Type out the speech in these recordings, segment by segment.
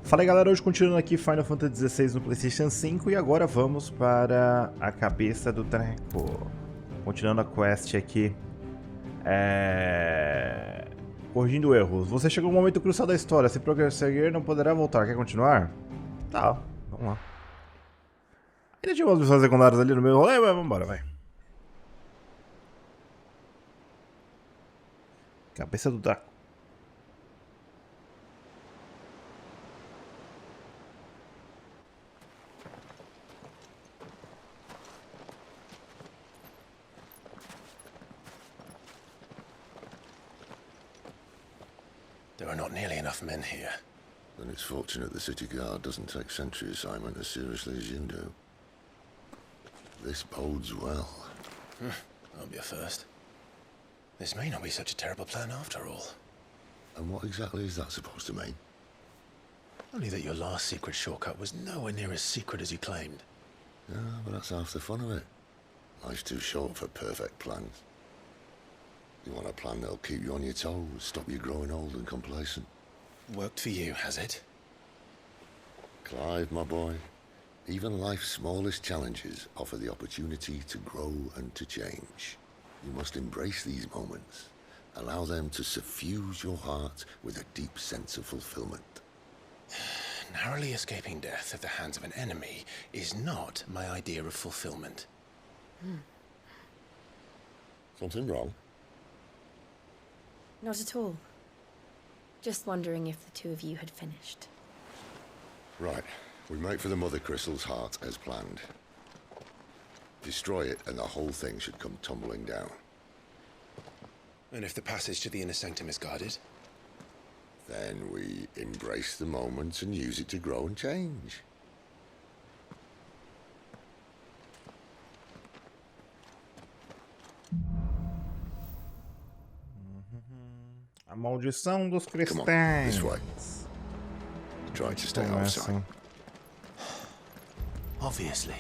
Fala aí galera, hoje continuando aqui Final Fantasy XVI no PlayStation 5 e agora vamos para a cabeça do treco. Continuando a quest aqui, corrigindo erros. Você chegou no momento crucial da história, se prosseguir não poderá voltar. Quer continuar? Tá, vamos lá. Ainda tinha umas missões secundárias ali no meio do rolê, mas vamos embora, vai. Cabeça do treco. There are not nearly enough men here. Then it's fortunate the city guard doesn't take sentry assignment as seriously as you do. This bodes well. That'll be a first. This may not be such a terrible plan after all. And what exactly is that supposed to mean? Only that your last secret shortcut was nowhere near as secret as you claimed. Yeah, but that's half the fun of it. Life's too short for perfect plans. You want a plan that'll keep you on your toes, stop you growing old and complacent. Worked for you, has it? Clive, my boy, even life's smallest challenges offer the opportunity to grow and to change. You must embrace these moments. Allow them to suffuse your heart with a deep sense of fulfillment. Narrowly escaping death at the hands of an enemy is not my idea of fulfillment. Something wrong? Not at all. Just wondering if the two of you had finished. Right. We make for the Mother Crystal's heart as planned. Destroy it and the whole thing should come tumbling down. And if the passage to the inner sanctum is guarded? Then we embrace the moment and use it to grow and change. A maldição dos Come on, cristais. this way. Try to stay outside. Obviously.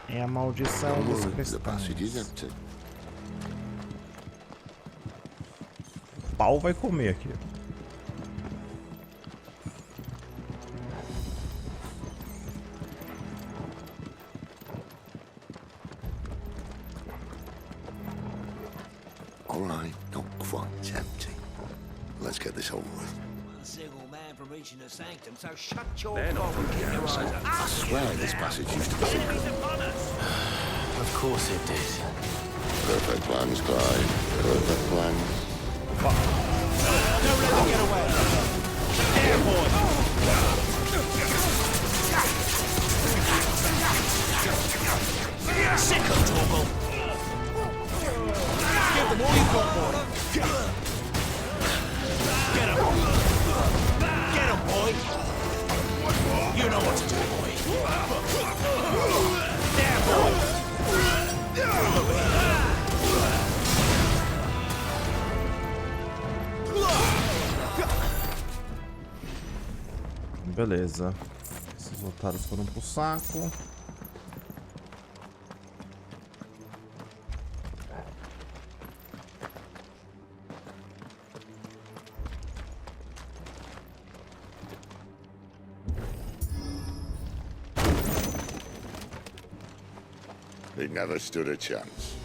É a maldição Don't dos worry, the passage is cristais. empty. O pau vai comer aqui. All right, not quite empty. Let's get this over with. One single man from reaching the sanctum, so shut your They're not mouth from and the keep your outside. eyes I swear this passage used to be secret. Of course it did. Perfect plans, Clive. Perfect plans. Don't let them get away. There, boy. Sick of Torgal. Give them all you've got, boy. Get him. Get him, boy. You know what to do, boy. There, boy. Beleza. Esses otários foram pro saco. He never stood a chance.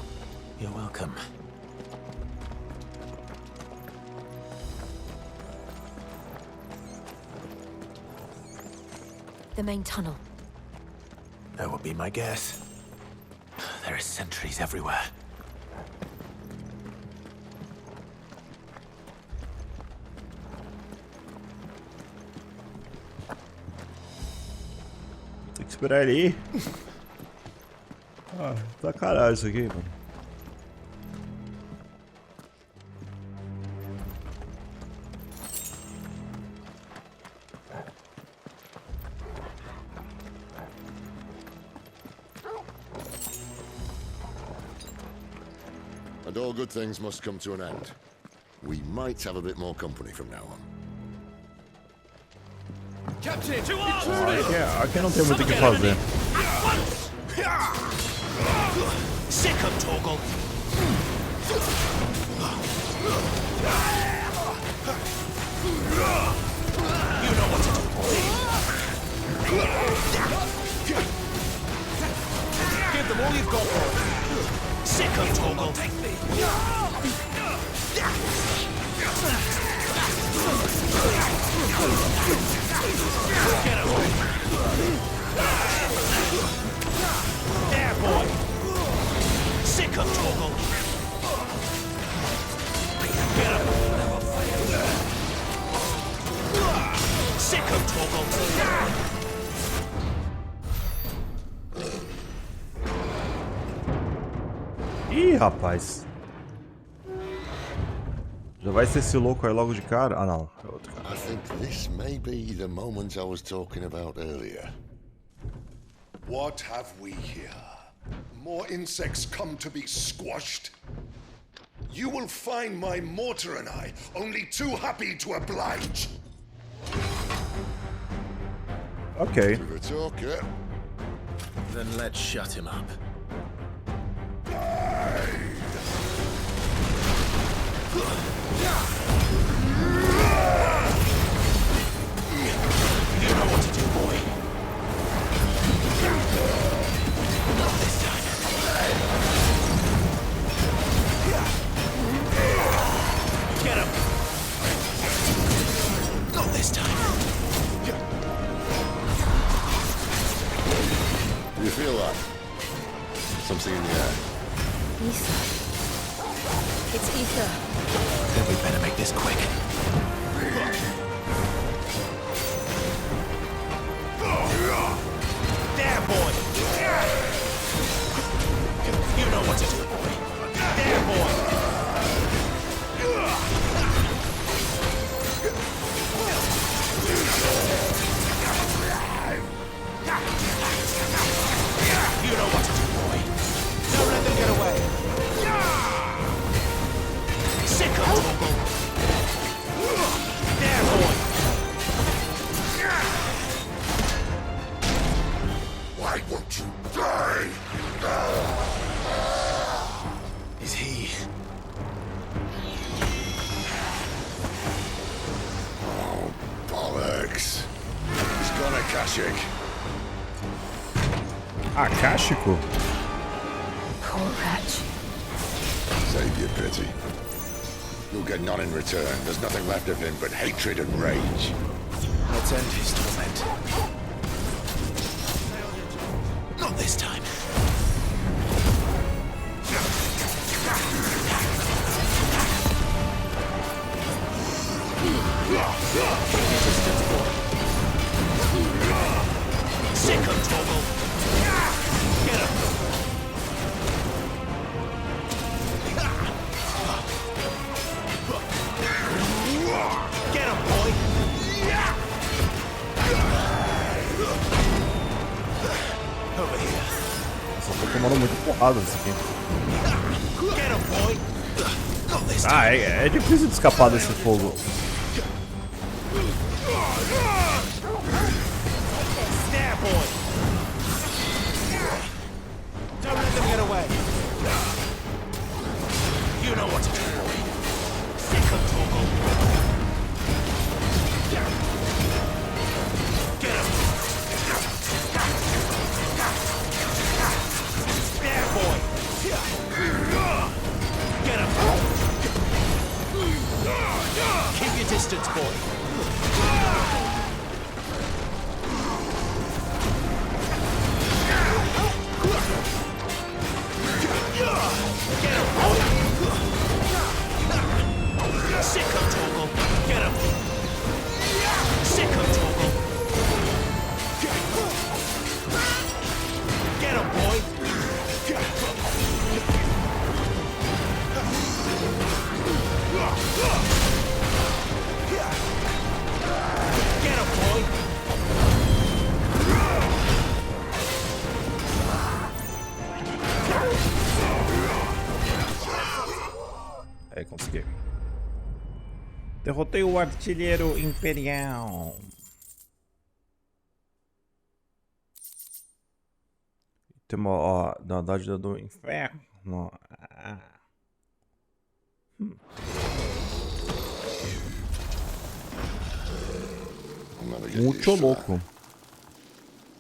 You're welcome. The main tunnel. That would be my guess. There are sentries everywhere. Tem que esperar ele ir. Ah, sacanagem isso aqui, mano. And all good things must come to an end. We might have a bit more company from now on. Captain, to arms! Aqui não tem muito o que fazer. Sick of Torgal. Ih, rapaz. Já vai ser esse louco aí logo de cara? Ah, não. É outro cara. I think this may be the moment I was talking about earlier. What have we here? More insects come to be squashed? You will find my mortar and I only too happy to oblige. Ok. To the talker. Then let's shut him up. You know what to do, boy. Not this time. Get him. Not this time. You feel that? Something in the air. Ether. It's ether. Then we better make this quick. There, boy. You know what to do, boy. There, boy. You know what to do, boy. Don't let them get away. Sick of Togo. There, boy. Why won't you die? Is he? Oh, bollocks. He's gone Akashic. Akashico? Poor wretch. Save your pity. You'll get none in return. There's nothing left of him but hatred and rage. Let's end his torment. Not this time. Sick of Togo. Get him. Get him, boy. Over here. Só tô tomando muito porrada desse aqui. Get him, boy. Not this time. Ah, é difícil de escapar desse fogo. There, boy. Don't let them get away. You know what to do, boy. Sick of Togo. Get him. There, boy. Get him. Keep your distance, boy. Get him, boy. Sick of Togo. Get him. Sick of Togo. Get him, boy. Get him, boy. Aí, consegui. Derrotei o artilheiro imperial. Temos, ó, da dádiva do inferno. I'll never get Muito used to that. louco.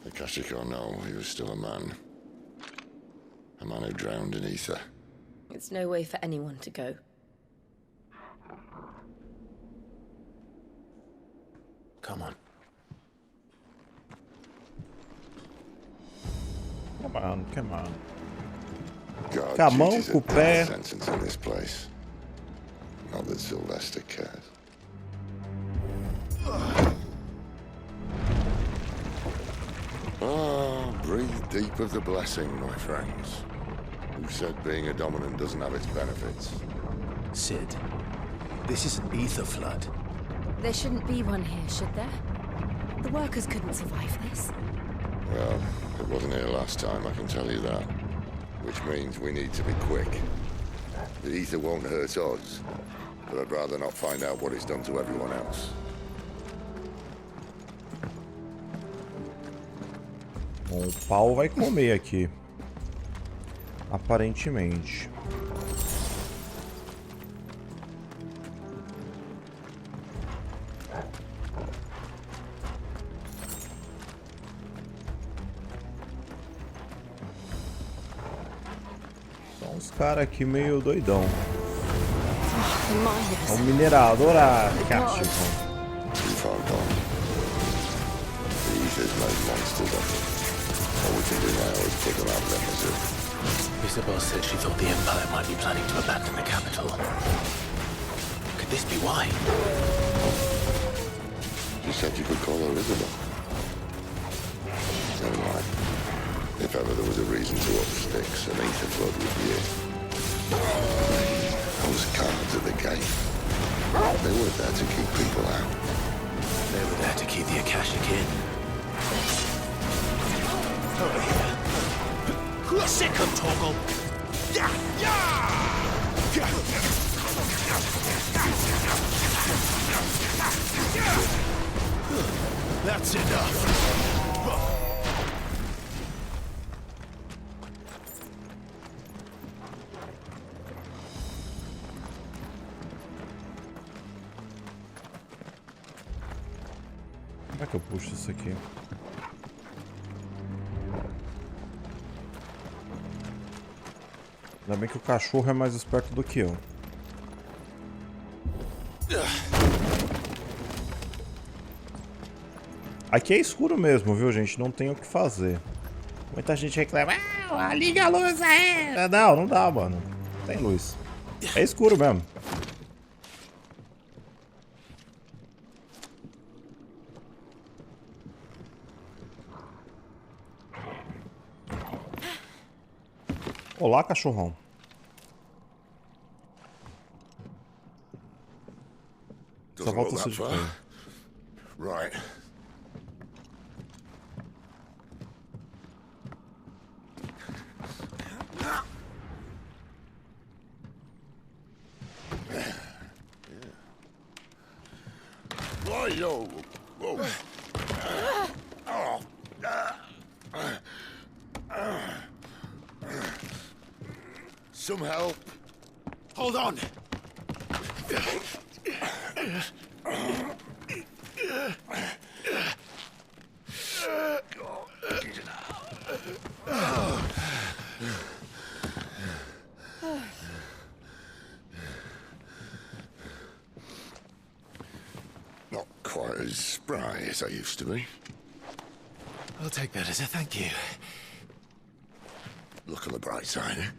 Akashic or no, he was still a man. A man who drowned in ether. It's no way for anyone to go. Come on. Come on, come on. God Come on, cheated a Coupe. death sentence in this place. Not that Sylvester cares. Deep of the blessing, my friends. Who said being a dominant doesn't have its benefits? Sid, this is an ether flood. There shouldn't be one here, should there? The workers couldn't survive this. Well, it wasn't here last time, I can tell you that. Which means we need to be quick. The ether won't hurt us, but I'd rather not find out what it's done to everyone else. Bom, o pau vai comer aqui. Aparentemente. São uns caras aqui meio doidão. É um minerador a caixa. Too far gone. The ether's made monsters of them. All we can do now is put them out of their misery. Isabel said she thought the Empire might be planning to abandon the capital. Could this be why? You said you could call her Isabel. Never mind. If ever there was a reason to up sticks, an ether flood would be it. Those guards at the gate. They were there to keep people out. They were there to keep the Akashic in. Over here. Second toggle. Yeah, that's enough. Como é que eu puxo isso aqui? Ainda bem que o cachorro é mais esperto do que eu. Aqui é escuro mesmo, viu, gente? Não tem o que fazer. Muita gente reclama. Ah, liga a luz aí! Não, não dá, mano. Não tem luz. É escuro mesmo. Olá, cachorrão. Só falta o seu de Right. Whoa. Some help. Hold on. Not quite as spry as I used to be. I'll take that as a thank you. Look on the bright side, eh?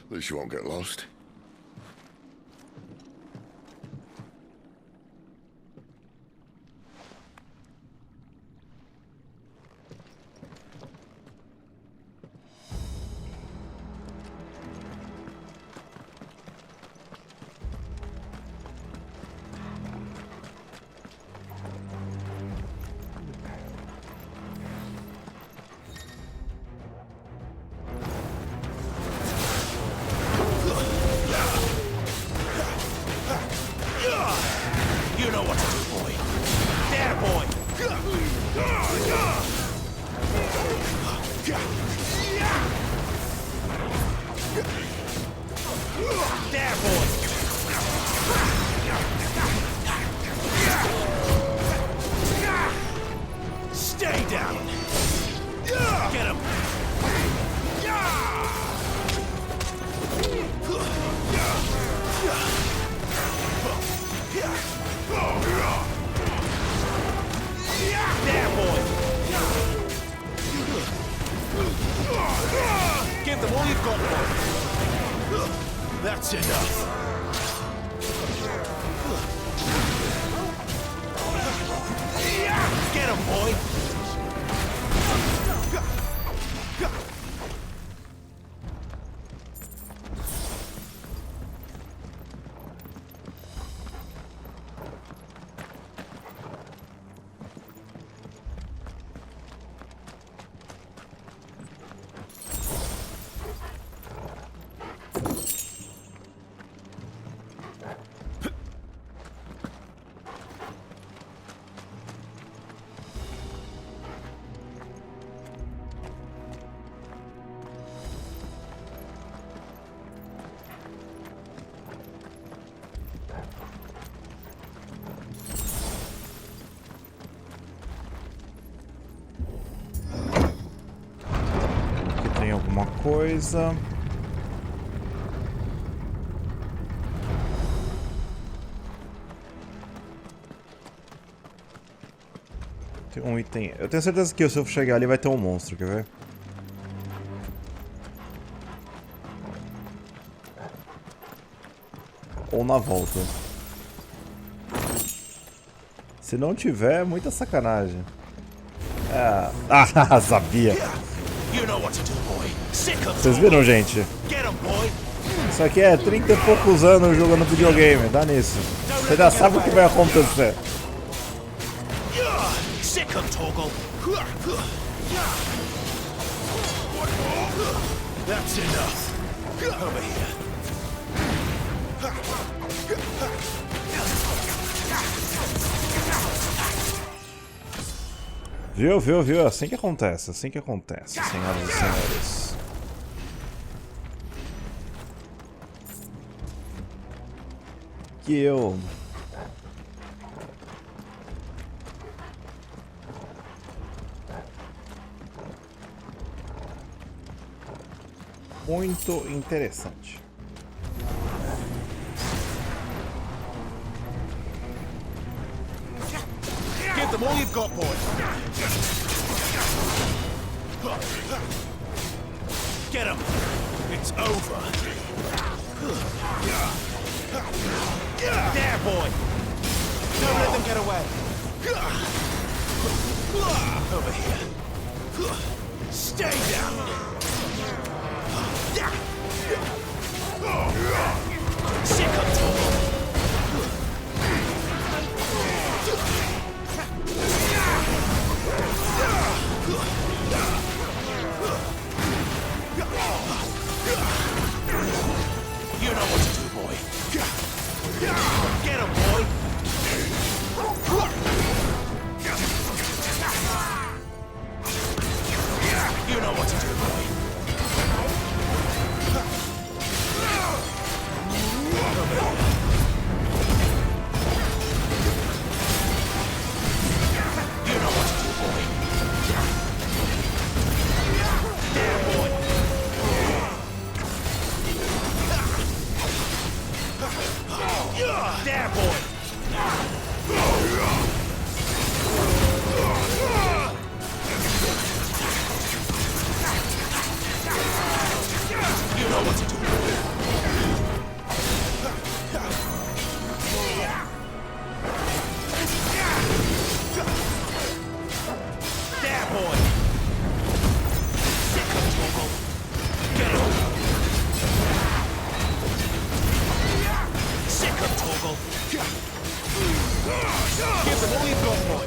At least you won't get lost. You know what to do, boy. There, boy. There, boy. Stay down. Get him. There, boy. Give them all you've got, boy. That's enough. Get him, boy. coisa. Tem um item. Eu tenho certeza que se eu chegar ali vai ter um monstro, quer ver? Ou na volta. Se não tiver, é muita sacanagem. Ah, ah, sabia. Vocês viram, gente? Isso aqui é 30 e poucos anos jogando videogame, dá nisso. Você já sabe o que vai acontecer. That's enough. Over here. Viu? Assim que acontece, senhoras e senhores. Que eu... Muito interessante. Give them all you've got, boy. Get him. It's over. There, boy. Don't let them get away. Over here. Stay down. Sick of trouble. You know what to do, boy. Get him, boy. You know what to do, boy. There, boy! You know what to do. There, boy! Sick of trouble. Get him! Sick of trouble. Give them all you've got, boy.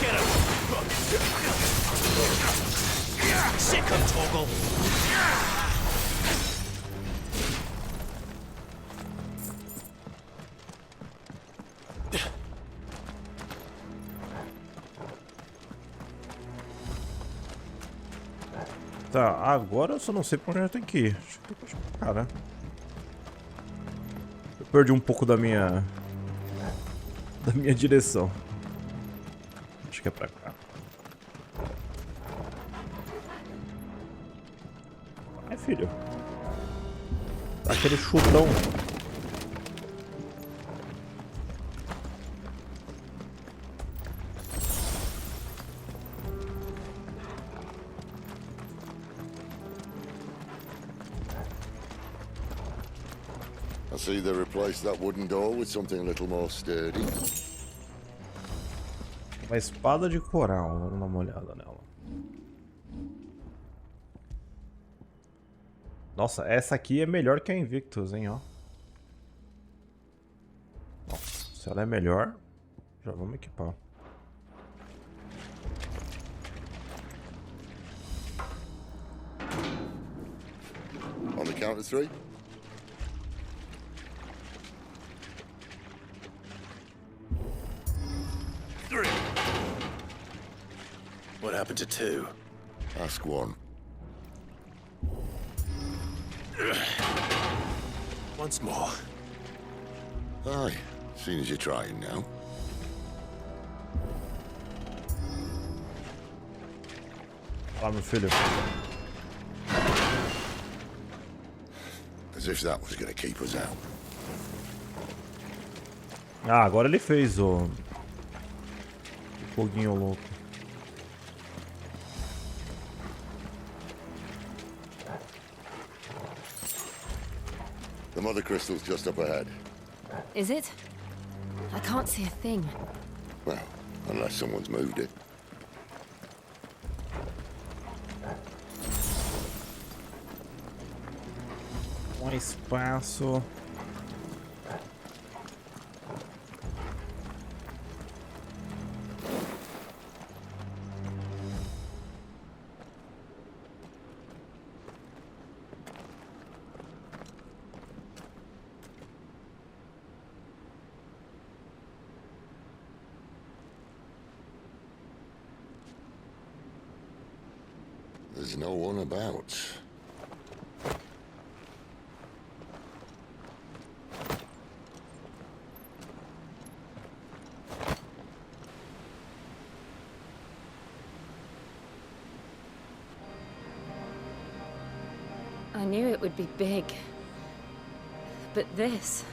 Get him. Sick of toggle. Tá, agora eu só não sei pra onde eu tenho que ir. Acho que tem que ir pra cá, né? Eu perdi um pouco da minha direção. Acho que é pra cá. Vai, filho. Dá aquele chutão. I see they replaced that wooden door with something a little more sturdy. Uma espada de coral. Vamos dar uma olhada nela. Nossa, essa aqui é melhor que a Invictus, hein, ó. Nossa, se ela é melhor, já vamos equipar. On the count of 3. What happened to 2? Ask 1. Once more. Aye, seeing as you're trying now. Fala, meu filho. As if that was gonna keep us out. Ah, agora ele fez o foguinho louco. The mother crystal's just up ahead. Is it? I can't see a thing. Well, unless someone's moved it. Um espaço. There's no one about. I knew it would be big. But this...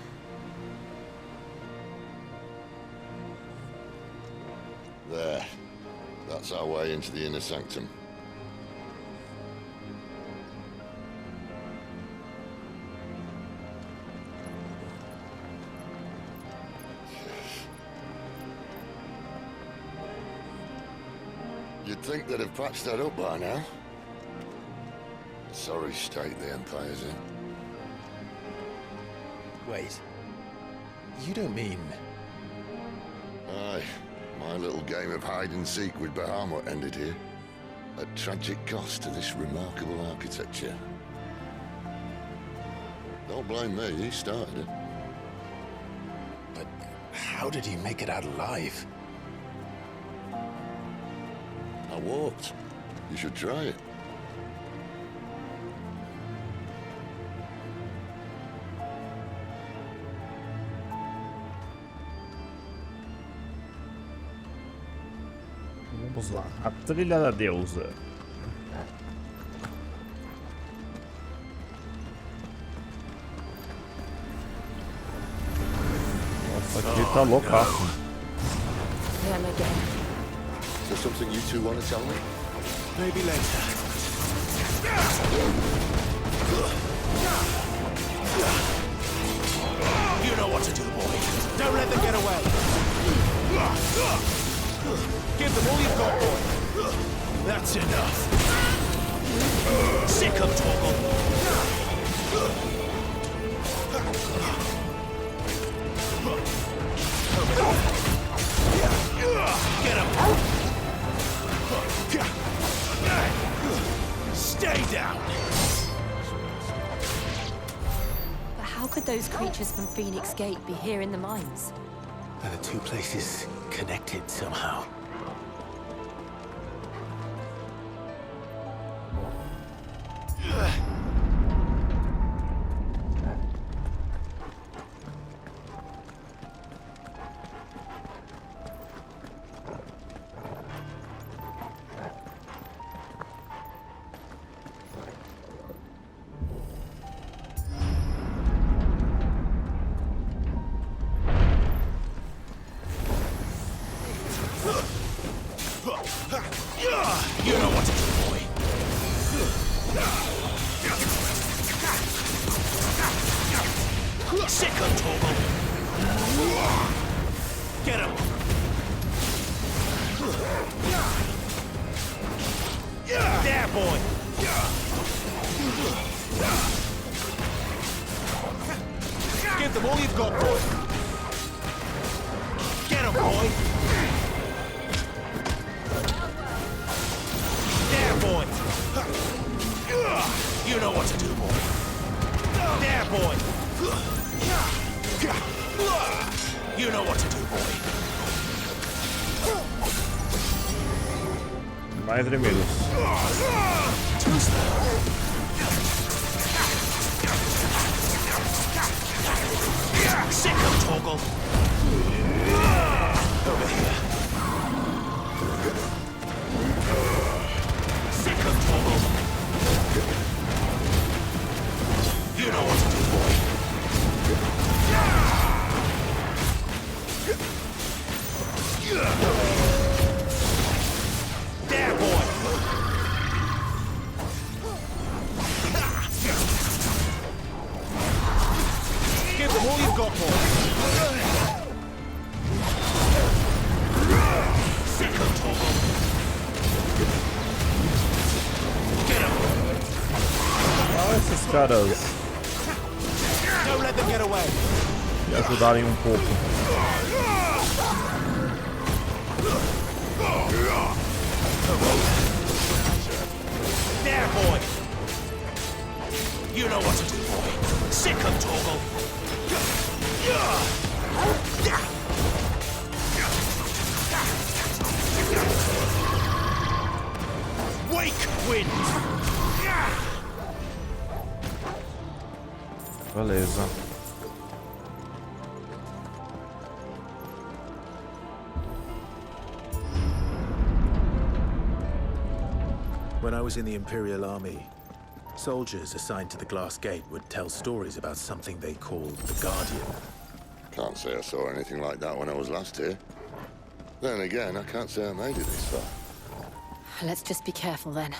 There. That's our way into the inner sanctum. You'd think they'd have patched that up by now. Sorry state the Empire's in. Wait. You don't mean... Aye. My little game of hide-and-seek with Bahamut ended here. At tragic cost to this remarkable architecture. Don't blame me, he started it. But how did he make it out alive? I walked. You should try it. Vamos lá. A trilha da deusa. Nossa, aqui tá loucaço. Them again. Is there something you two want to tell me? Maybe later. You know what to do, boy. Don't let them get away. Give them all you've got, boy. That's enough. Sick of Torgal. Get him. Stay down. But how could those creatures from Phoenix Gate be here in the mines? Are the two places connected somehow? You know what to do, boy. Sick of Torgal. Get him. There, boy. Give them all you've got, boy. Get him, boy. Boy. You know what to do, boy. There, boy. You know what to do, boy. Mais inimigos. Too slow. Sick of Torgal. Over here. Sick of got, boy? Sickle toggle. Get him. Olha esses caras Don't let them get away. me ajudarem um pouco. There, boy. You know what to do, boy. Sickle toggle. Wake wind. Beleza. When I was in the Imperial Army, soldiers assigned to the Glass Gate would tell stories about something they called the Guardian. Can't say I saw anything like that when I was last here. Then again, I can't say I made it this far. Let's just be careful then.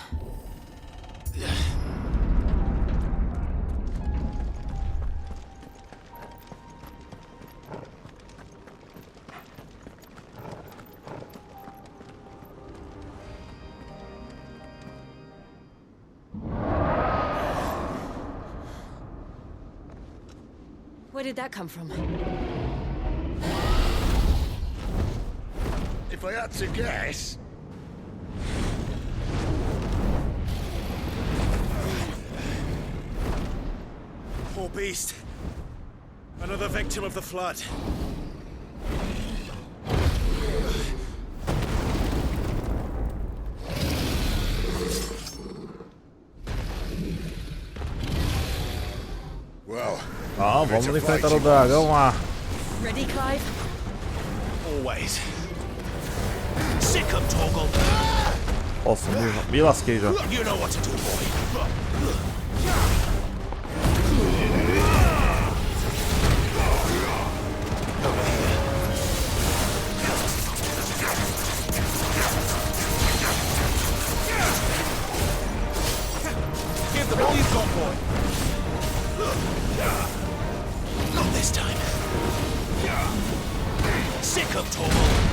Where did that come from? If I had to guess... Poor beast. Another victim of the flood. Well... Vamos enfrentar o dragão lá. Ready, Clive? Always. Sickle toggle. Nossa, me lasquei já. You know what to do, boy. Give them all you've got, boy. Not this time. Sickle toggle.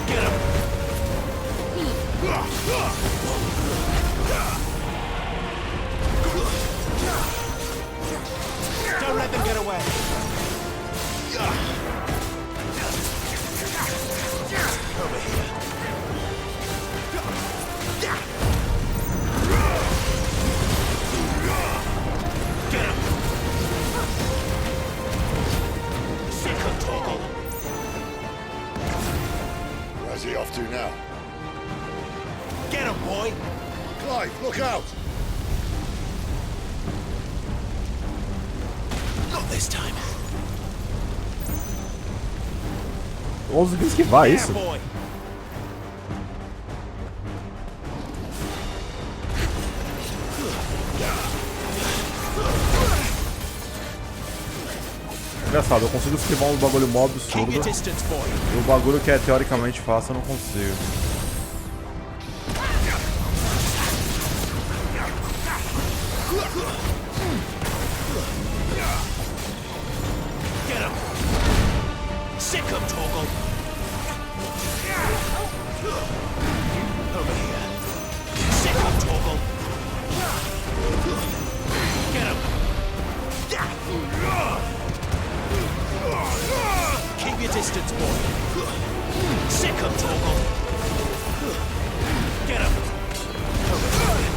Get him! Don't let them get away! Over here. Get him! Sickle toggle. Where's he off to now? Get him, boy! Clive, look out! Not this time. Vamos esquivar There, isso. boy! Engraçado, eu consigo esquivar um bagulho mó absurdo. Keep your distance, boy. E o bagulho que é teoricamente fácil eu não consigo. Get him! Sickle toggle! Over here. Sickle toggle! Get him! Keep your distance, boy! Sickle toggle! Get him! Over here.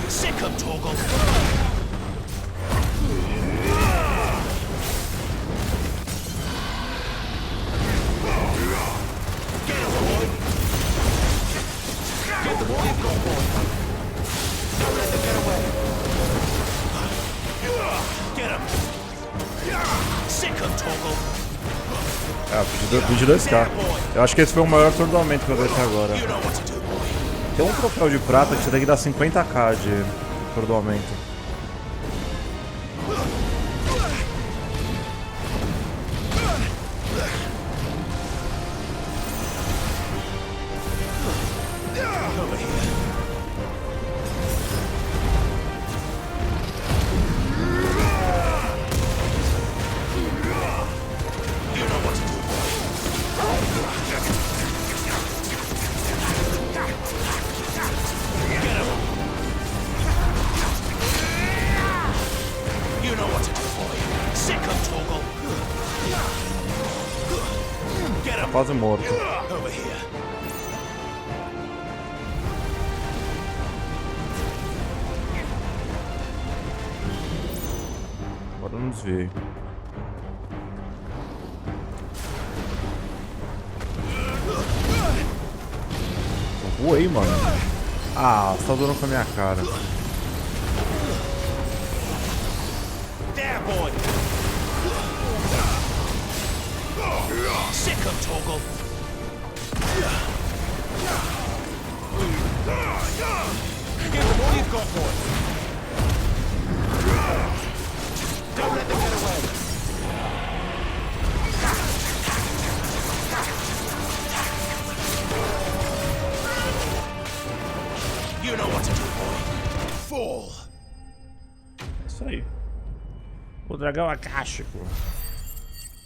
Sickle toggle! Get him, boy! Get the boy you've got, boy! Don't let them get away! Get him! Sickle toggle! Ah, 22k. Eu acho que esse foi o maior atordoamento que eu dei até agora. You know what to do, boy! Tem um troféu de prata que você tem que dar 50k de atordoamento. Tá quase morto. Over here. Agora eu não desviei. Eu voei, mano. Ah, você tá dando com a minha cara. There, boy! Sick of Toggle! Give them all you've got, boy! Don't let them get away! You know what to do, boy! Fall! Isso aí. O dragão acástico.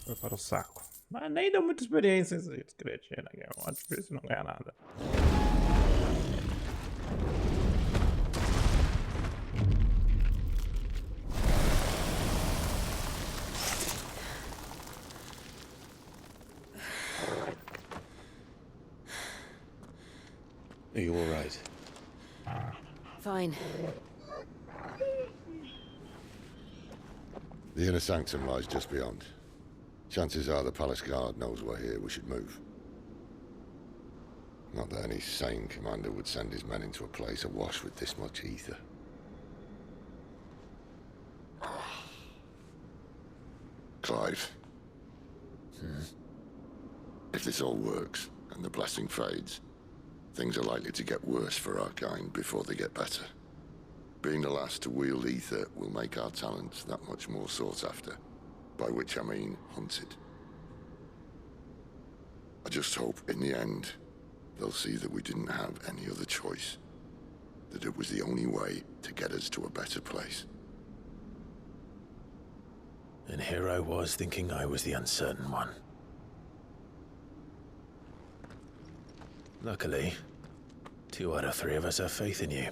Foi para o saco. Mas nem deu muita experiência isso aí. Cretina, é difícil não ganhar nada. Are you all right? Fine. The inner sanctum lies just beyond. Chances are the palace guard knows we're here. We should move. Not that any sane commander would send his men into a place awash with this much ether. Clive. If this all works, and the blessing fades, things are likely to get worse for our kind before they get better. Being the last to wield ether will make our talents that much more sought after. By which I mean hunted. I just hope, in the end, they'll see that we didn't have any other choice. That it was the only way to get us to a better place. And here I was thinking I was the uncertain one. Luckily, 2 out of 3 of us have faith in you.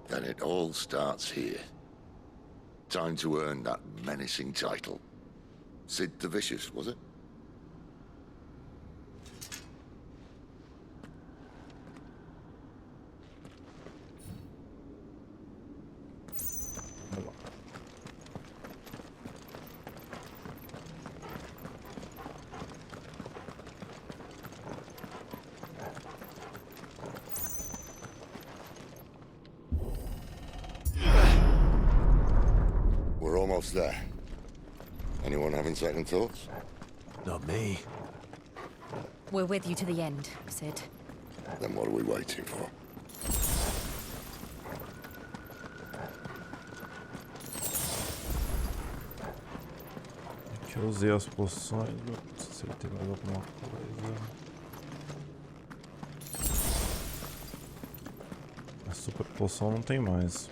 Then it all starts here. Time to earn that menacing title. Sid the Vicious, was it? We're almost there. Anyone having second thoughts? Not me. We're with you to the end, Sid. Then what are we waiting for? Aqui eu usei as poções. Não sei se ele tem mais alguma coisa. A super poção não tem mais.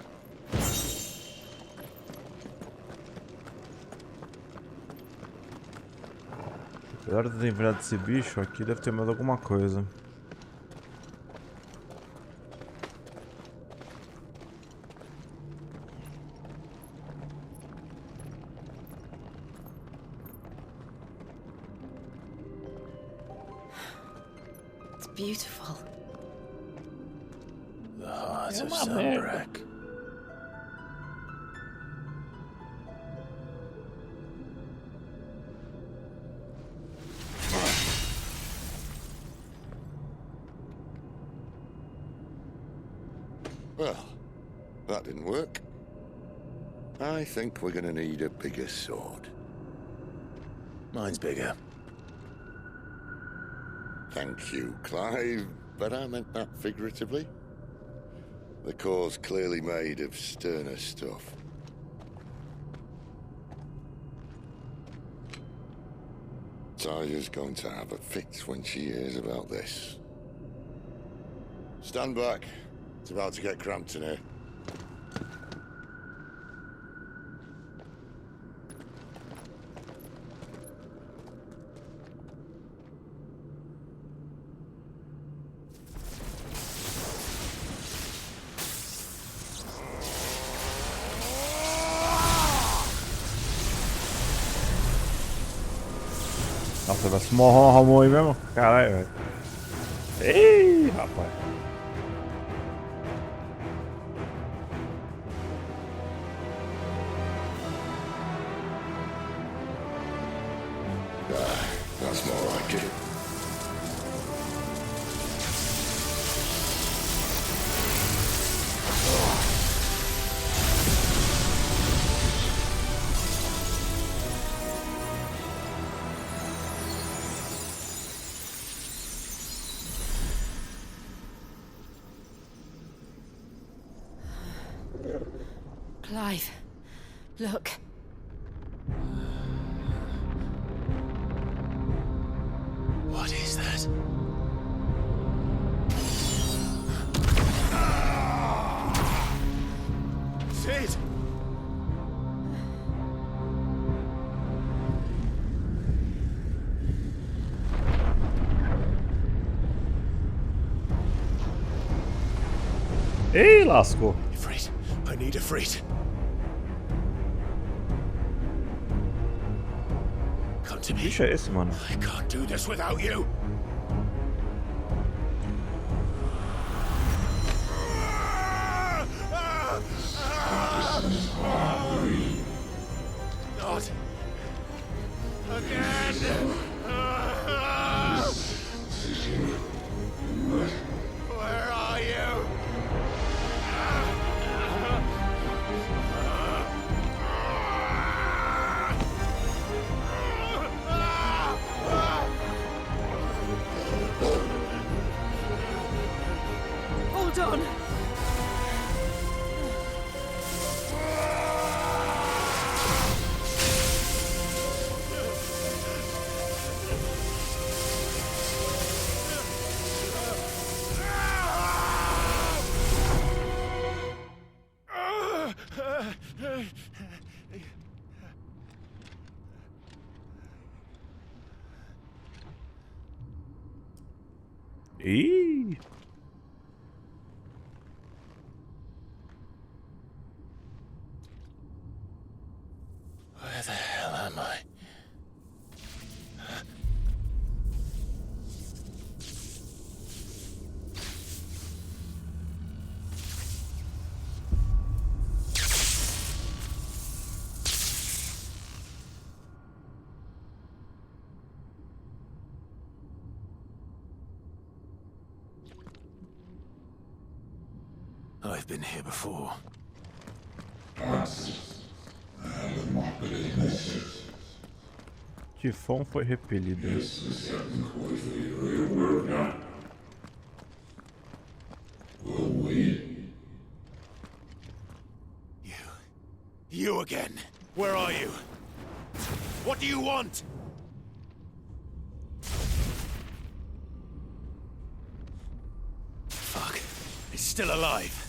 Apesar de ter enfrentado esse bicho, aqui deve ter mais alguma coisa. It's beautiful. The heart of Sunbreak. Well, that didn't work. I think we're gonna need a bigger sword. Mine's bigger. Thank you, Clive, but I meant that figuratively. The core's clearly made of sterner stuff. Taya's going to have a fit when she hears about this. Stand back. It's about to get cramped in here. Nossa, vai se morrer um Ramon aí mesmo? Caralho, velho. Ei, rapaz. That's more like it. Clive, look. What is that? Sid! Ei, lascou. Ifrit, I need Ifrit. Come to Que me. bicho é esse, mano? I can't do this without you. Not again. Where are you? Hold on. Ih. Where the hell am I? I've been here before. Tifão foi repelido. You again. Where are you? What do you want? Fuck. It's still alive.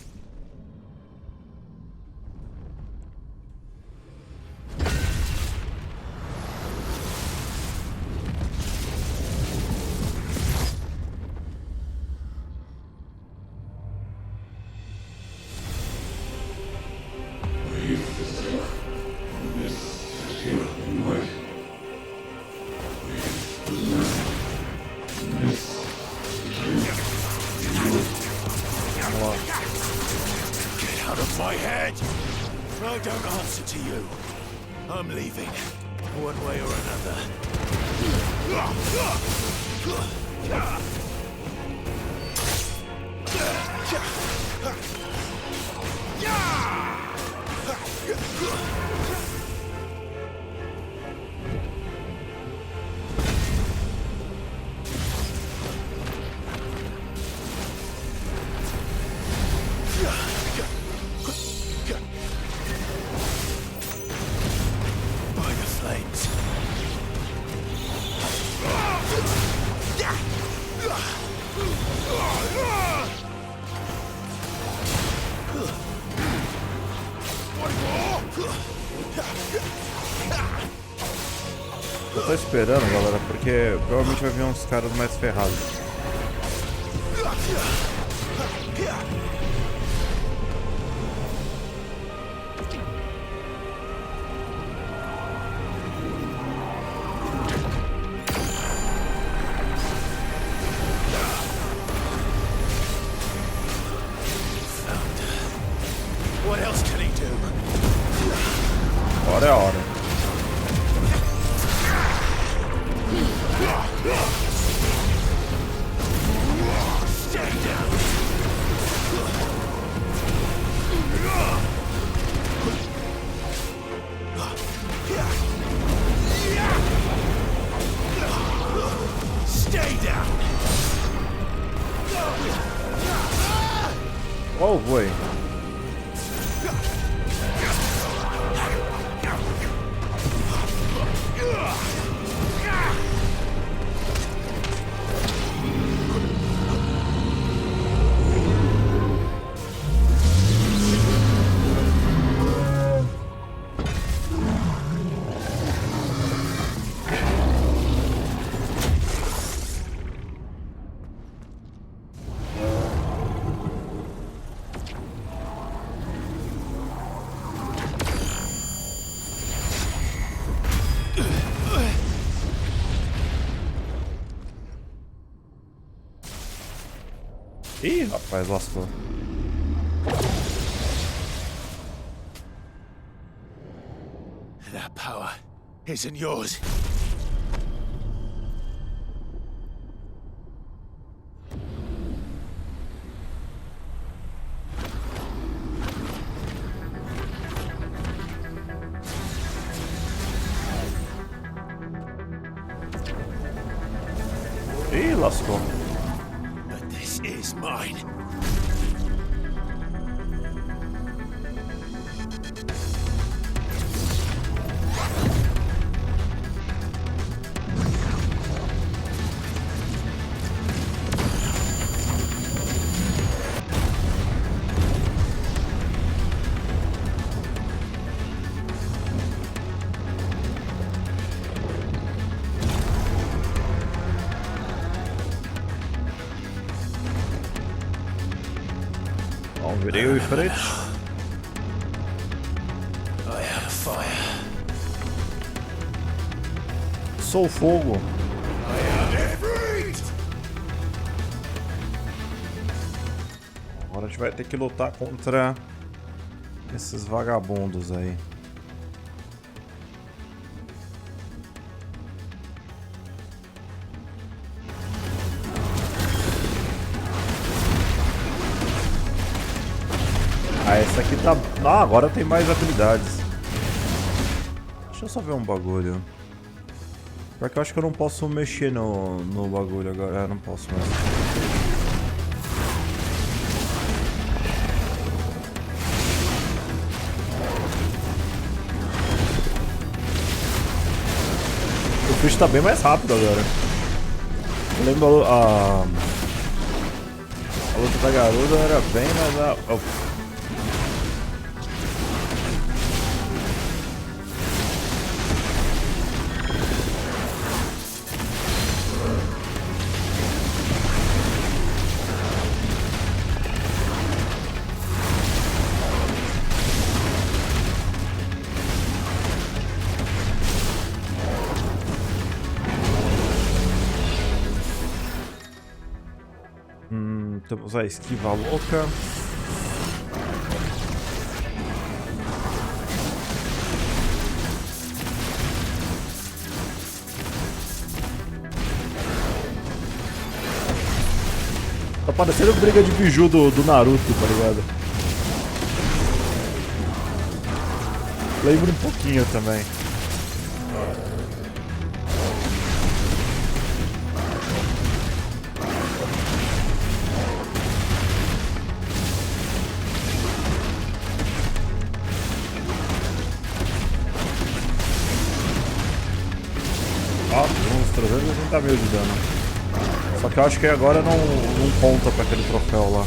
Get out of my head! I don't answer to you. I'm leaving, one way or another. By the flames. Eu tô esperando, galera, porque provavelmente vai vir uns caras mais ferrados. can he do? Hora é a hora. Stay down. Stay down. Oh, boy. Ih, rapaz, lascou. That power isn't yours. Ih, lascou. But this is mine. Bom, virei o frente. I have fire. Sou fogo. Agora a gente vai ter que lutar contra esses vagabundos aí. Ah, essa aqui tá... Ah, agora tem mais habilidades. Deixa eu só ver um bagulho. Porque eu acho que eu não posso mexer no bagulho agora. Eu não posso mais. O fish tá bem mais rápido agora. Eu lembro a luta da garuda era bem mais... Temos a esquiva louca. Tá parecendo briga de biju do Naruto, tá ligado? Lembra um pouquinho também. Uns 380 mil de dano. Só que eu acho que agora não conta pra aquele troféu lá.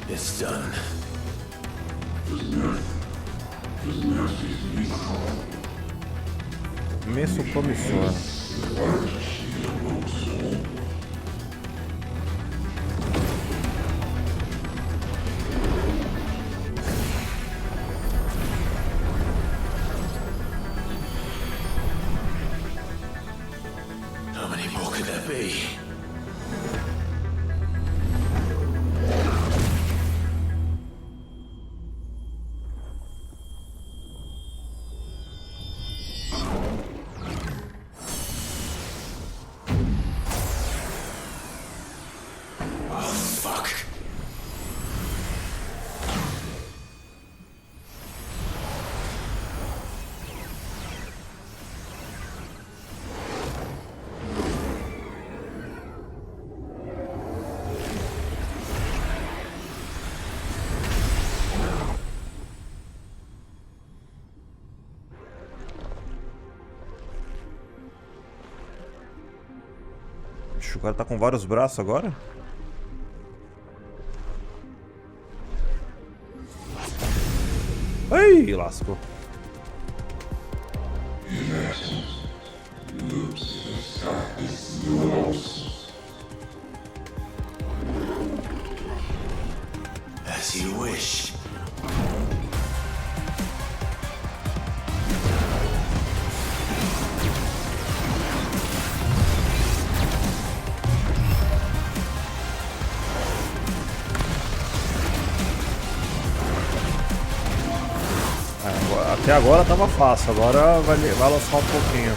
It's done. Messo promissor. How many more could there be? O cara tá com vários braços agora? Ai, lascou. As you wish. Até agora tava fácil, agora vai lançar um pouquinho.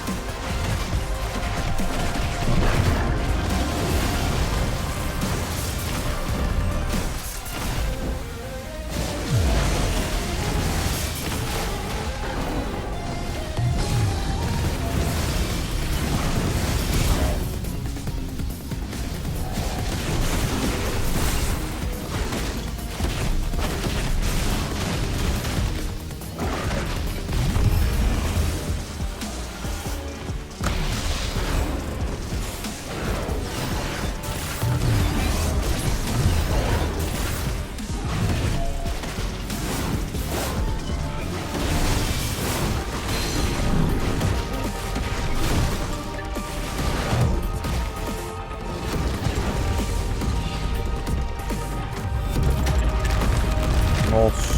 Nossa.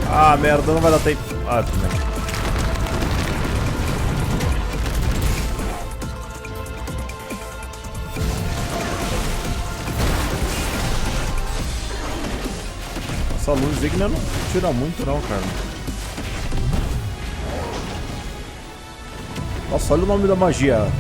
Ah, merda, não vai dar tempo. Ah, tudo bem. Essa luz digna não tira muito não, cara. Nossa, olha o nome da magia.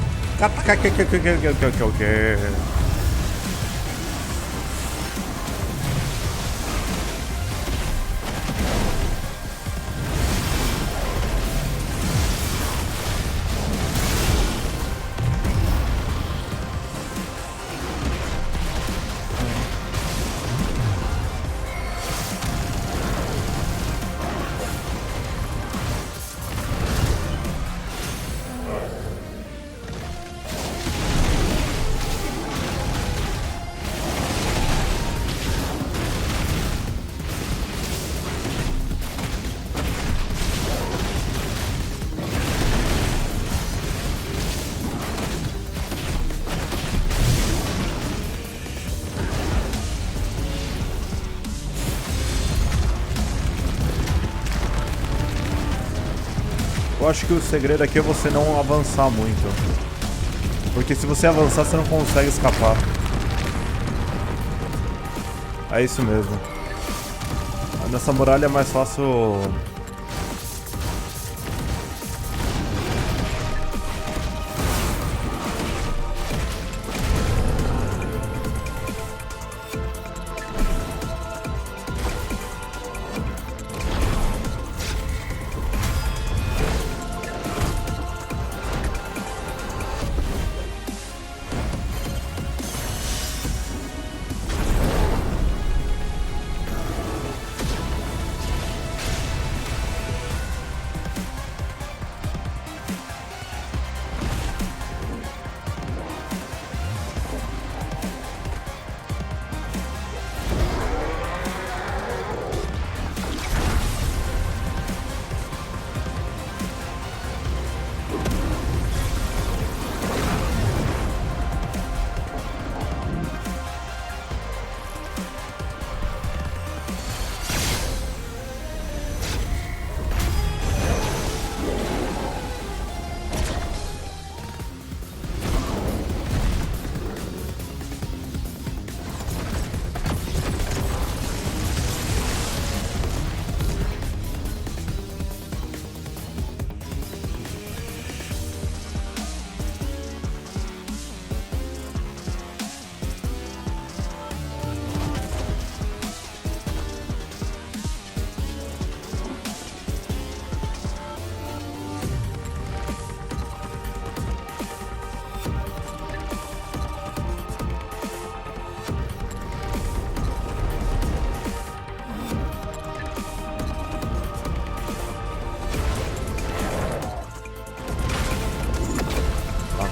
Eu acho que o segredo aqui é você não avançar muito. Porque se você avançar, você não consegue escapar. É isso mesmo. Nessa muralha é mais fácil...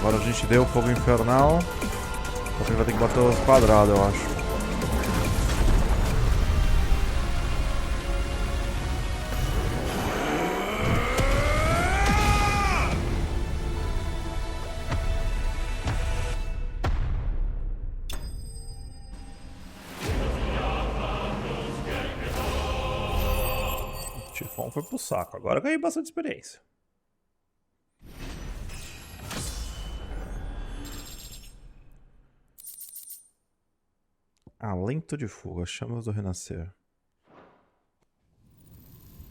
Agora a gente deu fogo infernal. Só que ele vai ter que bater os quadrados, eu acho. O tifão foi pro saco. Agora eu ganhei bastante experiência. Alento de fuga, chamas do renascer.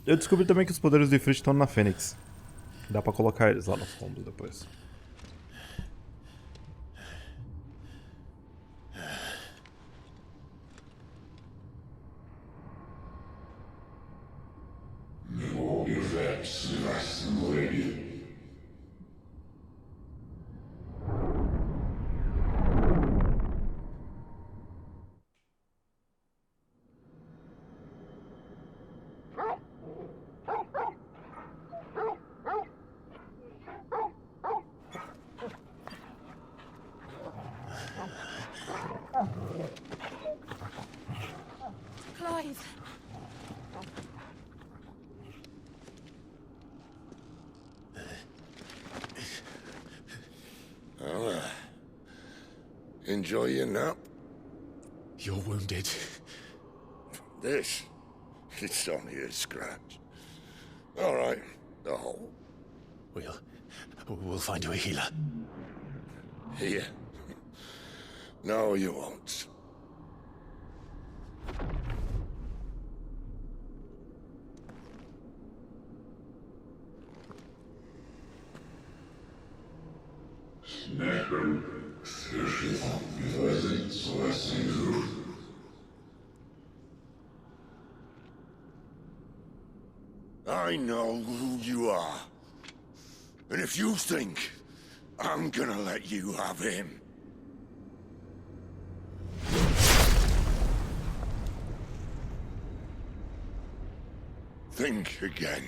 Eu descobri também que os poderes do Ifrit estão na Fênix. Dá pra colocar eles lá no fundo depois. Clive! Enjoy your nap? You're wounded. This? It's only a scratch. All right, the hole. We'll find you a healer. Here. No, you won't. I know who you are. And if you think I'm gonna let you have him... think again.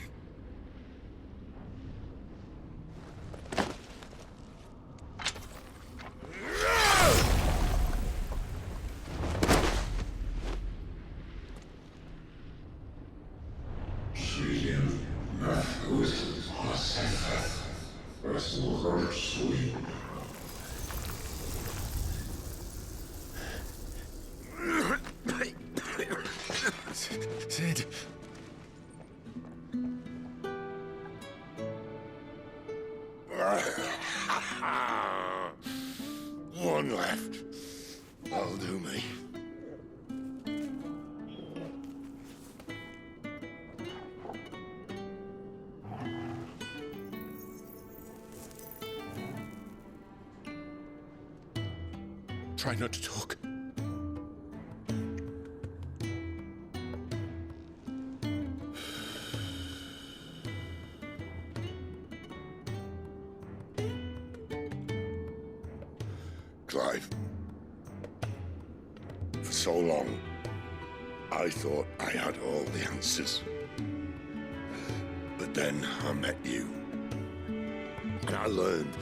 Sid. One left. That'll do me. Try not to talk. Clive. For so long, I thought I had all the answers. But then I met you. And I learned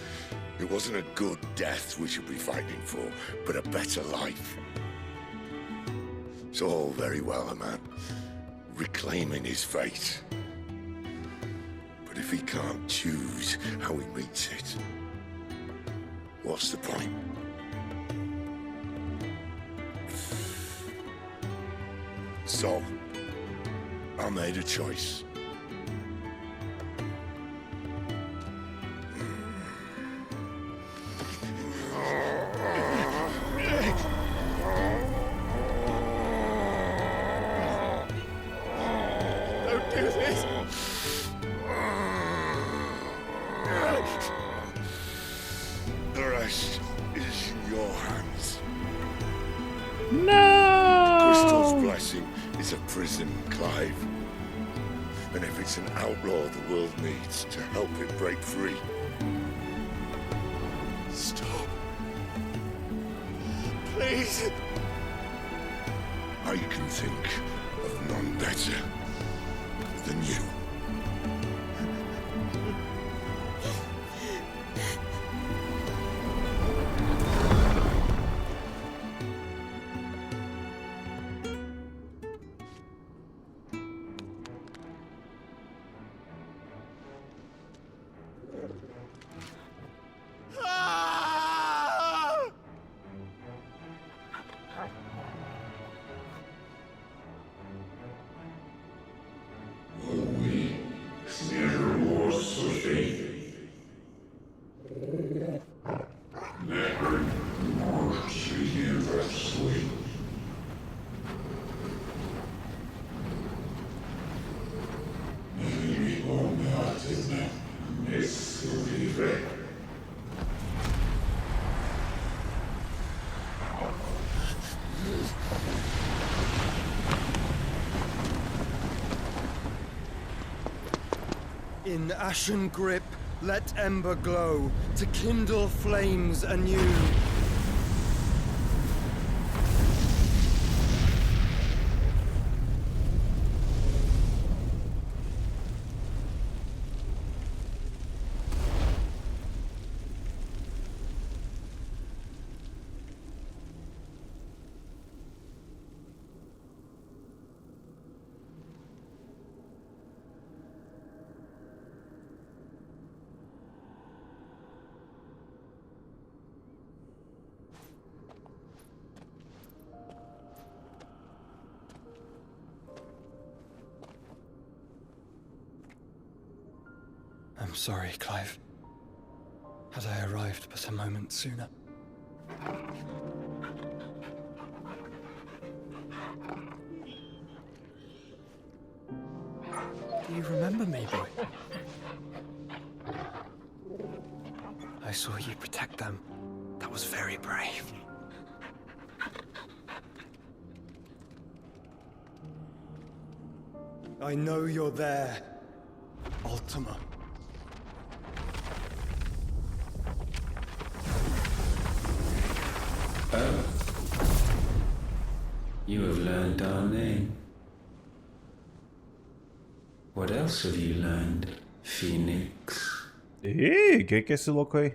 it wasn't a good death we should be fighting for, but a better life. It's all very well, a man reclaiming his fate. But if he can't choose how he meets it, what's the point? So, I made a choice. Don't do this! The rest is in your hands. No! Crystal's blessing is a prison, Clive. And if it's an outlaw the world needs to help it break free. Stop. Please. I can think of none better than you. In ashen grip, let ember glow, to kindle flames anew. I'm sorry, Clive. Had I arrived but a moment sooner. Do you remember me, boy? I saw you protect them. That was very brave. I know you're there, Ultima. Oh. You have learned our name. What else have you learned, Phoenix? Ih, que é esse louco aí?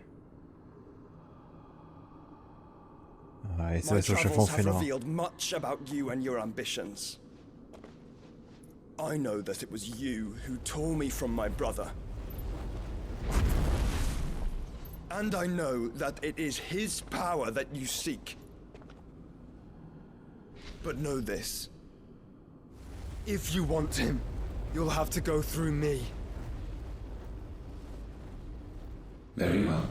Ah, esse vai ser o chefão final. My travels have revealed much about you and your ambitions. I know that it was you who tore me from my brother. And I know that it is his power that you seek. But know this. If you want him, you'll have to go through me. Very well.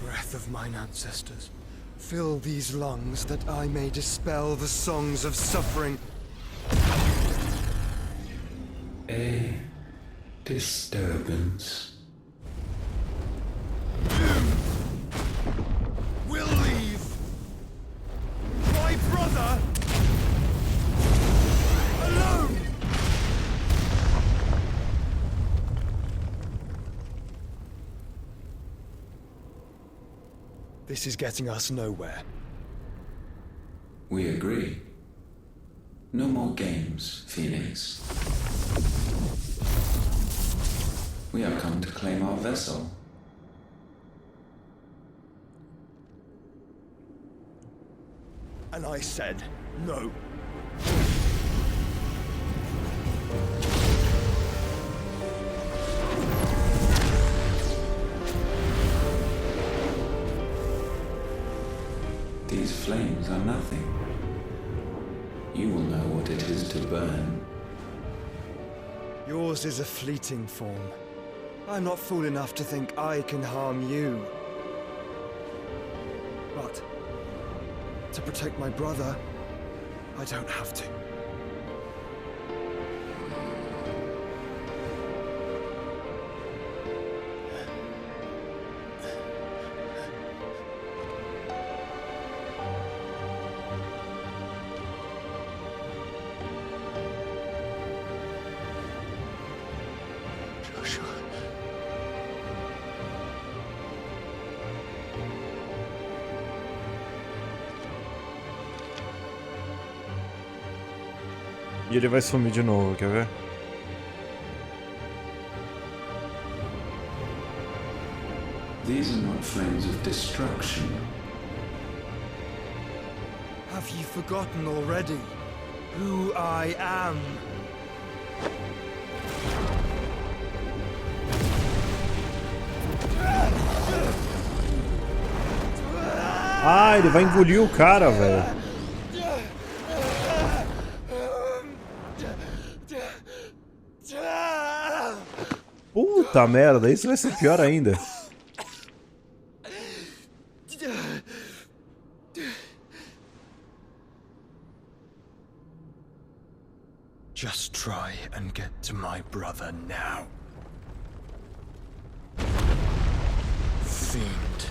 Breath of mine ancestors, fill these lungs that I may dispel the songs of suffering. A disturbance. We'll leave my brother alone. This is getting us nowhere. We agree. No more games, Phoenix. We have come to claim our vessel. And I said no. These flames are nothing. You will know what it is to burn. Yours is a fleeting form. I'm not fool enough to think I can harm you. But to protect my brother, I don't have to. E ele vai sumir de novo, quer ver? These are not flames of destruction. Have you forgotten already who I am? Ah, ele vai engolir o cara, velho. Puta merda, isso vai ser pior ainda. Just try and get to my brother now. Fiend.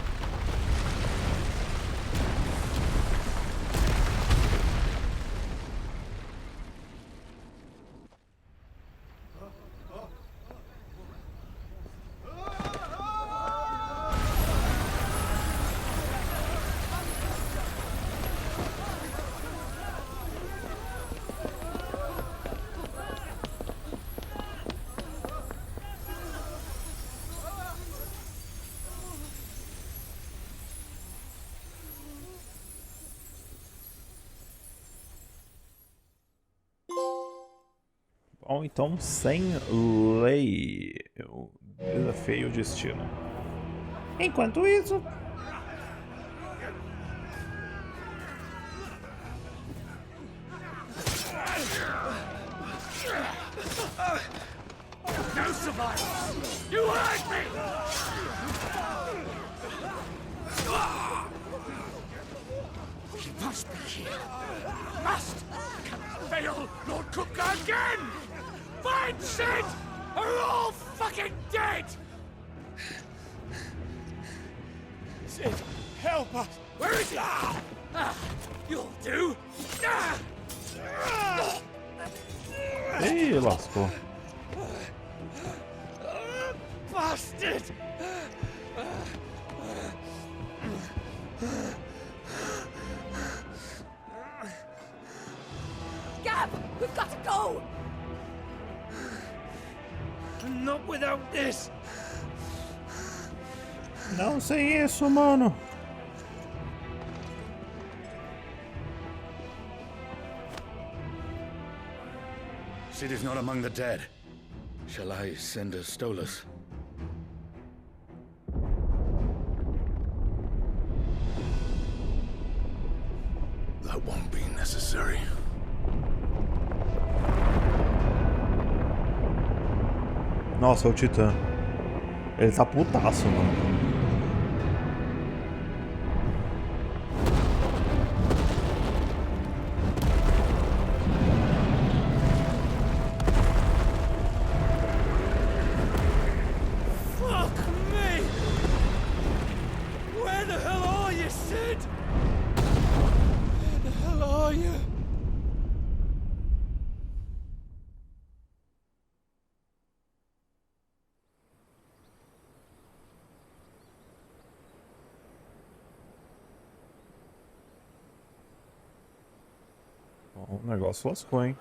Ou então sem lei. Eu desafiei o destino. Enquanto isso... No survivors! You heard me! He must be here. Must! Can fail Lord Cook again! Find Sid! Or we're all fucking dead! Sid, help us! Where is he? You'll do! Ih, lascou. Bastard! Gab, we've got to go! Not without this! Não sei isso, mano. Sid is not among the dead. Shall I send a Stolas? That won't be necessary. Nossa, é o Titã. Ele tá putaço, mano. Fuck me! Where the hell are you, Sid? Where the hell are you? O negócio lascou, hein?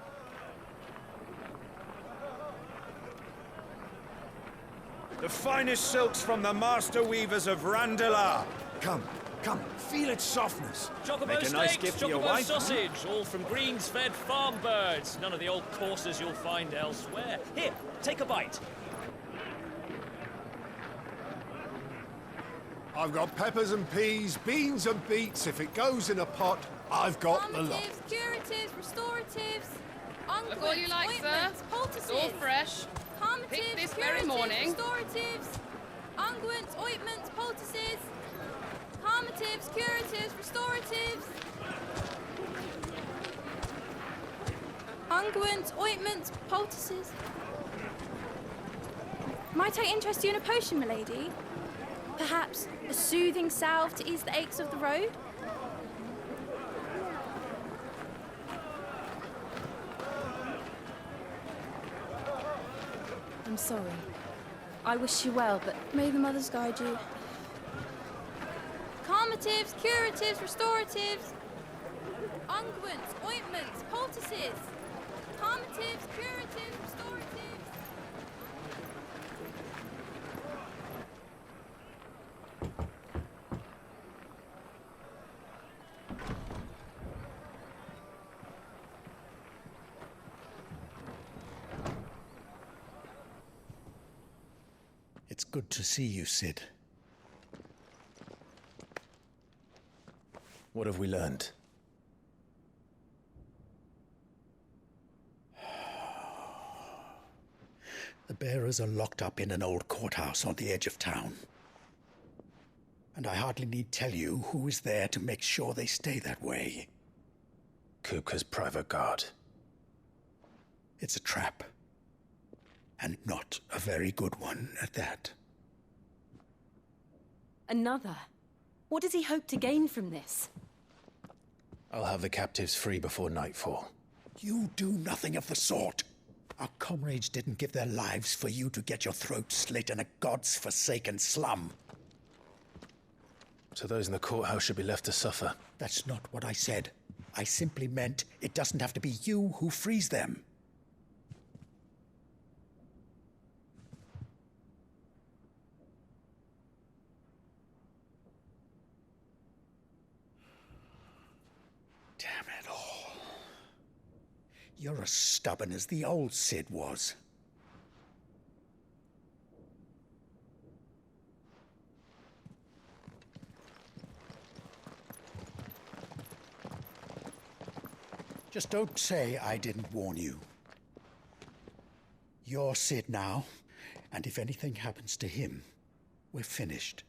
The finest silks from the master weavers of Randalar. Come, come, feel its softness. Chocobo Make a nice steaks, gift for your chocobo wife. sausage, all from greens-fed farm birds. None of the old courses you'll find elsewhere. Here, take a bite. I've got peppers and peas, beans and beets. If it goes in a pot, I've got the lot. Calmatives, curatives, restoratives, Look what you like, sir. It's all fresh. Picked this very morning. Restoratives, unguents, ointments, poultices, calmatives, curatives, restoratives, unguents, ointments, poultices. Might I interest you in a potion, milady? Perhaps a soothing salve to ease the aches of the road? I'm sorry. I wish you well, but may the mothers guide you. Calmatives, curatives, restoratives, unguents, ointments, poultices. Calmatives, curatives, restoratives. It's good to see you, Sid. What have we learned? The bearers are locked up in an old courthouse on the edge of town. And I hardly need tell you who is there to make sure they stay that way. Kuka's private guard. It's a trap. And not a very good one at that. Another? What does he hope to gain from this? I'll have the captives free before nightfall. You do nothing of the sort. Our comrades didn't give their lives for you to get your throat slit in a god's forsaken slum. So those in the courthouse should be left to suffer. That's not what I said. I simply meant it doesn't have to be you who frees them. Damn it all. You're as stubborn as the old Cid was. Just don't say I didn't warn you. You're Cid now, and if anything happens to him, we're finished.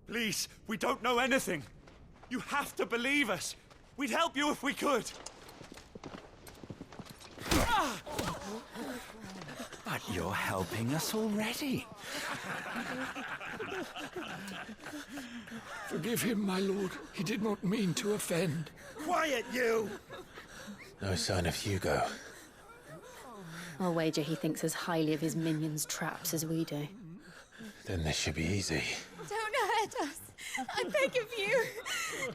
Please, we don't know anything. You have to believe us. We'd help you if we could. But you're helping us already. Forgive him, my lord. He did not mean to offend. Quiet, you! No sign of Hugo. I'll wager he thinks as highly of his minions' traps as we do. Then this should be easy. Don't hurt us. I beg of you.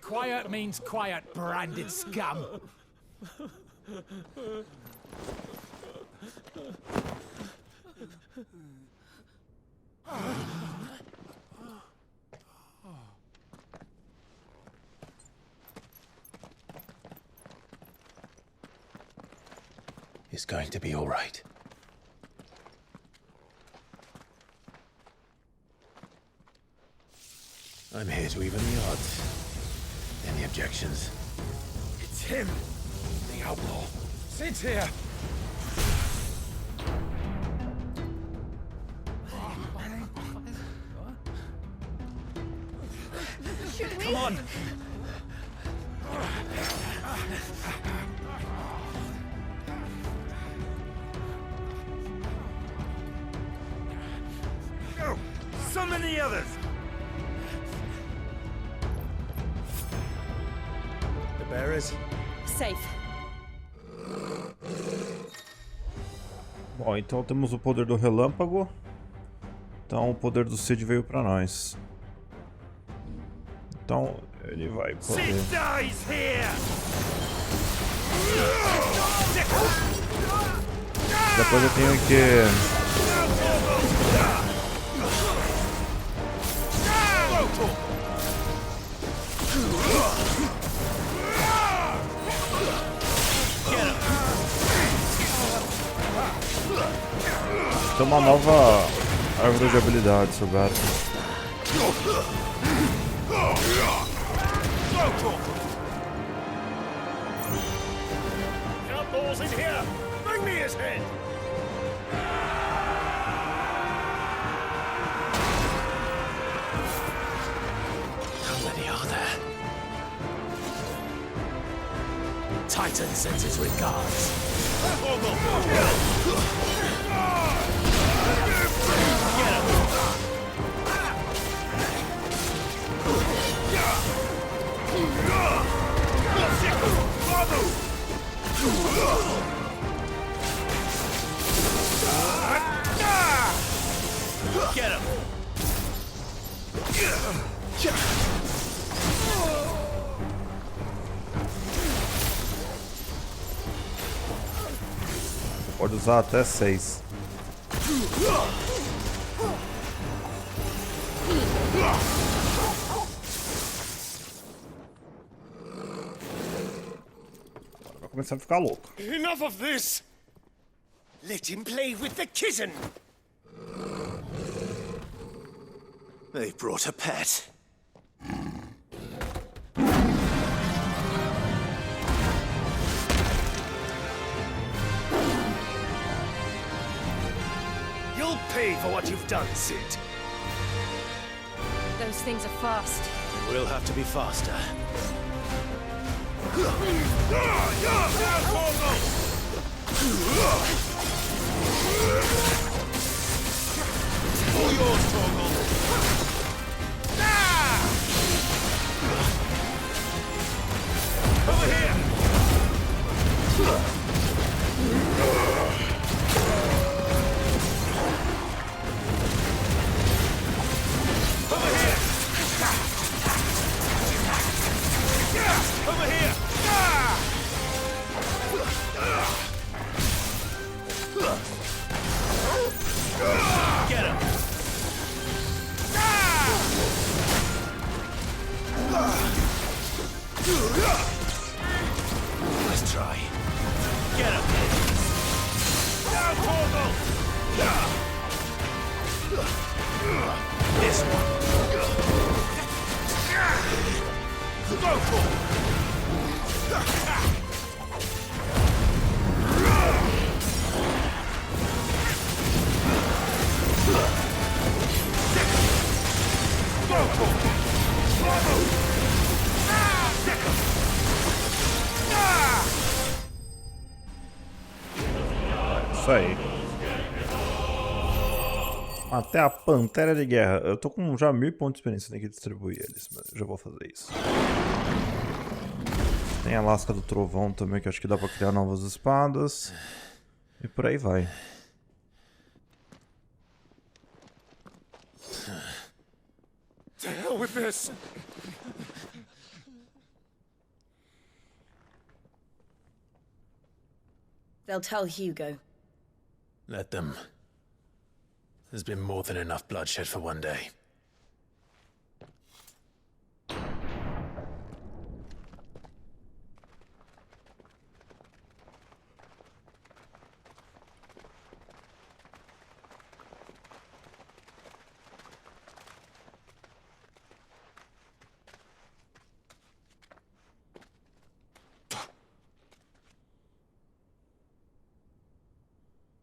Quiet means quiet, branded scum. It's going to be all right. I'm here to even the odds. Any objections? It's him, the outlaw. Sid's here. Should we? Come on. Go! Summon the others! The bearers? Safe. Bom, então temos o poder do relâmpago. Então o poder do Cid veio pra nós. Então ele vai poder... Cid dies here! Depois eu tenho que... Tem uma nova árvore de habilidades, seu gato. Outlaws in here! Bring me his head! How many are there? Titan sends his regards. Get him! Pode usar até 6. Vai começar a ficar louco. Enough of this! Let him play with the kitten! They brought a pet. You'll pay for what you've done, Cid. Those things are fast. We'll have to be faster. All yours, Torgal. Over here! Get him! Let's try. Get him! Down, Torgal! This one! Go for it! Isso aí. Até a Pantera de Guerra. Eu tô com já 1000 pontos de experiência, tem que distribuir eles, mas eu já vou fazer isso. Tem a Lasca do Trovão também, que acho que dá pra criar novas espadas. E por aí vai. To hell with this! They'll tell Hugo. Let them. There's been more than enough bloodshed for one day.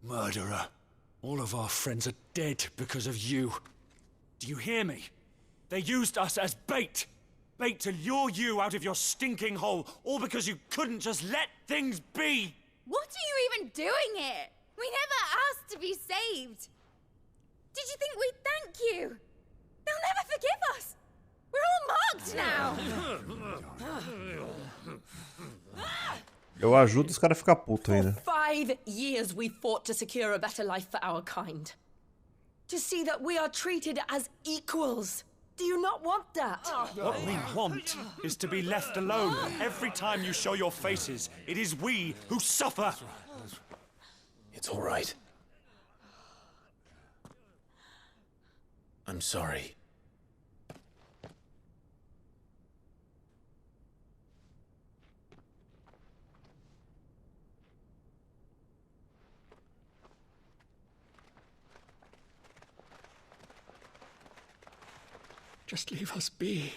Murderer. All of our friends are dead because of you. Do you hear me? They used us as bait. Bait to lure you out of your stinking hole, all because you couldn't just let things be. What are you even doing here? We never asked to be saved. Did you think we'd thank you? They'll never forgive us. We're all marked now. Eu ajudo os caras a ficar putos ainda. 5 years we fought to secure a better life for our kind. To see that we are treated as equals. Do you not want that? What we want is to be left alone. Every time you show your faces, it is we who suffer. It's all right. I'm sorry. Just leave us be.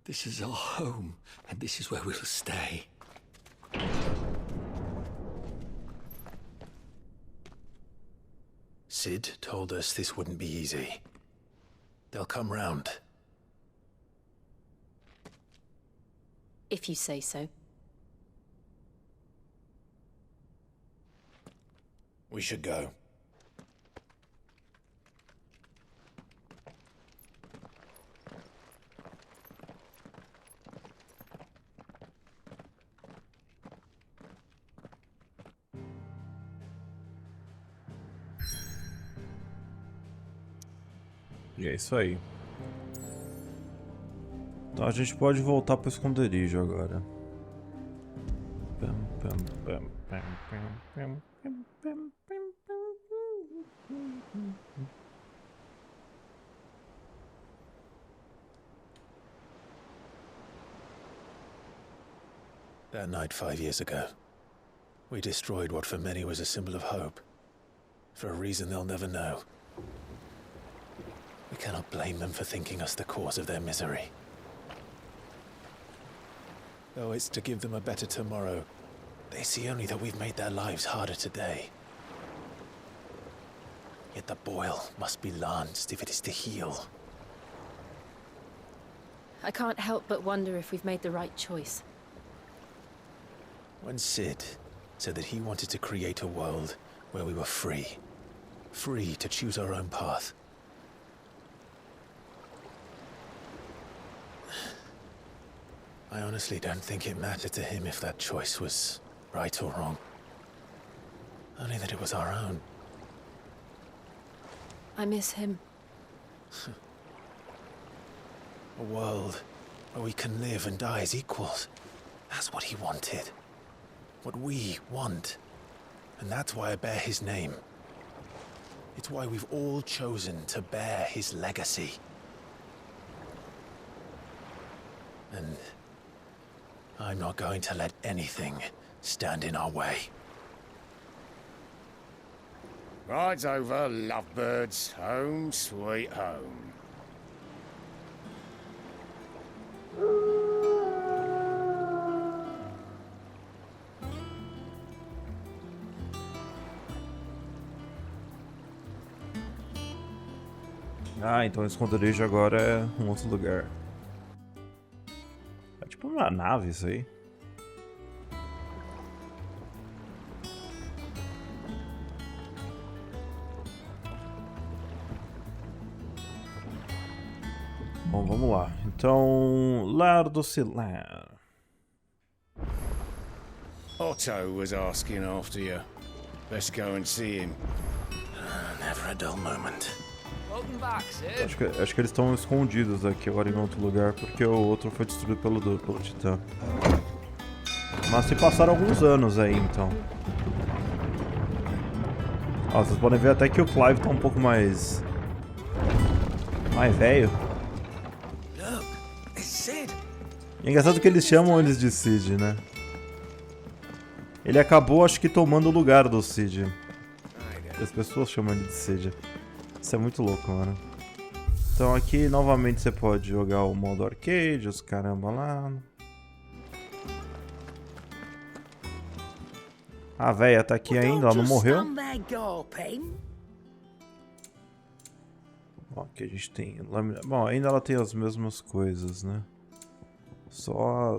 This is our home, and this is where we'll stay. Sid told us this wouldn't be easy. They'll come round. If you say so. We should go. E é isso aí. Então a gente pode voltar pro esconderijo agora. That night 5 years ago, we destroyed what for many was a symbol of hope. For a reason they'll never know. We cannot blame them for thinking us the cause of their misery. Though it's to give them a better tomorrow, they see only that we've made their lives harder today. Yet the boil must be lanced if it is to heal. I can't help but wonder if we've made the right choice. When Sid said that he wanted to create a world where we were free. Free to choose our own path. I honestly don't think it mattered to him if that choice was right or wrong. Only that it was our own. I miss him. A world where we can live and die as equals. That's what he wanted. What we want. And that's why I bear his name. It's why we've all chosen to bear his legacy. And I'm not going to let anything stand in our way. Rides over, lovebirds. Home, sweet home. Ah, então esse esconderijo agora é um outro lugar. É tipo uma nave isso aí. Bom, vamos lá. Então, Lorde Clive. Otto was asking after you. Let's go and see him. Never a dull moment. Welcome back, Sid. Acho que eles estão escondidos aqui agora em outro lugar, porque o outro foi destruído pelo Titã. Mas se passaram alguns anos aí, então. Ó, vocês podem ver até que o Clive tá um pouco mais velho. É engraçado que eles chamam eles de Cid, né? Ele acabou, acho que, tomando o lugar do Cid. As pessoas chamam ele de Cid. Isso é muito louco, mano. Então aqui, novamente, você pode jogar o modo arcade, os caramba lá. A véia tá aqui ainda, ela não morreu. Bom, aqui a gente tem lâmina. Bom, ainda ela tem as mesmas coisas, né? Só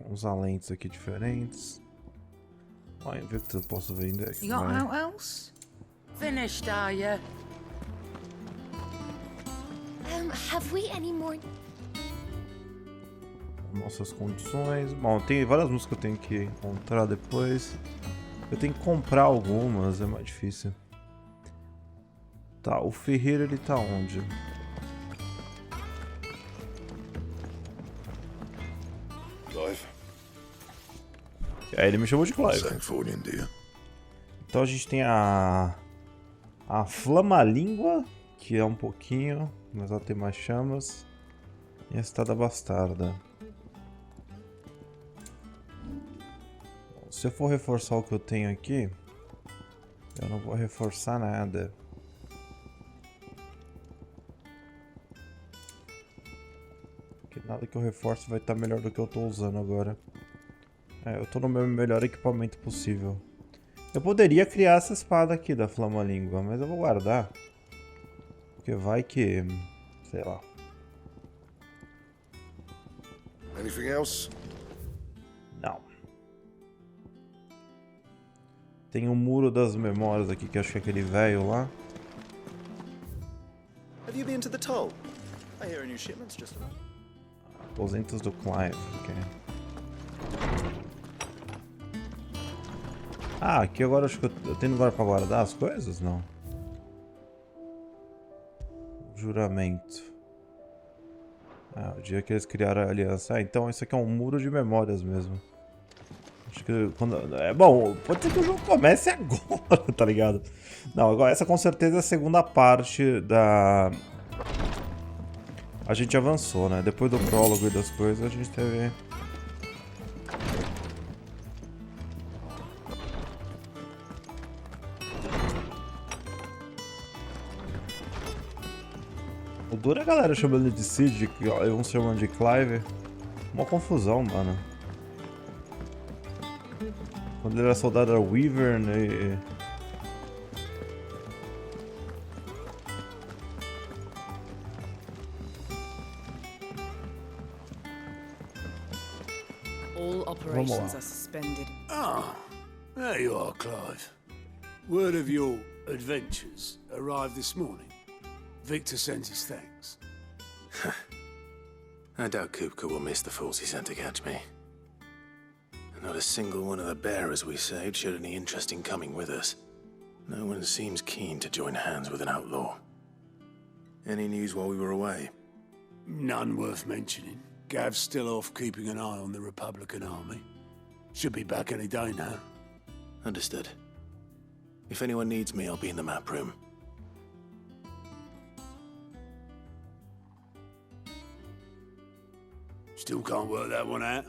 uns alentes aqui diferentes. Olha, vê o que eu posso vender aqui. You got out else? Finished, are you? Have we any more? Nossas condições. Bom, tem várias músicas que eu tenho que encontrar depois. Eu tenho que comprar algumas, é mais difícil. Tá, o ferreiro ele tá onde? Clive. Ele me chamou de Clive. India. Então a gente tem a Flama-Língua, que é um pouquinho, mas ela tem mais chamas. E a Estada Bastarda. Se eu for reforçar o que eu tenho aqui, eu não vou reforçar nada. Porque nada que eu reforce vai estar melhor do que eu estou usando agora. É, eu estou no meu melhor equipamento possível. Eu poderia criar essa espada aqui da Flama-Língua, mas eu vou guardar. Porque vai que... sei lá. Anything else? Não. Tem um muro das memórias aqui, que acho que é aquele velho lá. Have you been to the toll? I hear a new shipment's just arrived. Aposentos do Clive, ok. Ah, aqui agora acho que eu tenho lugar pra guardar as coisas? Não. Juramento. Ah, o dia que eles criaram a aliança. Ah, então isso aqui é um muro de memórias mesmo. Acho que quando... É bom, pode ser que o jogo comece agora, tá ligado? Não, agora essa com certeza é a segunda parte da... A gente avançou, né? Depois do prólogo e das coisas, a gente teve... O duro é a galera chamando ele de Cid, uns chamando de Clive. Uma confusão, mano. Quando ele era soldado era Weaver, né? All operations are suspended. Ah, there you are, Clive. Word of your adventures arrived this morning. Victor sends his thanks. I doubt Kupka will miss the fools he sent to catch me. Not a single one of the bearers we saved showed any interest in coming with us. No one seems keen to join hands with an outlaw. Any news while we were away? None worth mentioning. Gav's still off keeping an eye on the Republican army. Should be back any day now. Understood. If anyone needs me, I'll be in the map room. Still can't work that one out?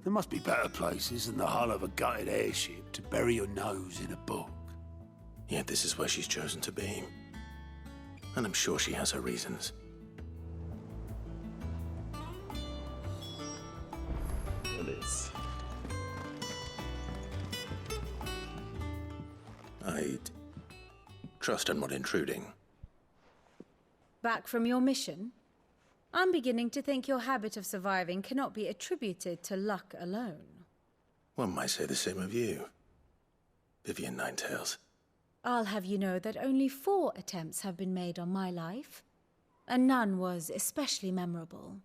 There must be better places than the hull of a gutted airship to bury your nose in a book. Yet this is where she's chosen to be. And I'm sure she has her reasons. Beleza. I'd trust I'm not intruding. Back from your mission? I'm beginning to think your habit of surviving cannot be attributed to luck alone. One might say the same of you, Vivian Ninetails. I'll have you know that only 4 attempts have been made on my life, and none was especially memorable.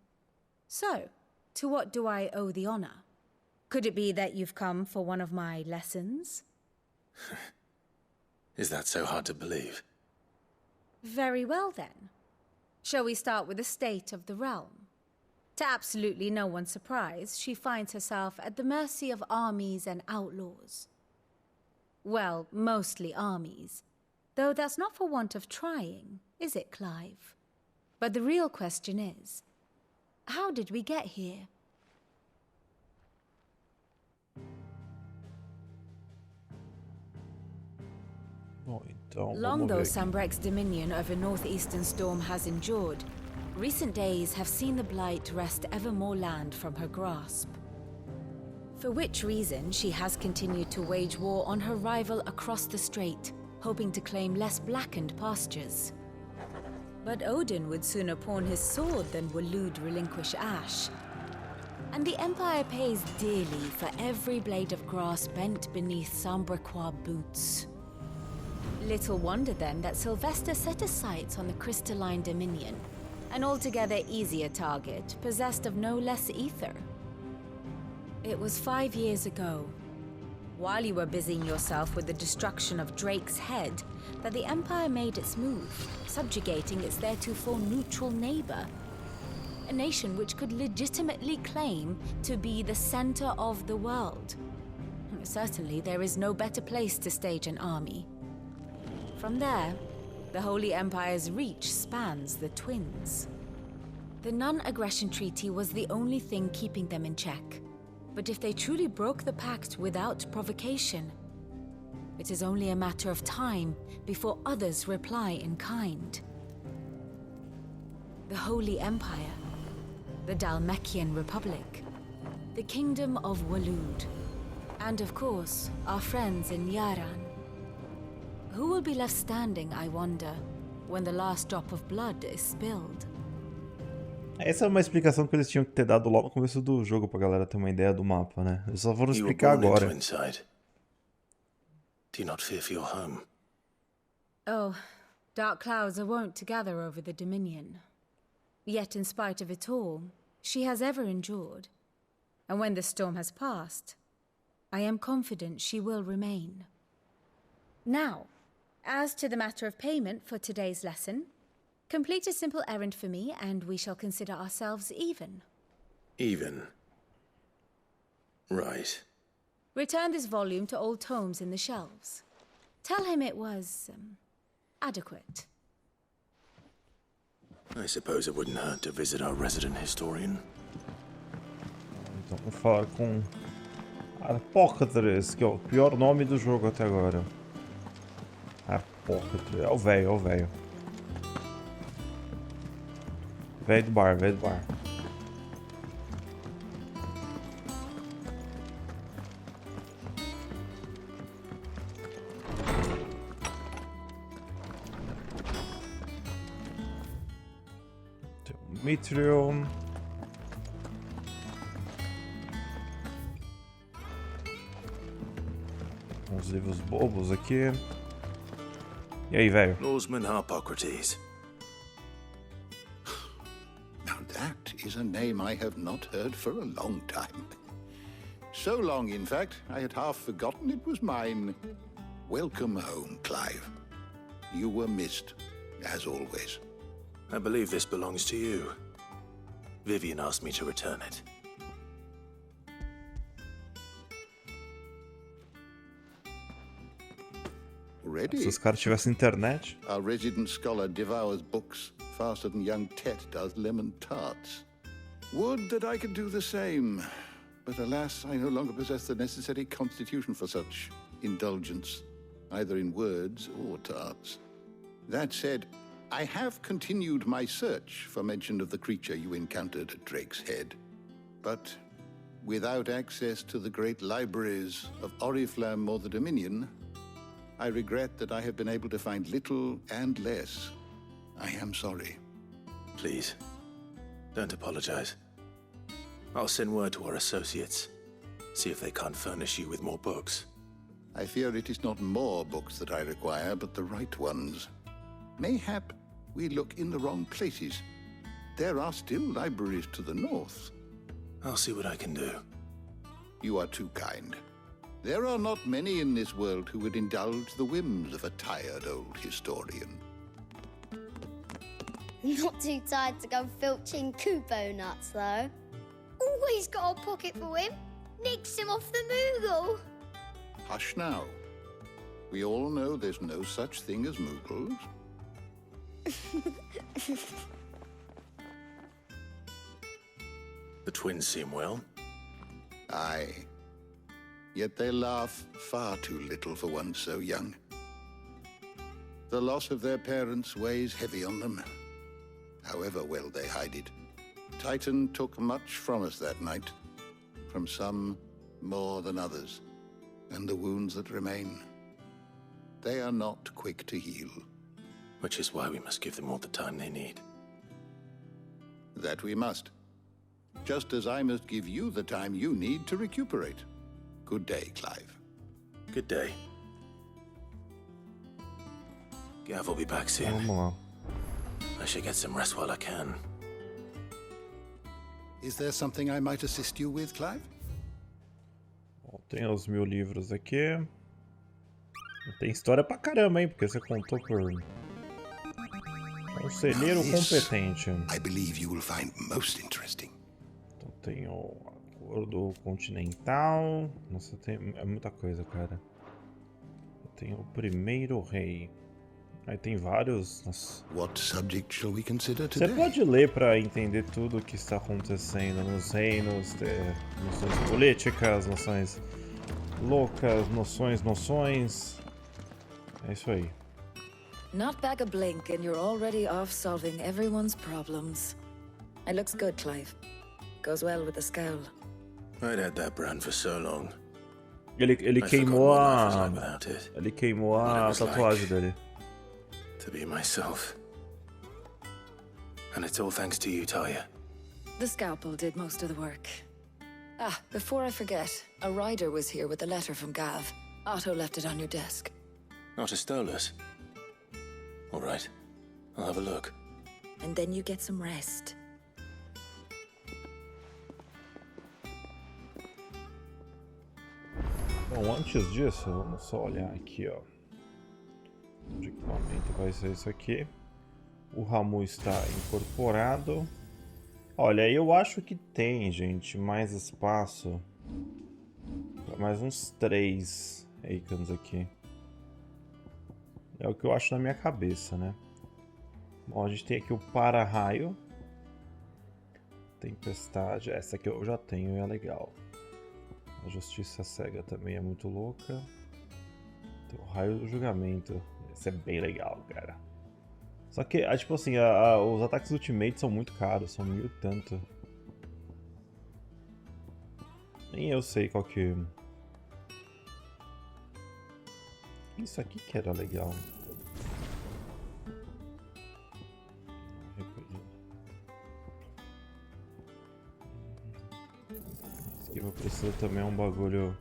So, to what do I owe the honor? Could it be that you've come for one of my lessons? Is that so hard to believe? Very well, then. Shall we start with the state of the realm? To absolutely no one's surprise, she finds herself at the mercy of armies and outlaws. Well, mostly armies. Though that's not for want of trying, is it, Clive? But the real question is, how did we get here? Long though Sambrek's dominion over northeastern Storm has endured, recent days have seen the Blight wrest ever more land from her grasp. For which reason she has continued to wage war on her rival across the strait, hoping to claim less blackened pastures. But Odin would sooner pawn his sword than Waloed relinquish Ash. And the Empire pays dearly for every blade of grass bent beneath Sambrequois boots. Little wonder then that Sylvester set his sights on the crystalline dominion, an altogether easier target, possessed of no less ether. It was 5 years ago, while you were busying yourself with the destruction of Drake's head, that the Empire made its move, subjugating its theretofore neutral neighbor. A nation which could legitimately claim to be the center of the world. Certainly, there is no better place to stage an army. From there, the Holy Empire's reach spans the Twins. The non-aggression treaty was the only thing keeping them in check. But if they truly broke the pact without provocation, it is only a matter of time before others reply in kind. The Holy Empire, the Dhalmekian Republic, the Kingdom of Waloed, and of course, our friends in Yaran. Who will be left standing, I wonder, when the last drop of blood is spilled? Essa é uma explicação que eles tinham que ter dado logo no começo do jogo pra galera ter uma ideia do mapa, né? Eles só foram explicar agora. Do you not fear for your home? Oh, dark clouds are wont to gather over the Dominion. Yet in spite of it all, she has ever endured. And when the storm has passed, I am confident she will remain. Now, as to the matter of payment for today's lesson, complete a simple errand for me and we shall consider ourselves even. Even? Right. Return this volume to old tomes in the shelves. Tell him it was, adequate. I suppose it wouldn't hurt to visit our resident historian. Então vou falar com Arpócatres, que é o pior nome do jogo até agora. Arpócatres, é o velho, Velho do bar, Mithril. Uns livros bobos aqui. E aí, velho? Norseman Harpocrates. Now that is a name I have not heard for a long time. So long, in fact, I had half forgotten it was mine. Welcome home, Clive. You were missed, as always. I believe this belongs to you. Vivian asked me to return it. Ready? Se os caras tivessem internet. Our resident scholar devours books faster than young Tet does lemon tarts. Would that I could do the same. But alas, I no longer possess the necessary constitution for such indulgence, either in words or tarts. That said, I have continued my search for mention of the creature you encountered at Drake's Head. But without access to the great libraries of Oriflamme or the Dominion, I regret that I have been able to find little and less. I am sorry. Please, don't apologize. I'll send word to our associates. See if they can't furnish you with more books. I fear it is not more books that I require, but the right ones. Mayhap we look in the wrong places. There are still libraries to the north. I'll see what I can do. You are too kind. There are not many in this world who would indulge the whims of a tired old historian. Not too tired to go filching Kupo nuts, though. Always got a pocket for him. Nicks him off the Moogle. Hush now. We all know there's no such thing as Moogles. The twins seem well. Aye. Yet they laugh far too little for one so young. The loss of their parents weighs heavy on them, however well they hide it. Titan took much from us that night, from some more than others, and the wounds that remain, they are not quick to heal. Which is why we must give them all the time they need. That we must. Just as I must give you the time you need to recuperate. Good day, Clive. Good day. Gav will be back soon. Vamos lá. I should get some rest while I can. Is there something I might assist you with, Clive? Bom, tem os 1000 livros aqui. Tem história pra caramba, hein? Porque você contou por... Conselheiro competente. I believe you will find most interesting. Então tem o acordo continental. Nossa, é muita coisa, cara. Tem o primeiro rei. Aí tem vários. Nossa. What subject shall we consider today? Você pode ler para entender tudo o que está acontecendo nos reinos, noções políticas, noções loucas, noções. É isso aí. Not back a blink and you're already off solving everyone's problems. It looks good, Clive. Goes well with the scowl. I'd had that brand for so long. Ele queimou a... Ele queimou a tatuagem dele. To be myself. And it's all thanks to you, Talia. The scalpel did most of the work. Ah, before I forget, a rider was here with a letter from Gav. Otto left it on your desk. Not a Stolas. All right. I'll have a look. And then you get some rest. Bom, antes disso, vamos só olhar aqui, ó. De equipamento vai ser isso aqui. O Ramu está incorporado. Olha, eu acho que tem, gente, mais espaço para mais uns 3 Eikons aqui. É o que eu acho na minha cabeça, né? Bom, a gente tem aqui o para-raio. Tempestade. Essa aqui eu já tenho e é legal. A justiça cega também é muito louca. Tem o raio do julgamento. Esse é bem legal, cara. Só que, tipo assim, os ataques ultimate são muito caros. São 1000 e tanto. Nem eu sei qual que... Isso aqui que era legal. Esse aqui eu preciso também um bagulho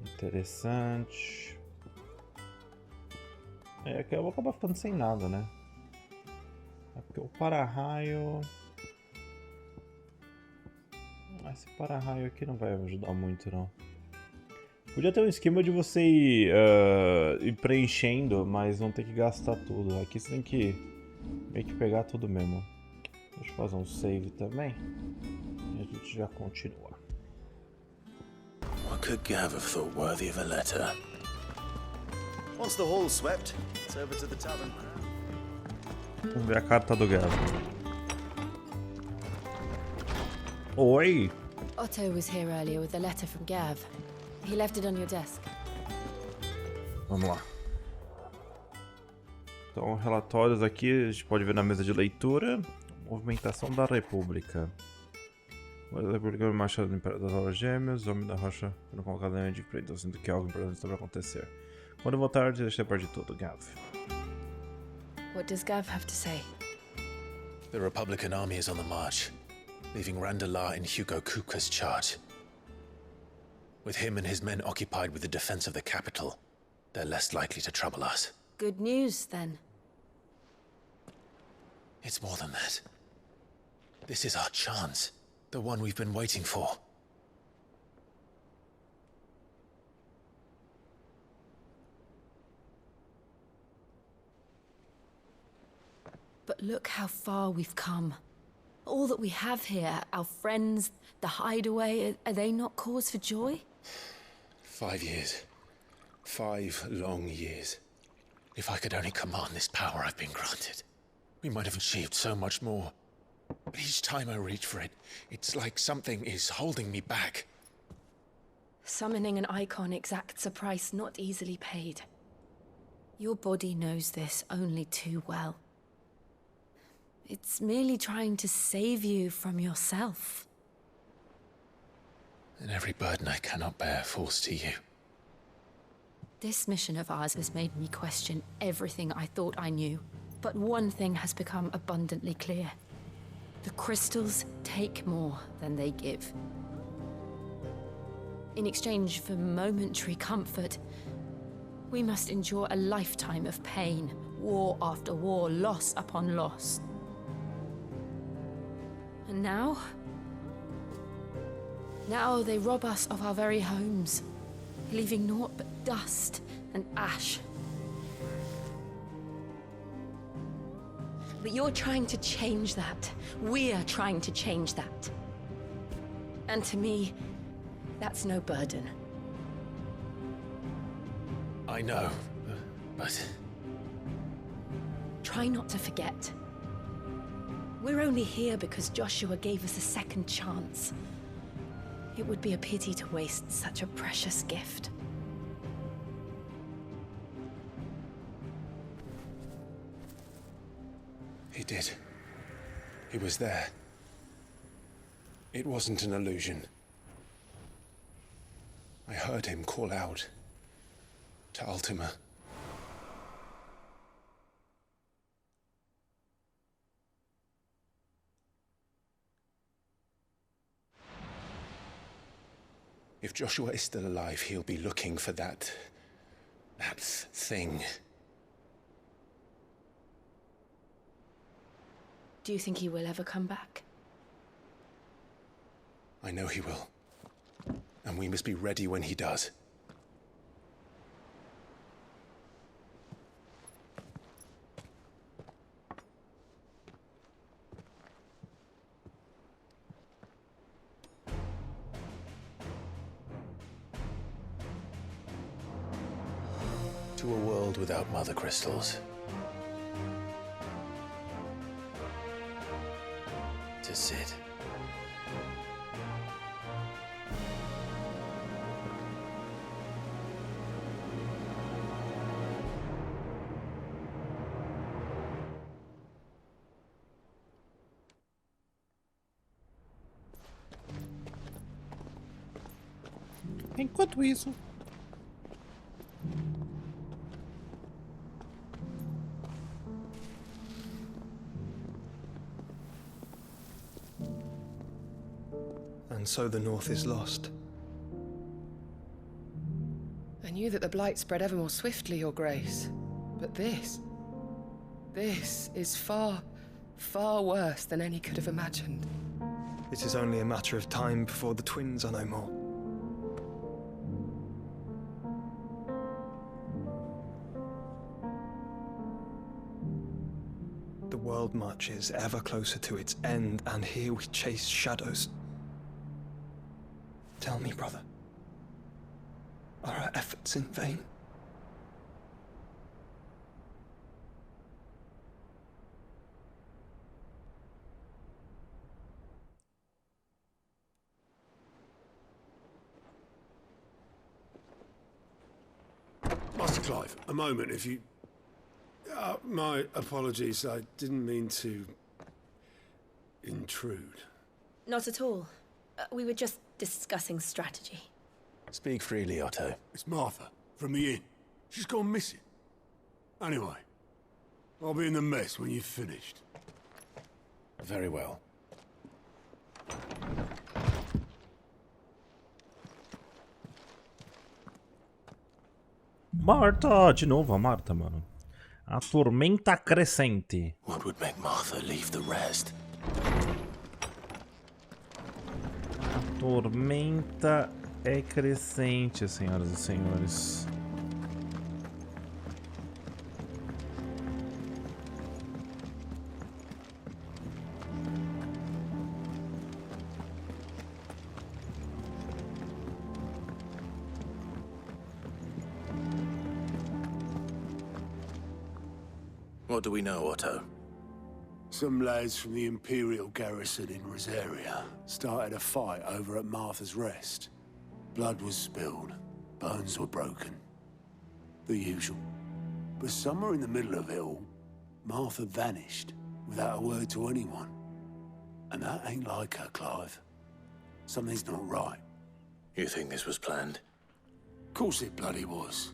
interessante. É que eu vou acabar ficando sem nada, né? É porque o para-raio... Esse para-raio aqui não vai ajudar muito, não. Podia ter um esquema de você ir preenchendo, mas não ter que gastar tudo. Aqui você tem que meio que pegar tudo mesmo. Deixa eu fazer um save também. E a gente já continua. What could Gav have thought worthy of a letter? Once the hall's swept, it's over to the tavern. Vamos ver a carta do Gav. Oi! Otto was here earlier with a letter from Gav. He left it on your desk. Vamos lá. Então, relatórios aqui, a gente pode ver na mesa de leitura. Movimentação da República. O República Machado do Imperador das Auras Gêmeas, Homem da Rocha, foram colocados na de frente, sinto que algo importante está para acontecer. Quando voltar, deixa parte de tudo, Gav. What does Gav have to say? The Republican army is on the march, leaving Randalar in Hugo Kupka's charge. With him and his men occupied with the defense of the capital, they're less likely to trouble us. Good news, then. It's more than that. This is our chance. The one we've been waiting for. But look how far we've come. All that we have here, our friends, the hideaway, are they not cause for joy? 5 years. 5 long years. If I could only command this power I've been granted, we might have achieved so much more. But each time I reach for it, it's like something is holding me back. Summoning an Eikon exacts a price not easily paid. Your body knows this only too well. It's merely trying to save you from yourself. And every burden I cannot bear falls to you. This mission of ours has made me question everything I thought I knew. But one thing has become abundantly clear. The crystals take more than they give. In exchange for momentary comfort, we must endure a lifetime of pain, war after war, loss upon loss. And now they rob us of our very homes, leaving naught but dust and ash. But you're trying to change that. We're trying to change that. And to me, that's no burden. I know, but... Try not to forget. We're only here because Joshua gave us a second chance. It would be a pity to waste such a precious gift. He did. He was there. It wasn't an illusion. I heard him call out to Ultima. If Joshua is still alive, he'll be looking for that thing. Do you think he will ever come back? I know he will. And we must be ready when he does. To a world without mother crystals. To Sid. Enquanto isso... And so the North is lost. I knew that the blight spread ever more swiftly, Your Grace. But this is far, far worse than any could have imagined. It is only a matter of time before the twins are no more. The world marches ever closer to its end, and here we chase shadows. Tell me, brother, are our efforts in vain? Clive, a moment, if you... my apologies, I didn't mean to... intrude. Not at all. We were just discussing strategy. Speak freely, Otto. It's Martha, from the inn. She's gone missing. Anyway, I'll be in the mess when you've finished. Very well. Marta! De novo a Marta, mano. A tormenta crescente. What would make Martha leave the rest? A tormenta é crescente, senhoras e senhores. What do we know, Otto? Some lads from the Imperial garrison in Rosaria started a fight over at Martha's Rest. Blood was spilled, bones were broken. The usual. But somewhere in the middle of it all, Martha vanished without a word to anyone. And that ain't like her, Clive. Something's not right. You think this was planned? Of course it bloody was.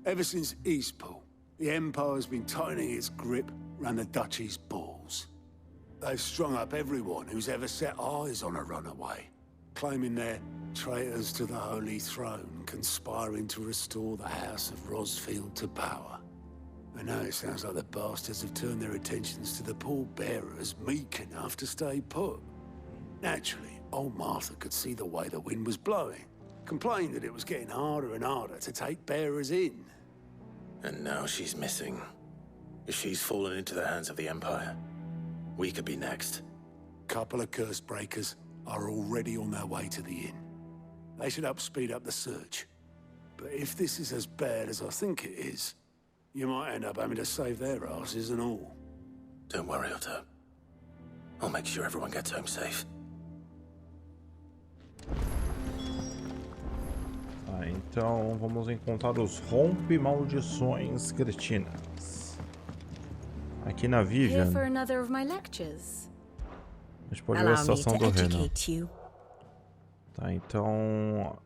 Ever since Eastpool, the Empire's been tightening its grip round the Duchy's balls. They've strung up everyone who's ever set eyes on a runaway, claiming they're traitors to the Holy Throne, conspiring to restore the House of Rosfield to power. And now it sounds like the bastards have turned their attentions to the pallbearers meek enough to stay put. Naturally, old Martha could see the way the wind was blowing, complained that it was getting harder and harder to take bearers in. And now she's missing. If she's fallen into the hands of the Empire, we could be next. Couple of curse breakers are already on their way to the inn. They should help speed up the search. But if this is as bad as I think it is, you might end up having to save their asses and all. Don't worry, Otto. I'll make sure everyone gets home safe. Então vamos encontrar os rompe-maldições cretinas. Aqui na Vivian. Here for another of my lectures. A gente pode ver a situação do reino. Tá, então...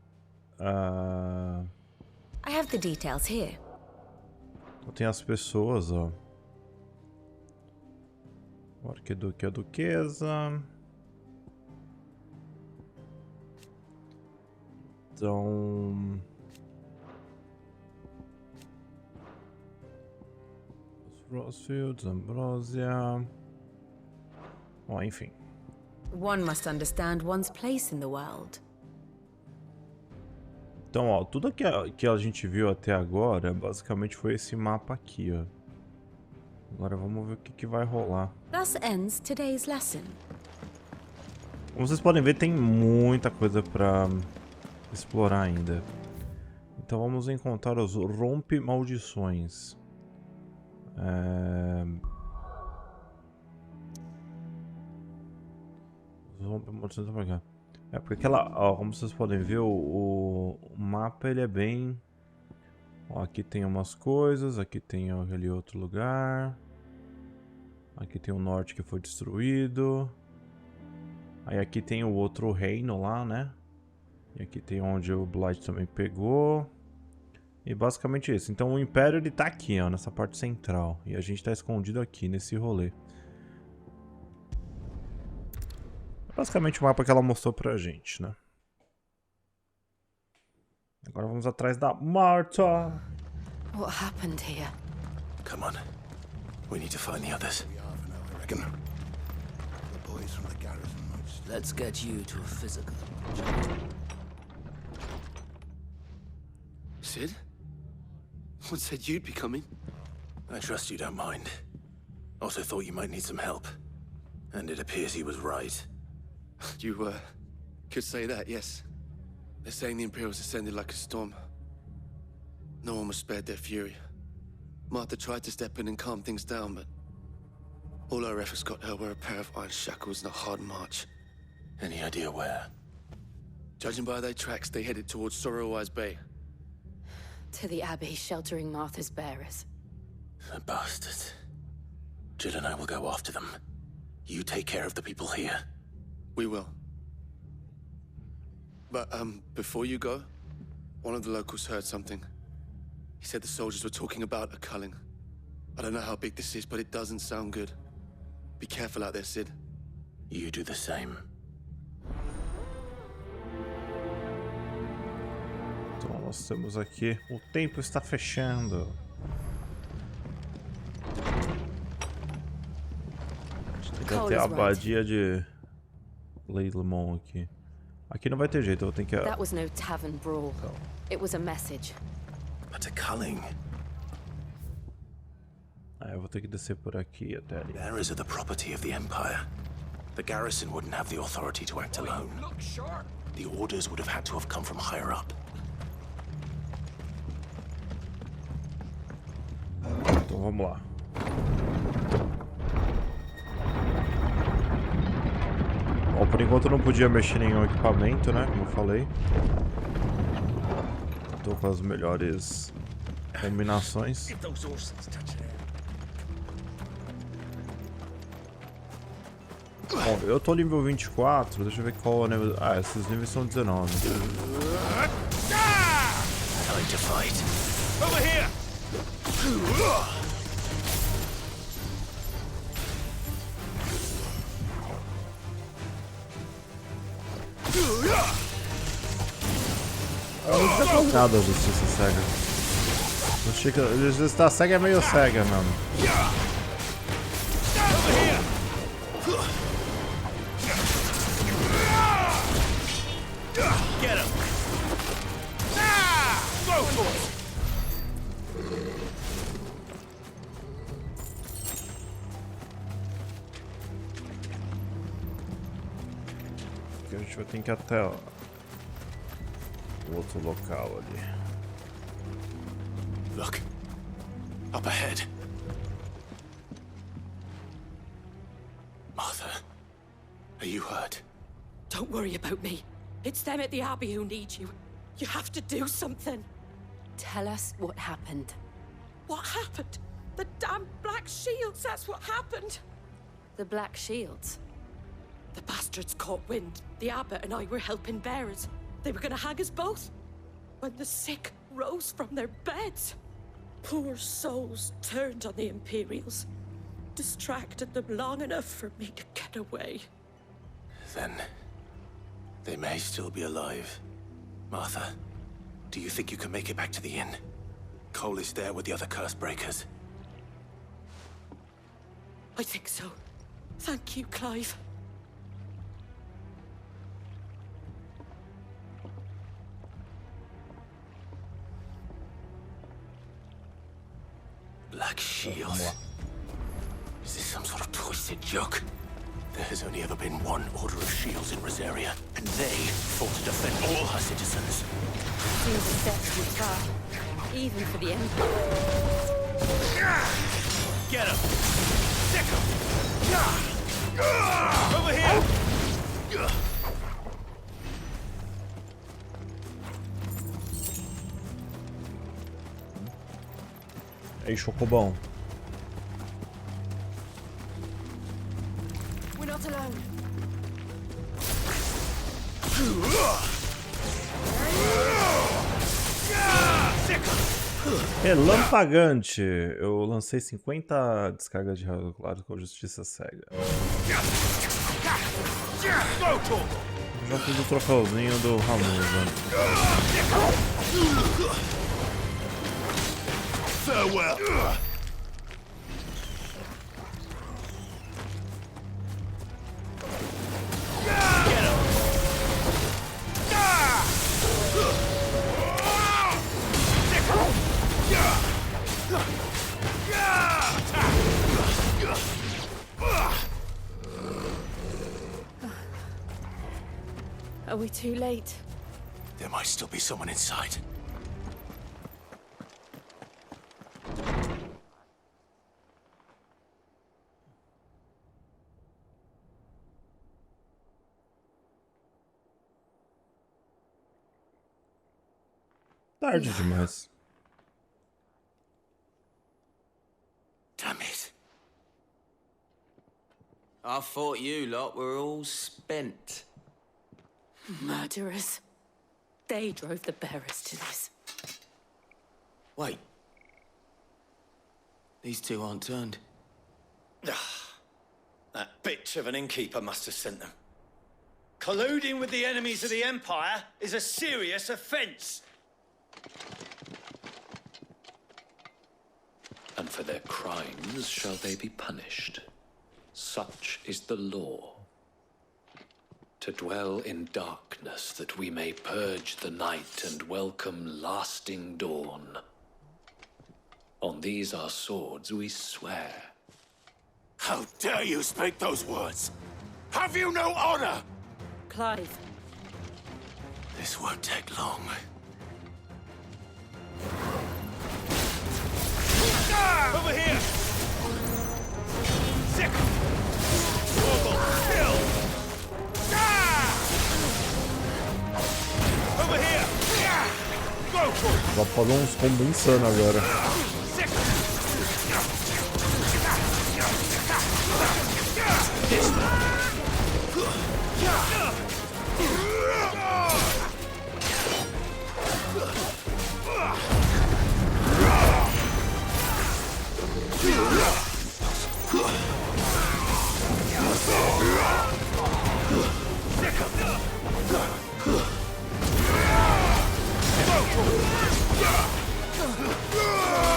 I have the details here. Então tem as pessoas, ó. O arquiduque e a duquesa. Então... Os Rosfields, Ambrosia... Bom, enfim. One must understand one's place in the world. Então, ó, tudo que a gente viu até agora, basicamente foi esse mapa aqui, ó. Agora vamos ver o que vai rolar. Thus ends today's lesson. Como vocês podem ver, tem muita coisa pra explorar ainda. Então vamos encontrar os rompe-maldições. Os rompe-maldições pra cá. É porque aquela, ó, como vocês podem ver, o mapa ele é bem... Ó, aqui tem umas coisas, aqui tem aquele outro lugar. Aqui tem o norte que foi destruído. Aí aqui tem o outro reino lá, né? E aqui tem onde o Blight também pegou. E basicamente isso. Então o Império ele tá aqui, ó, nessa parte central. E a gente tá escondido aqui, nesse rolê. Basicamente o mapa que ela mostrou pra gente, né? Agora vamos atrás da Marta. What happened here? Come on. We need to find the others. Reckon. The boys from the garrison might... Let's get you to a physical. Sid? What said you'd be coming? I trust you don't mind. Also thought you might need some help. And it appears he was right. You, could say that, yes. They're saying the Imperials ascended like a storm. No one was spared their fury. Martha tried to step in and calm things down, but all our efforts got her were a pair of iron shackles and a hard march. Any idea where? Judging by their tracks, they headed towards Sorrowwise Bay. To the Abbey sheltering Martha's bearers. The bastards. Jill and I will go after them. You take care of the people here. We will. But, before you go, one of the locals heard something. He said the soldiers were talking about a culling. I don't know how big this is, but it doesn't sound good. Be careful out there, Sid. You do the same. Então nós temos aqui... O tempo está fechando. Tem que ter a abadia de Leilemon aqui. Aqui não vai ter jeito, eu vou ter que... That was no tavern brawl. It was a message. But a culling. Eu vou ter que descer por aqui até ali. Bearers are the property of the Empire. The garrison wouldn't have the authority to act alone. The orders would have had to have come from higher up. Então vamos lá. Bom, por enquanto eu não podia mexer em nenhum equipamento, né? Como eu falei. Tô com as melhores combinações. Bom, eu tô nível 24, deixa eu ver qual é o nível... Ah, esses níveis são 19. Time to fight. Over here! Eu não tinha colocado a justiça cega. A justiça cega é meio cega, mano. Get him! Go for it! Aqui a gente vai ter que ir até o outro local ali. Look. Up ahead. Martha, are you hurt? Don't worry about me. It's them at the Abbey who need you. You have to do something. Tell us what happened. What happened? The damn Black Shields, that's what happened. The Black Shields? The bastards caught wind. The Abbot and I were helping bearers. They were gonna hang us both. When the sick rose from their beds, poor souls turned on the Imperials. Distracted them long enough for me to get away. Then... they may still be alive. Martha, do you think you can make it back to the inn? Cole is there with the other curse breakers. I think so. Thank you, Clive. Black Shield. Is this some sort of twisted joke? There has only ever been one Order of Shields in Rosaria, and they fought to defend all her citizens. Seems a step too far, even for the Empire. Get him! Stick him! Over here! Ei, Chocobão. We're not alone. Relampagante. Eu lancei 50 descargas de raio claro com justiça cega. Já fiz o troféuzinho do Ramusa. Farewell. Are we too late? There might still be someone inside. Tarde demais. I thought you lot were all spent. Murderers. They drove the bearers to this. Wait. These two aren't turned. That bitch of an innkeeper must have sent them. Colluding with the enemies of the Empire is a serious offense. And for their crimes shall they be punished. Such is the law. To dwell in darkness that we may purge the night and welcome lasting dawn. On these our swords we swear. How dare you speak those words? Have you no honor? Clive. This won't take long. Over here! Sick! Orbital, kill! Over here! Go for it! Dá pra fazer uns combos insanos agora.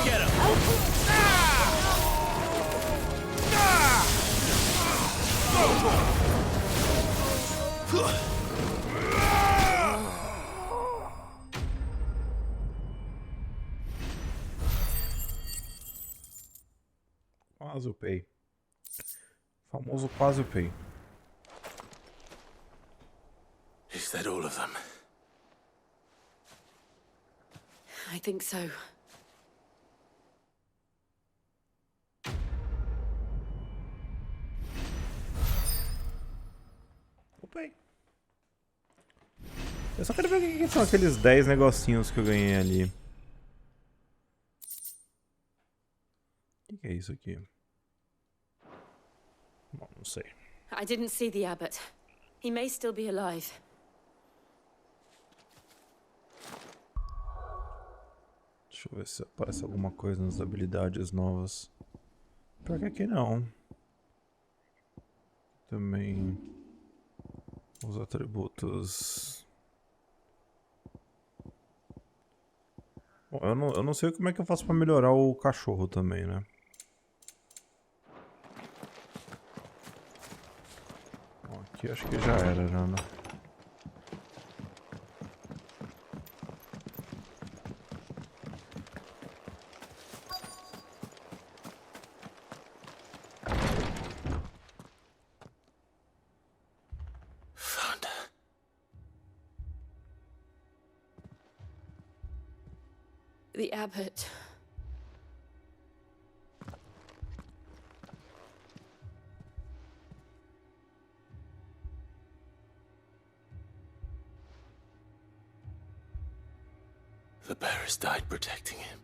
Get him! Quase upei. Famoso quase upei. Is that all of them? I think so. Upei. Eu só quero ver o que são aqueles 10 negocinhos que eu ganhei ali. O que é isso aqui? Bom, não sei. I didn't see the abbot. He may still be alive. Deixa eu ver se aparece alguma coisa nas habilidades novas. Pior que aqui não. Também os atributos. Bom, eu não sei como é que eu faço pra melhorar o cachorro também, né? Bom, aqui acho que já era, já, né? The abbot. The bearers died protecting him,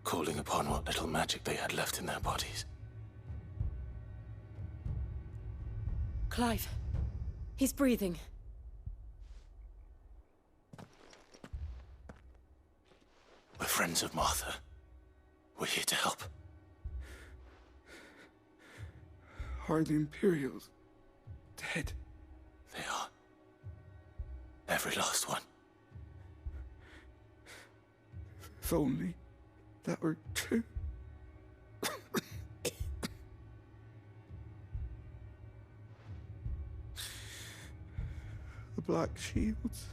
calling upon what little magic they had left in their bodies. Clive. He's breathing. We're friends of Martha. We're here to help. Are the Imperials dead? They are. Every last one. If only that were true. The Black Shields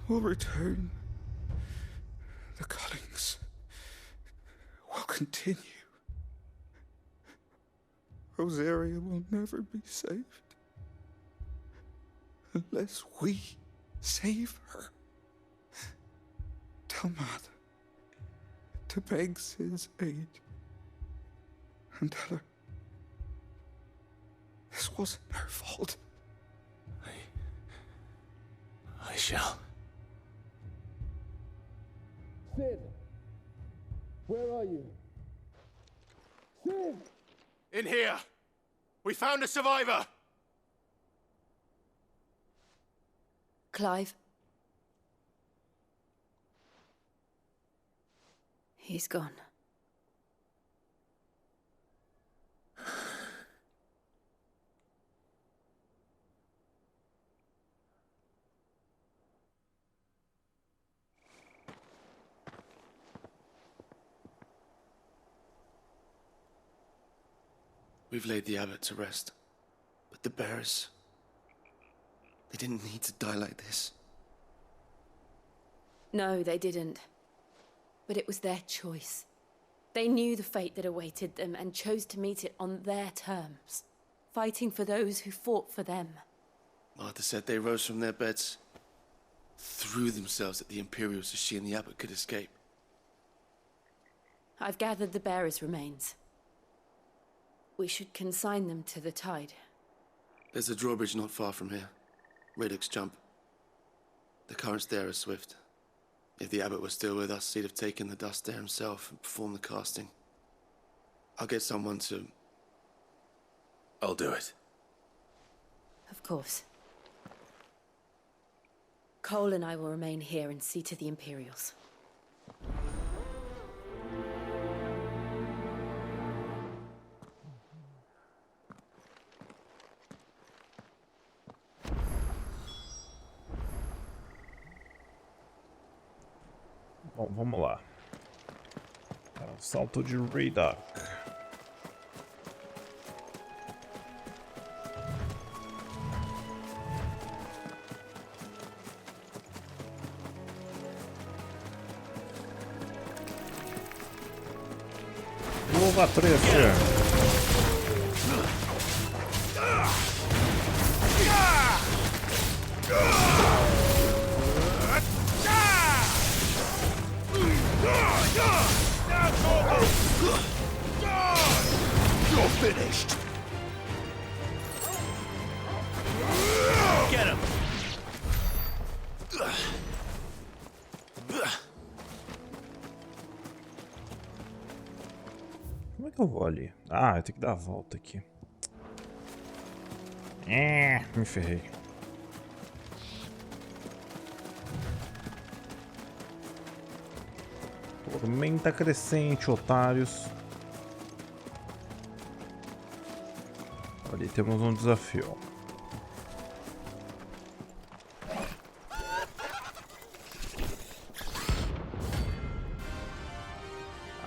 will return. The cullings will continue. Rosaria will never be saved unless we save her. Tell Mother to beg Sid's aid and tell her this wasn't her fault. I shall. Sid! Where are you? Sid! In here. We found a survivor. Clive. He's gone. We've laid the abbot to rest. But the bearers... they didn't need to die like this. No, they didn't. But it was their choice. They knew the fate that awaited them and chose to meet it on their terms, fighting for those who fought for them. Martha said they rose from their beds, threw themselves at the Imperials so she and the abbot could escape. I've gathered the bearers' remains. We should consign them to the tide. There's a drawbridge not far from here. Radix Jump. The currents there are swift. If the abbot was still with us, he'd have taken the dust there himself and performed the casting. I'll get someone to... I'll do it. Of course. Cole and I will remain here and see to the Imperials. Bom, vamos lá. Salto de Radar. Luva 13. You're finished. Get him. Como é que eu vou ali? Ah, eu tenho que dar a volta aqui. Me ferrei. Tormenta crescente, otários. Ali temos um desafio.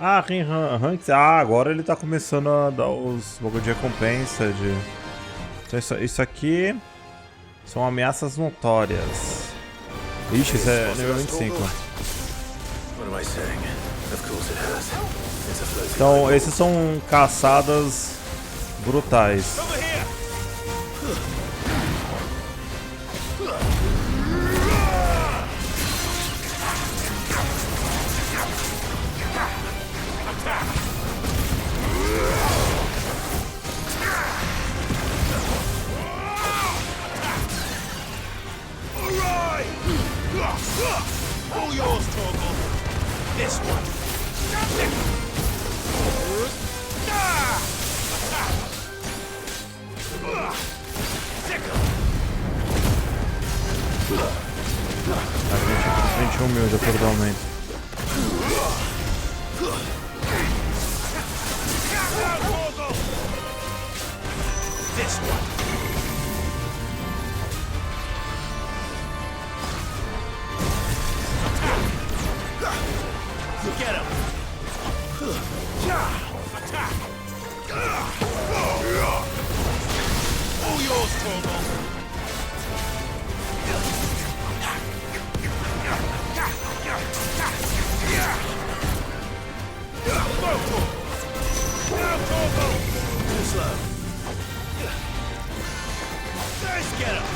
Ah, ranks. Ah, agora ele tá começando a dar os bagulho de recompensa de... Então isso aqui são ameaças notórias. Ixi, isso é nível 25. Então, esses são caçadas brutais. All yours, Torgal. This one. A gente humilde totalmente. This one. Get him! Attack! All yours, Torgal! Now, Torgal! Too slow. Let's get him!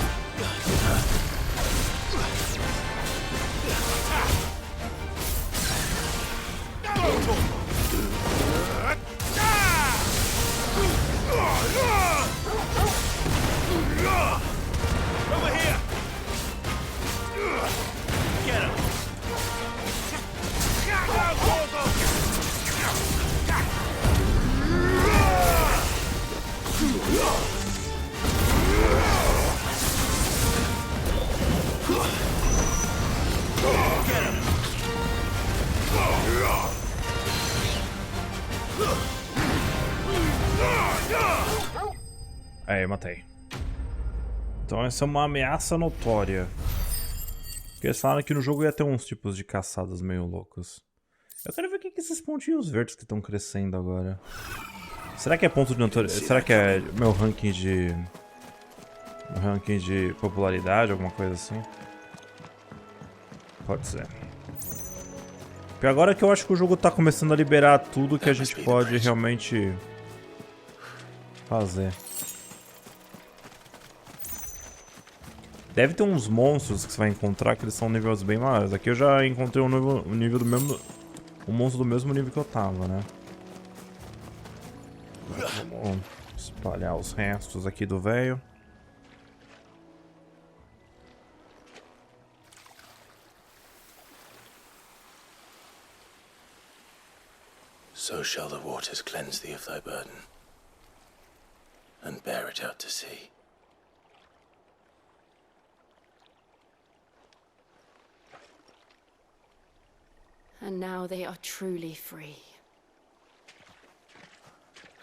Over here! Get him! Now, Torgal! Aí, matei. Então essa é uma ameaça notória. Porque eles falaram que no jogo ia ter uns tipos de caçadas meio loucos. Eu quero ver o que é esses pontinhos verdes que estão crescendo agora. Será que é ponto de notoriedade? Será que é meu ranking de... um ranking de popularidade, alguma coisa assim? Pode ser. Porque agora que eu acho que o jogo tá começando a liberar tudo que a gente pode realmente fazer. Deve ter uns monstros que você vai encontrar que eles são níveis bem maiores. Aqui eu já encontrei um nível do mesmo... um monstro do mesmo nível que eu tava, né? Vamos espalhar os restos aqui do velho. So shall the waters cleanse thee of thy burden, and bear it out to sea. And now they are truly free.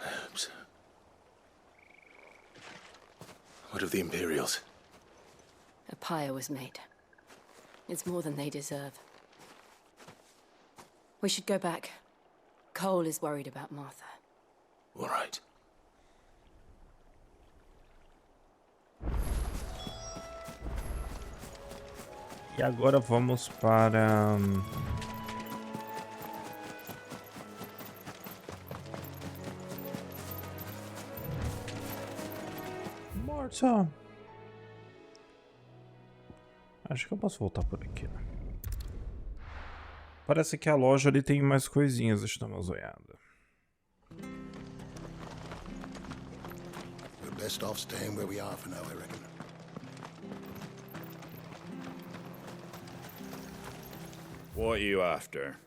I hope so. What of the Imperials? A pyre was made. It's more than they deserve. We should go back. Cole is worried about Martha. All right. E agora vamos para... Morta. Acho que eu posso voltar por aqui, né? Parece que a loja ali tem mais coisinhas, deixa eu dar uma olhada. We're best off staying where we are for now, I reckon. What are you after?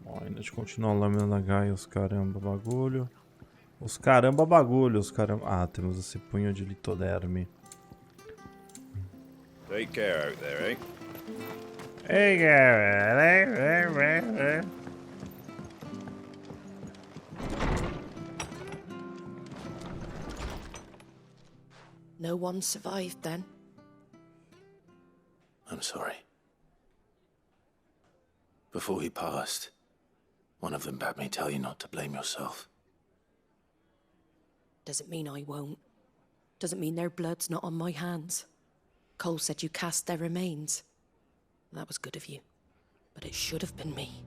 Ó, ainda a gente continua a lâmina da Gaia, os caramba bagulho. Os caramba bagulho, os caramba... Ah, temos esse punho de litoderme. Take care out there, eh? Hey, No one survived then? I'm sorry. Before he passed, one of them bade me tell you not to blame yourself. Doesn't mean I won't. Doesn't mean their blood's not on my hands. Cole said you cast their remains. That was good of you. But it should have been me.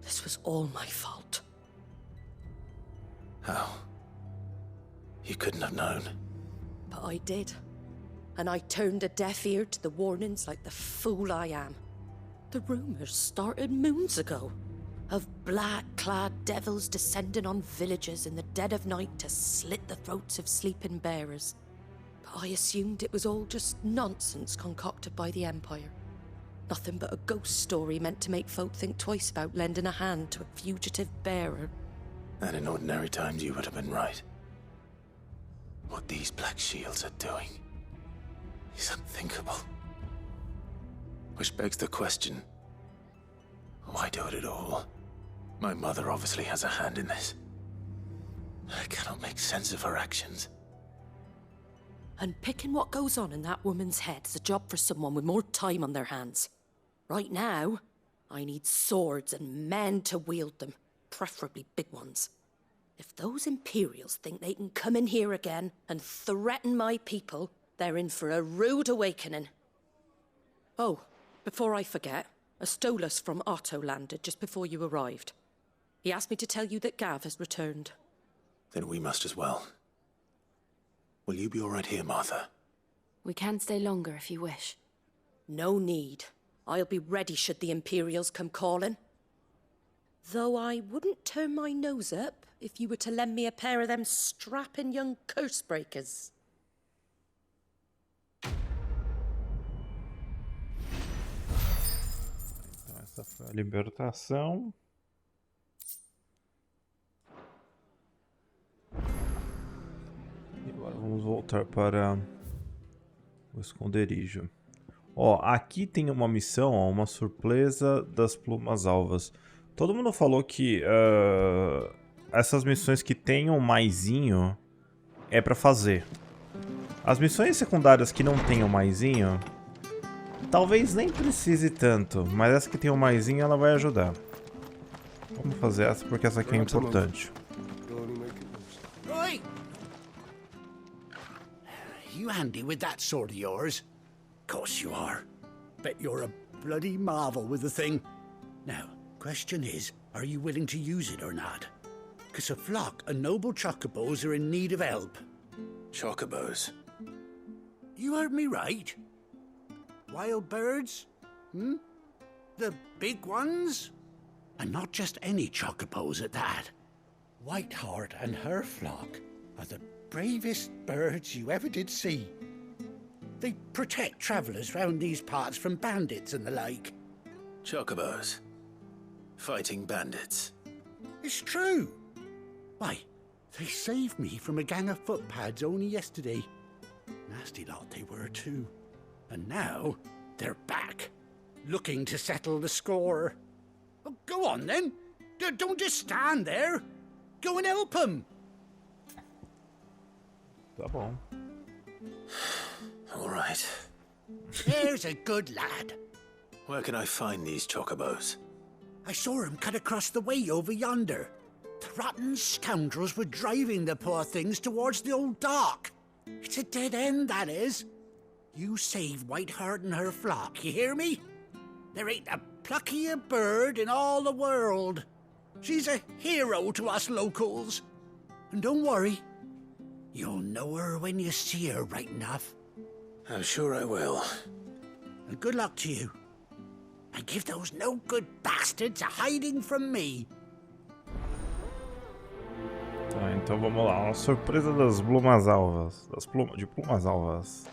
This was all my fault. How? You couldn't have known. But I did. And I turned a deaf ear to the warnings like the fool I am. The rumors started moons ago. Of black-clad devils descending on villages in the dead of night to slit the throats of sleeping bearers. But I assumed it was all just nonsense concocted by the Empire. Nothing but a ghost story meant to make folk think twice about lending a hand to a fugitive bearer. And in ordinary times you would have been right. What these Black Shields are doing is unthinkable. Which begs the question, why do it at all? My mother obviously has a hand in this. I cannot make sense of her actions. And picking what goes on in that woman's head is a job for someone with more time on their hands. Right now, I need swords and men to wield them, preferably big ones. If those Imperials think they can come in here again and threaten my people, they're in for a rude awakening. Oh, before I forget, a Stolas from Otto landed just before you arrived. He asked me to tell you that Gav has returned. Then we must as well. Will you be all right here, Martha? We can stay longer if you wish. No need. I'll be ready should the Imperials come calling. Though I wouldn't turn my nose up if you were to lend me a pair of them strapping young curse breakers. Então essa foi a libertação. E agora vamos voltar para o esconderijo. Ó, aqui tem uma missão, ó, uma surpresa das plumas alvas. Todo mundo falou que essas missões que tem um maisinho é pra fazer. As missões secundárias que não tem o maisinho, talvez nem precise tanto, mas essa que tem o maisinho ela vai ajudar. Vamos fazer essa porque essa aqui é importante. Oi! You handy with that sword of yours? Course you are. Bet you're a bloody marvel with the thing. Now, question is, are you willing to use it or not? 'Cause a flock of noble chocobos are in need of help. Chocobos? You heard me right. Wild birds? Hmm? The big ones? And not just any chocobos at that. Whiteheart and her flock are the bravest birds you ever did see. They protect travellers round these parts from bandits and the like. Chocobos? Fighting bandits? It's true. Why, they saved me from a gang of footpads only yesterday. Nasty lot they were too. And now, they're back, looking to settle the score. Well, go on then. Don't just stand there. Go and help them. Tá bom. All right. There's a good lad. Where can I find these chocobos? I saw him cut across the way over yonder. The rotten scoundrels were driving the poor things towards the old dock. It's a dead end, that is. You save Whiteheart and her flock, you hear me? There ain't a pluckier bird in all the world. She's a hero to us locals. And don't worry, you'll know her when you see her right enough. I'm sure I will. And good luck to you. And give those no-good bastards a hiding from me. Tá, então vamos lá. Uma surpresa das plumas alvas. De plumas alvas.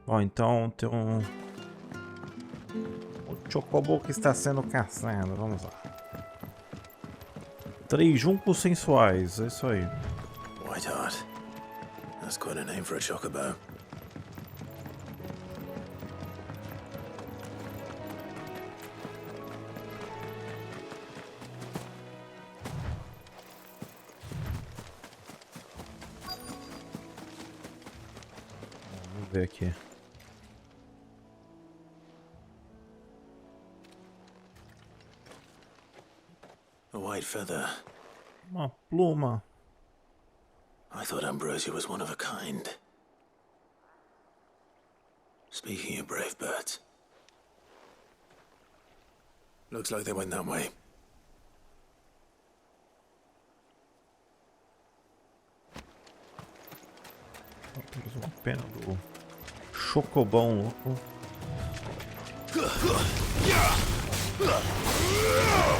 Bom, então tem um chocobo que está sendo caçado. Vamos lá. 3 juncos sensuais. É isso aí. Whiteheart. That's quite a name for a chocobo. Vamos ver aqui. A white feather. Uma pluma. I thought Ambrosia was one of a kind. Speaking of brave birds. Looks like they went that way. Temos uma pena do chocobão louco.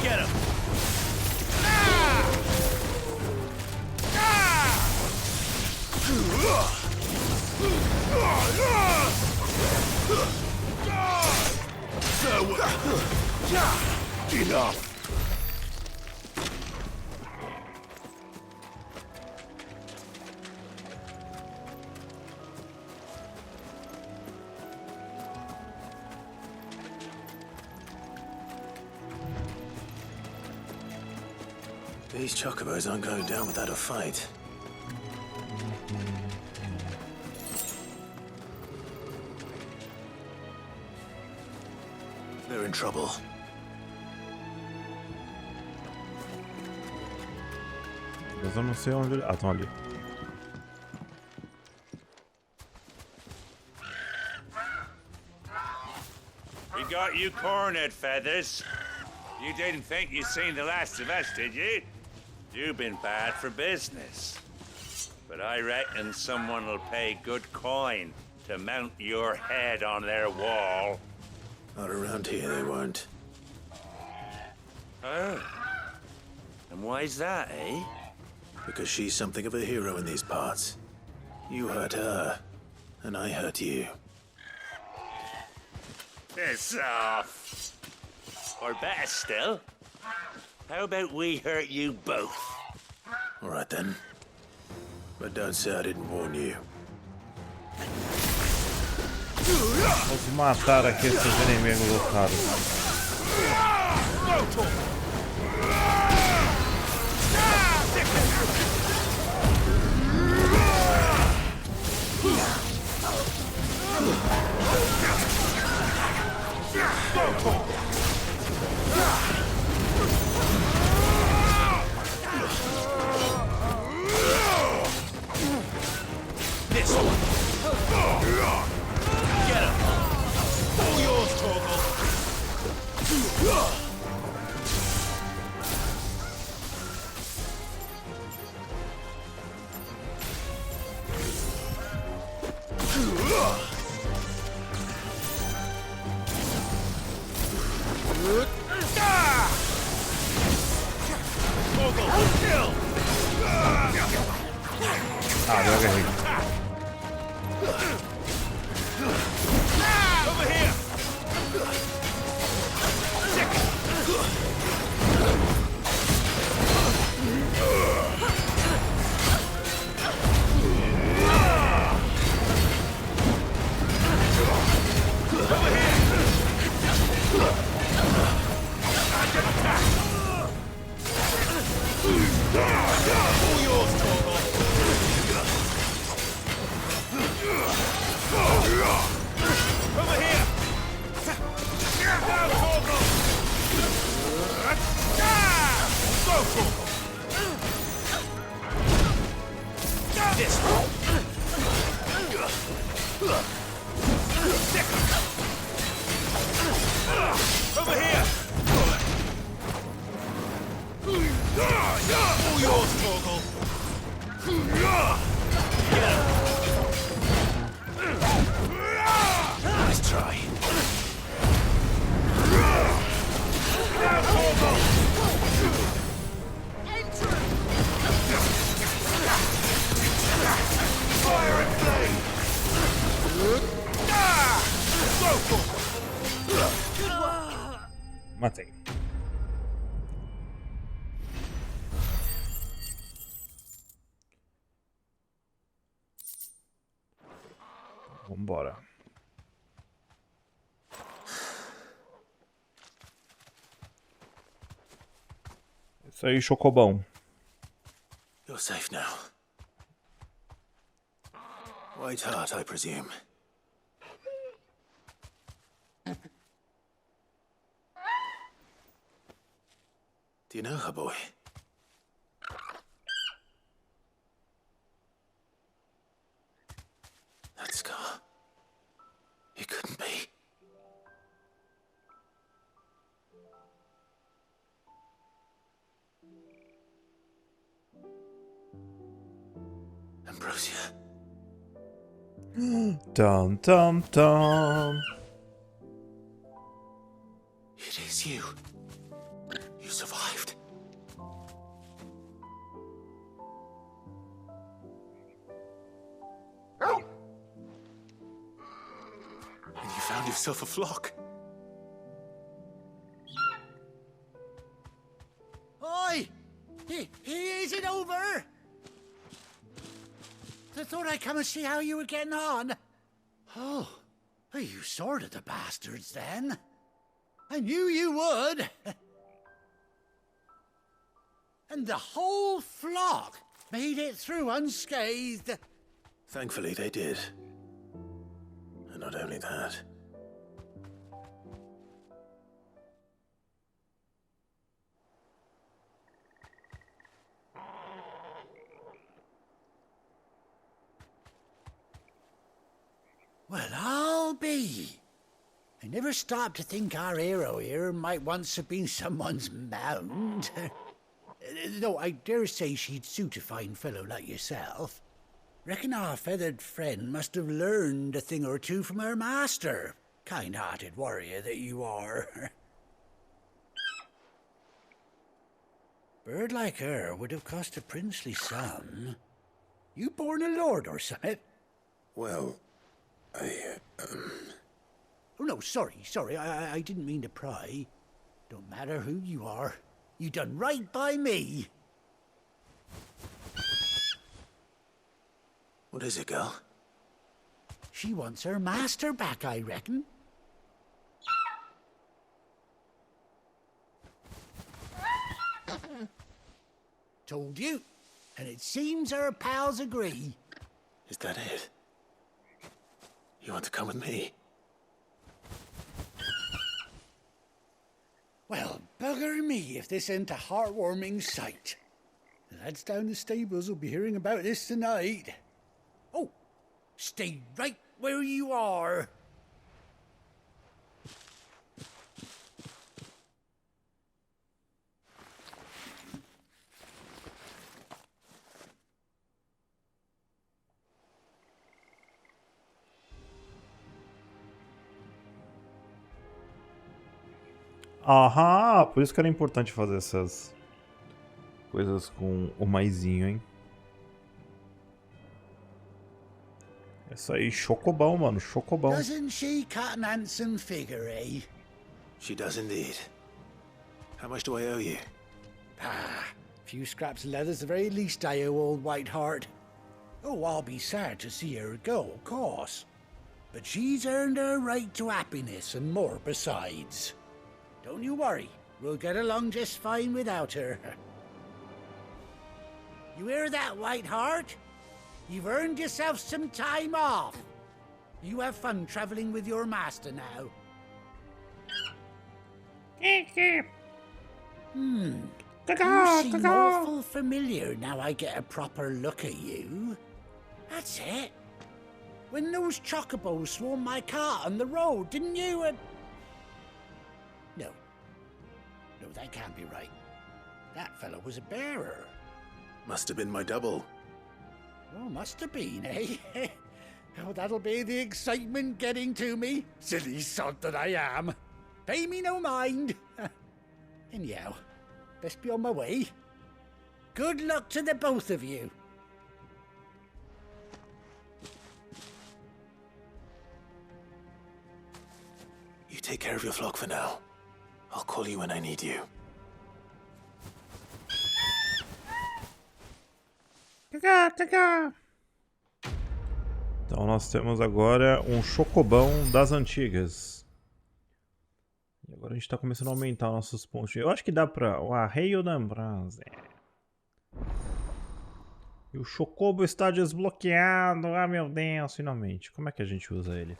Get him! Enough! These chocobos aren't going down without a fight. They're in trouble. Mas eu não sei onde... Ah, estão ali. We got you cornered, Feathers. You didn't think you'd seen the last of us, did you? You've been bad for business. But I reckon someone will pay good coin to mount your head on their wall. Not around here, they won't. Oh. And why's that, eh? Because she's something of a hero in these parts. You hurt her, and I hurt you. Piss off. Or better still, how about we hurt you both? All right then. But don't say I didn't warn you. Vamos matar aqui esses inimigos lutados. This one. Get him. All yours, Torgal. Ah, droga aí. Over here. All yours, Torgal. Over here! Now, Torgal! Go, Torgal! This one! Over here! All yours, Torgal! Nice try. Now, Torgal! Fire and flame! Go, Torgal! Matei. Vambora. Isso aí, Chocobão. You're safe now. White heart, I presume. Do you know her, boy? That scar. It couldn't be. Ambrosia. Dum dum dum. It is you. You survived. And you found yourself a flock. Oi! Is it over? I thought I'd come and see how you were getting on. Oh, you sorted the bastards then. I knew you would. And the whole flock made it through unscathed. Thankfully, they did. And not only that. Well, I'll be. I never stopped to think our hero here might once have been someone's mount. Though I dare say she'd suit a fine fellow like yourself. Reckon our feathered friend must have learned a thing or two from her master. Kind-hearted warrior that you are. Bird like her would have cost a princely sum. You born a lord or something? Well, Oh, no, sorry. I didn't mean to pry. Don't matter who you are. You done right by me. what is it, girl? She wants her master back, I reckon. Told you. And it seems our pals agree. Is that it? You want to come with me? Well, bugger me if this ain't a heartwarming sight. The lads down the stables will be hearing about this tonight. Oh, stay right where you are. Aham, por isso que era importante fazer essas coisas com o maisinho, hein? Essa aí, chocobão, mano, chocobão. Doesn't she cut an handsome figure, eh? She does indeed. How much do I owe you? Ah, a few scraps of leather's the very least I owe old Whiteheart. Oh, I'll be sad to see her go, of course. But she's earned her right to happiness and more besides. Don't you worry, we'll get along just fine without her. You hear that, Whiteheart? You've earned yourself some time off. You have fun traveling with your master now. You seem awful familiar now I get a proper look at you. That's it. When those chocobos swarmed my cart on the road, didn't you? No. No, that can't be right. That fellow was a bearer. Must have been my double. Oh, must have been, eh? Oh, that'll be the excitement getting to me. Silly sod that I am. Pay me no mind. Anyhow, best be on my way. Good luck to the both of you. You take care of your flock for now. I'll call you when I need you. Então nós temos agora um chocobão das antigas. E agora a gente tá começando a aumentar nossos pontos. Eu acho que dá pra... O arreio da Ambrose. E o chocobo está desbloqueado. Ah, meu Deus, finalmente. Como é que a gente usa ele?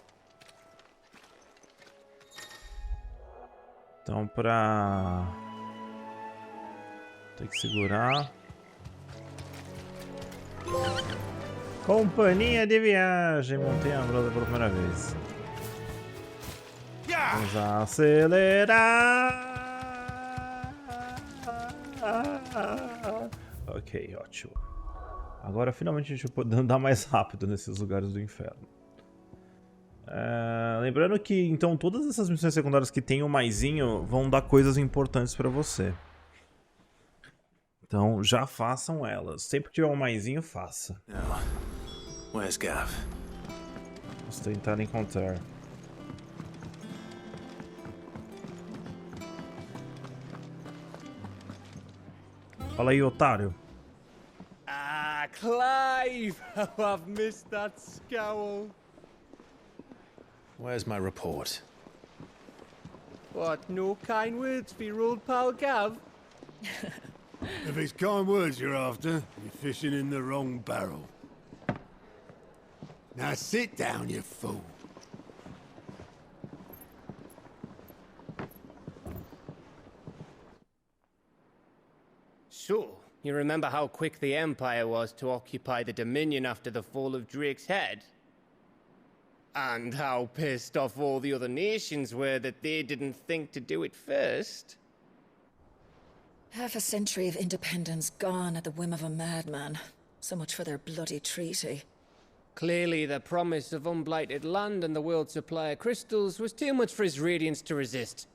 Então pra... Tem que segurar. Companhia de viagem. Montei a Ambrose pela primeira vez. Vamos acelerar. Ok, ótimo. Agora finalmente a gente pode andar mais rápido nesses lugares do inferno. Lembrando que então todas essas missões secundárias que tem o maisinho vão dar coisas importantes pra você. Então já façam elas. Sempre que tiver um maisinho, faça. Where's Gav? Vamos tentar encontrar. Fala aí, otário. Ah, Clive! How I've missed that scowl. Where's my report? What, no kind words for your old pal Gav? If it's kind words you're after, you're fishing in the wrong barrel. Now sit down, you fool. So, you remember how quick the Empire was to occupy the Dominion after the fall of Drake's head? And how pissed off all the other nations were that they didn't think to do it first? Half a century of independence gone at the whim of a madman. So much for their bloody treaty. Clearly, the promise of unblighted land and the world's supply of crystals was too much for his radiance to resist.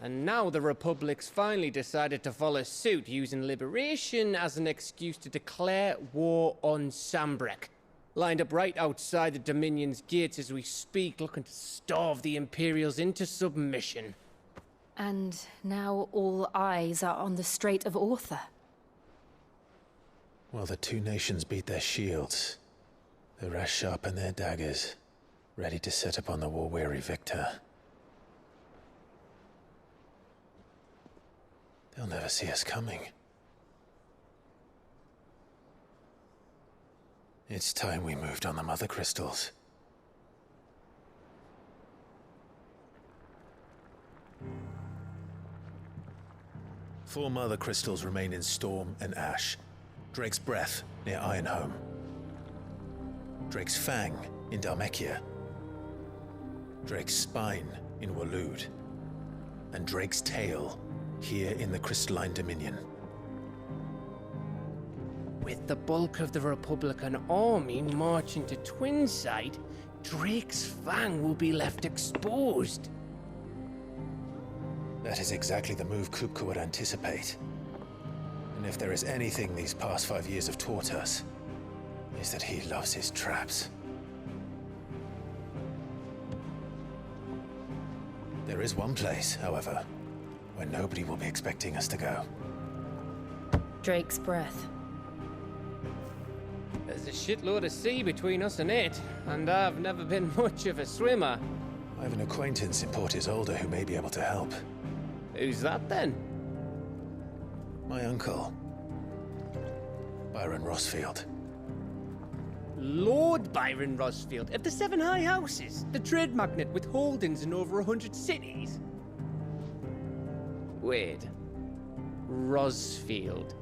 And now the Republic's finally decided to follow suit, using liberation as an excuse to declare war on Sambrek. Lined up right outside the Dominion's gates as we speak, looking to starve the Imperials into submission. And now all eyes are on the Strait of Author. Well, the two nations beat their shields. The rest sharpen their daggers, ready to set upon the war-weary victor. They'll never see us coming. It's time we moved on the mother crystals. Four mother crystals remain in Storm and Ash. Drake's Breath near Ironhome. Drake's Fang in Dhalmekia. Drake's Spine in Waloed. And Drake's Tail here in the Crystalline Dominion. With the bulk of the Republican army marching to Twinside, Drake's Fang will be left exposed. That is exactly the move Kupka would anticipate. And if there is anything these past 5 years have taught us, is that he loves his traps. There is one place, however, where nobody will be expecting us to go. Drake's Breath. There's a shitload of sea between us and it, and I've never been much of a swimmer. I have an acquaintance in Port Isolde who may be able to help. Who's that then? My uncle, Byron Rosfield. Lord Byron Rosfield of the Seven High Houses, the trade magnate with holdings in over 100 cities. Wait, Rosfield.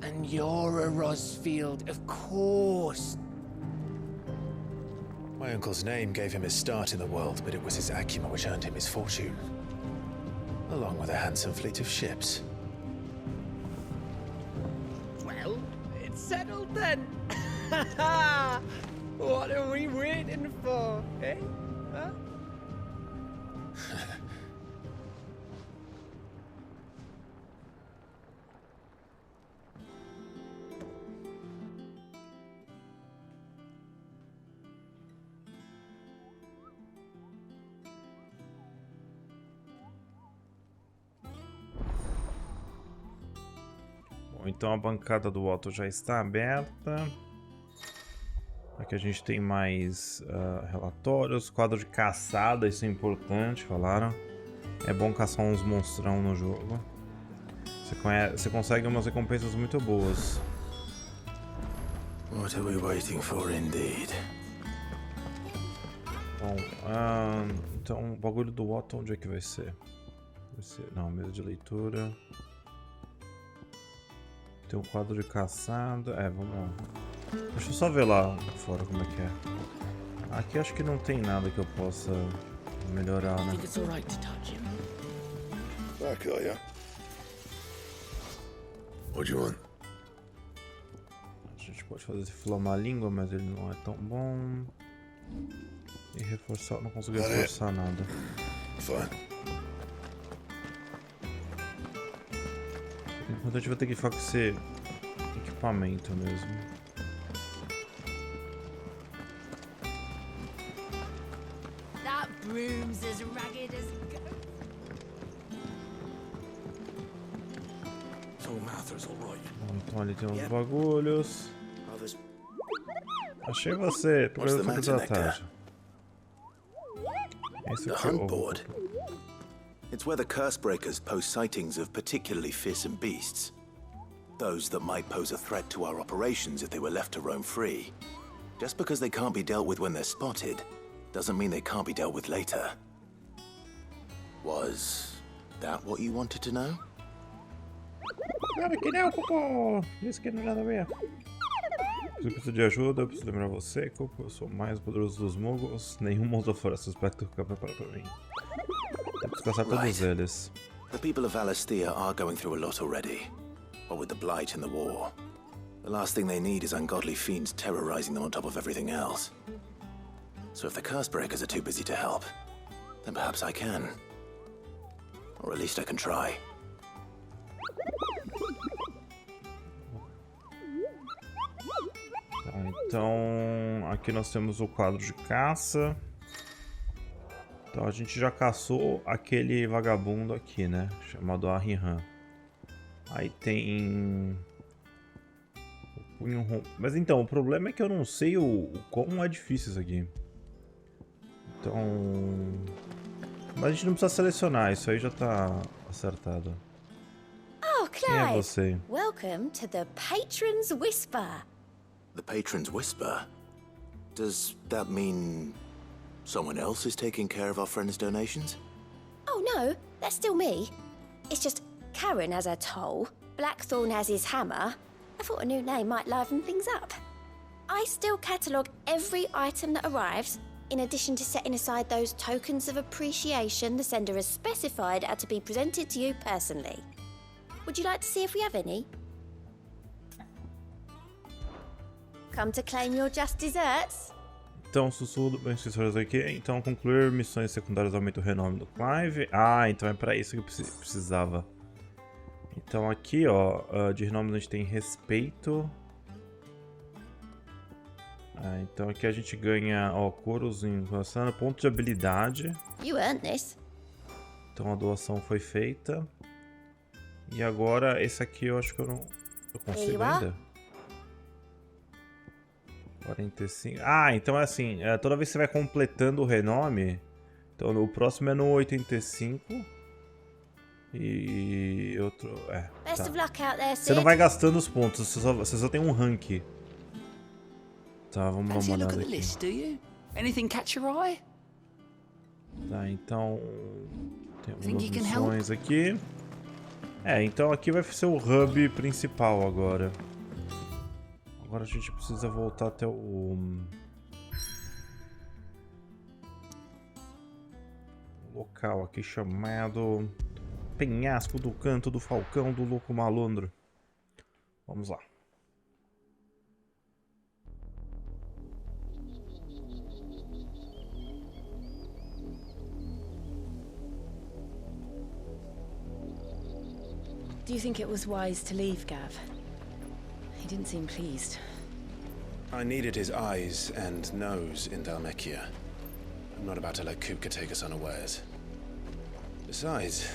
And you're a Rosfield, of course. My uncle's name gave him his start in the world, but it was his acumen which earned him his fortune. Along with a handsome fleet of ships. Well, it's settled then. What are we waiting for, eh? Huh? Então a bancada do Otto já está aberta. Aqui a gente tem mais relatórios, quadro de caçada, isso é importante, falaram. É bom caçar uns monstrão no jogo. Você consegue umas recompensas muito boas. What are we waiting for indeed? Bom, então o bagulho do Otto, onde é que vai ser? Não, mesa de leitura. Tem um quadro de caçada. Vamos lá. Deixa eu só ver lá fora como é que é. Aqui acho que não tem nada que eu possa melhorar, né? Back, are ya? What do you want? A gente pode fazer esse flamar a língua, mas ele não é tão bom. E reforçar, não consegui reforçar nada. Fine. Enquanto a gente vai ter que ficar com esse equipamento mesmo. That broom's as ragged as Então ali tem uns bagulhos. Achei você, primeiro tempo da tarde. The hunt board. It's where the Cursebreakers post sightings of particularly fearsome beasts. Those that might pose a threat to our operations if they were left to roam free. Just because they can't be dealt with when they're spotted, doesn't mean they can't be dealt with later. Was that what you wanted to know? Claro que não, Cocô! Disse que não tem nada a ver. Se precisa de ajuda, eu preciso lembrar você, Cocô. Eu sou o mais poderoso dos Muggles. Nenhum monstro fora suspeito fica preparado pra mim. Temos que caçar todos eles. The people of Alastia are going through a lot already. What with the Blight and the war. The last thing they need is ungodly fiends terrorizing them on top of everything else. So if the Cursebreakers are too busy to help, then perhaps I can. Or at least I can try. Então, aqui nós temos o quadro de caça. Então a gente já caçou aquele vagabundo aqui, né? Chamado Arrihan. Aí tem... Mas então, o problema é que eu não sei o quão é difícil isso aqui. Então... Mas a gente não precisa selecionar, isso aí já tá acertado. Oh, Quem é Clive! você? Welcome to the Patron's Whisper. The patrons whisper. Does that mean someone else is taking care of our friends' donations? Oh no, that's still me. It's just Karen has her toll, Blackthorn has his hammer. I thought a new name might liven things up. I still catalogue every item that arrives, in addition to setting aside those tokens of appreciation the sender has specified are to be presented to you personally. Would you like to see if we have any? Come to claim your just desserts? Então, sussurro bem escritórios aqui. Então, concluir missões secundárias aumenta o renome do Clive. Ah, então é pra isso que eu precisava. Então aqui, ó, de renome a gente tem respeito. Então aqui a gente ganha, ó, couros em relação, ponto de habilidade. You earned this. Então a doação foi feita. E agora esse aqui eu acho que eu não consigo ainda. 45. Ah, então é assim, toda vez que você vai completando o renome, então o próximo é no 85. E outro, Best of luck out there, Sid. Você não vai gastando os pontos, você só tem um rank. Tá, vamos dar uma olhada aqui. List, do you? Anything catch your eye? Tá, então temos umas missões aqui. Então aqui vai ser o hub principal agora. Agora a gente precisa voltar até o local aqui chamado Penhasco do Canto do Falcão do Louco Malandro. Vamos lá. Do you think it was wise to leave, Gav? He didn't seem pleased. I needed his eyes and nose in Dhalmekia. I'm not about to let Kupka take us unawares. Besides,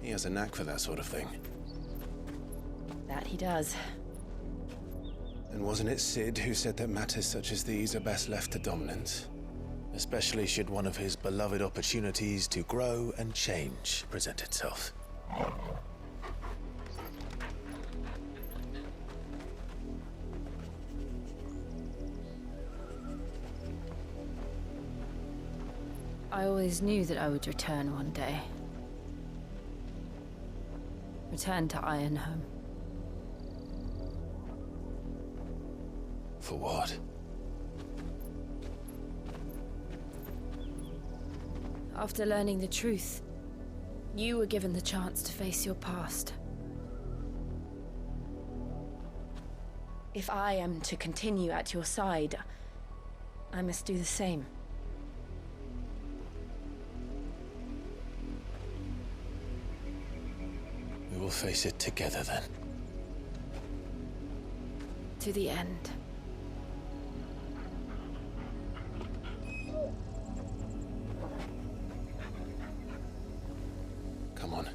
he has a knack for that sort of thing. That he does. And wasn't it Sid who said that matters such as these are best left to dominance? Especially should one of his beloved opportunities to grow and change present itself. I always knew that I would return one day. Return to Ironhome. For what? After learning the truth, you were given the chance to face your past. If I am to continue at your side, I must do the same. We will face it together then. To the end. Come on.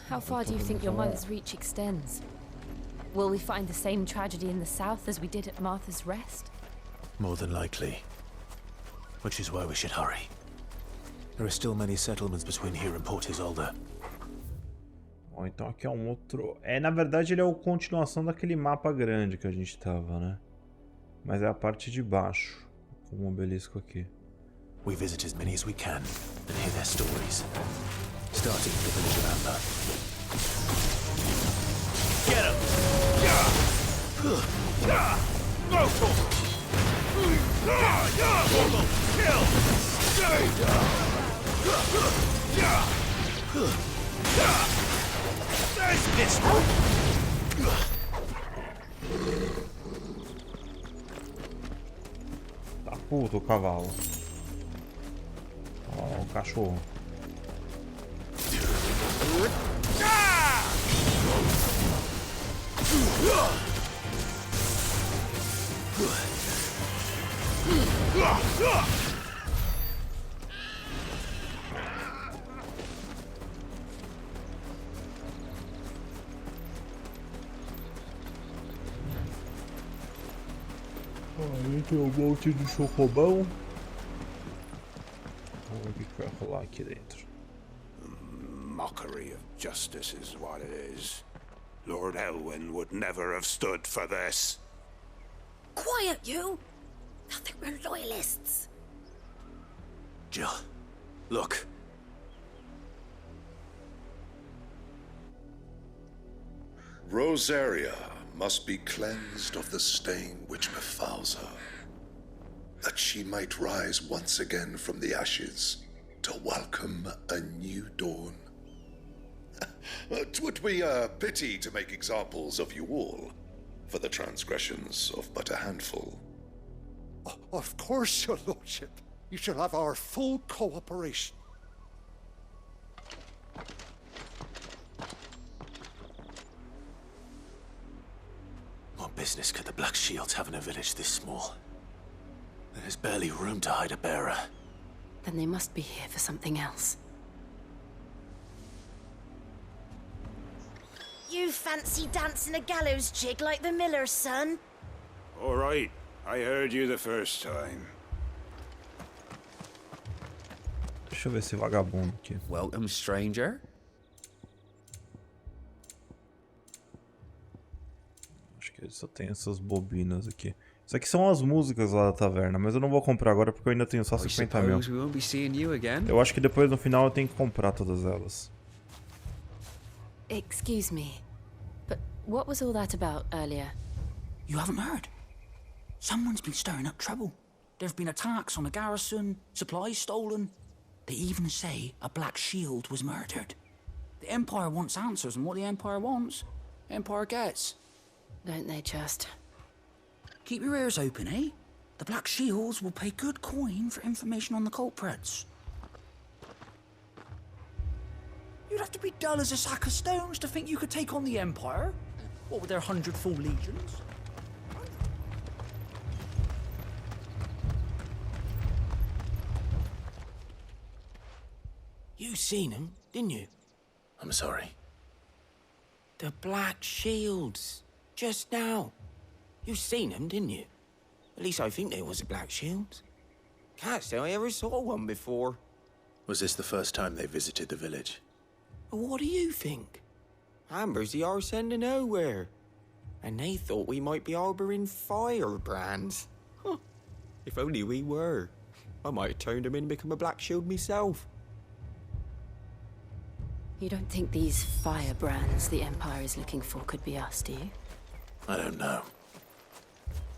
How far do you think your mother's reach extends? Will we find the same tragedy in the south as we did at Martha's Rest? More than likely. Which is why we should hurry. There are still many settlements between here and Port Isolde. Bom, então aqui é um outro... na verdade ele é a continuação daquele mapa grande que a gente tava, né? Mas é a parte de baixo, com o obelisco aqui. We visit as many as we can and hear their stories. Starting with the village of Amber. Get him! Go for him! Kill! There's this one! Tá puto o cavalo. Ó, o cachorro. Aí tem um monte de chocobão. aqui dentro. Mockery of justice is what it is. Lord Elwyn would never have stood for this. Quiet, you! I think we're loyalists. Jill, look. Rosaria must be cleansed of the stain which befouls her, that she might rise once again from the ashes to welcome a new dawn. 'Twould be a pity to make examples of you all, for the transgressions of but a handful. Of course, your lordship. You shall have our full cooperation. What business could the Black Shields have in a village this small? There's barely room to hide a bearer. Then they must be here for something else. You fancy dancing a gallows jig like the miller's son? All right, I heard you the first time. Deixa eu ver esse vagabundo aqui. Welcome, stranger. Acho que ele só tem essas bobinas aqui. Isso aqui são as músicas lá da taverna, mas eu não vou comprar agora porque eu ainda tenho só 50 mil. Eu acho que depois no final eu tenho que comprar todas elas. Excuse me, but what was all that about earlier? You haven't heard? Someone's been stirring up trouble. There've been attacks on the garrison, supplies stolen. They even say a Black Shield was murdered. The Empire wants answers, and what the Empire wants, Empire gets. Don't they just? Keep your ears open, eh? The Black Shields will pay good coin for information on the culprits. You'd have to be dull as a sack of stones to think you could take on the Empire. What with their 100 full legions? You seen them, didn't you? I'm sorry. The Black Shields. Just now. You seen them, didn't you? At least I think there was a Black Shield. Can't say I ever saw one before. Was this the first time they visited the village? What do you think? Amber's the arse end of nowhere. And they thought we might be harboring firebrands. Huh. If only we were. I might have turned them in and become a Black Shield myself. You don't think these firebrands the Empire is looking for could be us, do you? I don't know.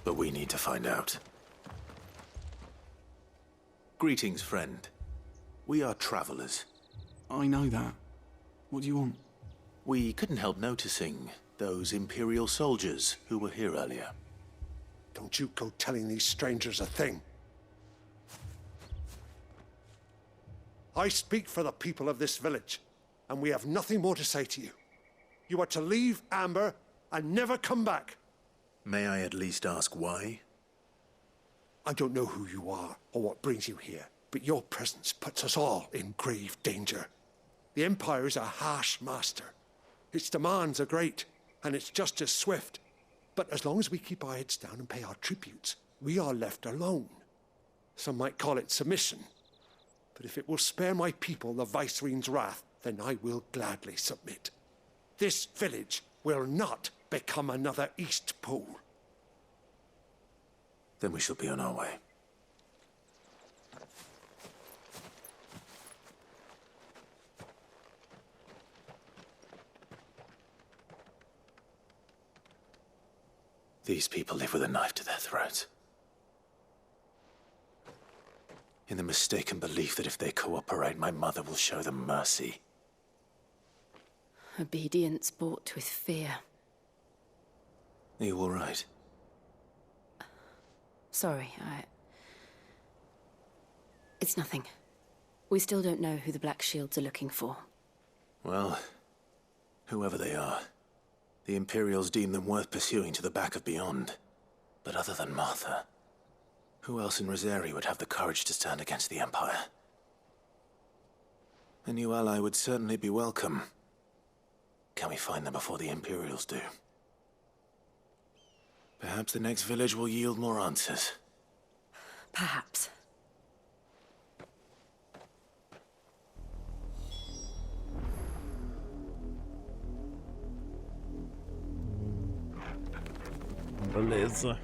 But we need to find out. Greetings, friend. We are travelers. I know that. What do you want? We couldn't help noticing those Imperial soldiers who were here earlier. Don't you go telling these strangers a thing. I speak for the people of this village, and we have nothing more to say to you. You are to leave Amber and never come back. May I at least ask why? I don't know who you are or what brings you here, but your presence puts us all in grave danger. The Empire is a harsh master. Its demands are great, and its justice swift. But as long as we keep our heads down and pay our tributes, we are left alone. Some might call it submission. But if it will spare my people the Viceroy's wrath, then I will gladly submit. This village will not become another East Pole. Then we shall be on our way. These people live with a knife to their throats. In the mistaken belief that if they cooperate, my mother will show them mercy. Obedience bought with fear. Are you all right? Sorry, It's nothing. We still don't know who the Black Shields are looking for. Well, whoever they are, the Imperials deem them worth pursuing to the back of beyond. But other than Martha, who else in Rosaria would have the courage to stand against the Empire? A new ally would certainly be welcome. Can we find them before the Imperials do? Perhaps the next village will yield more answers. Perhaps. Beleza.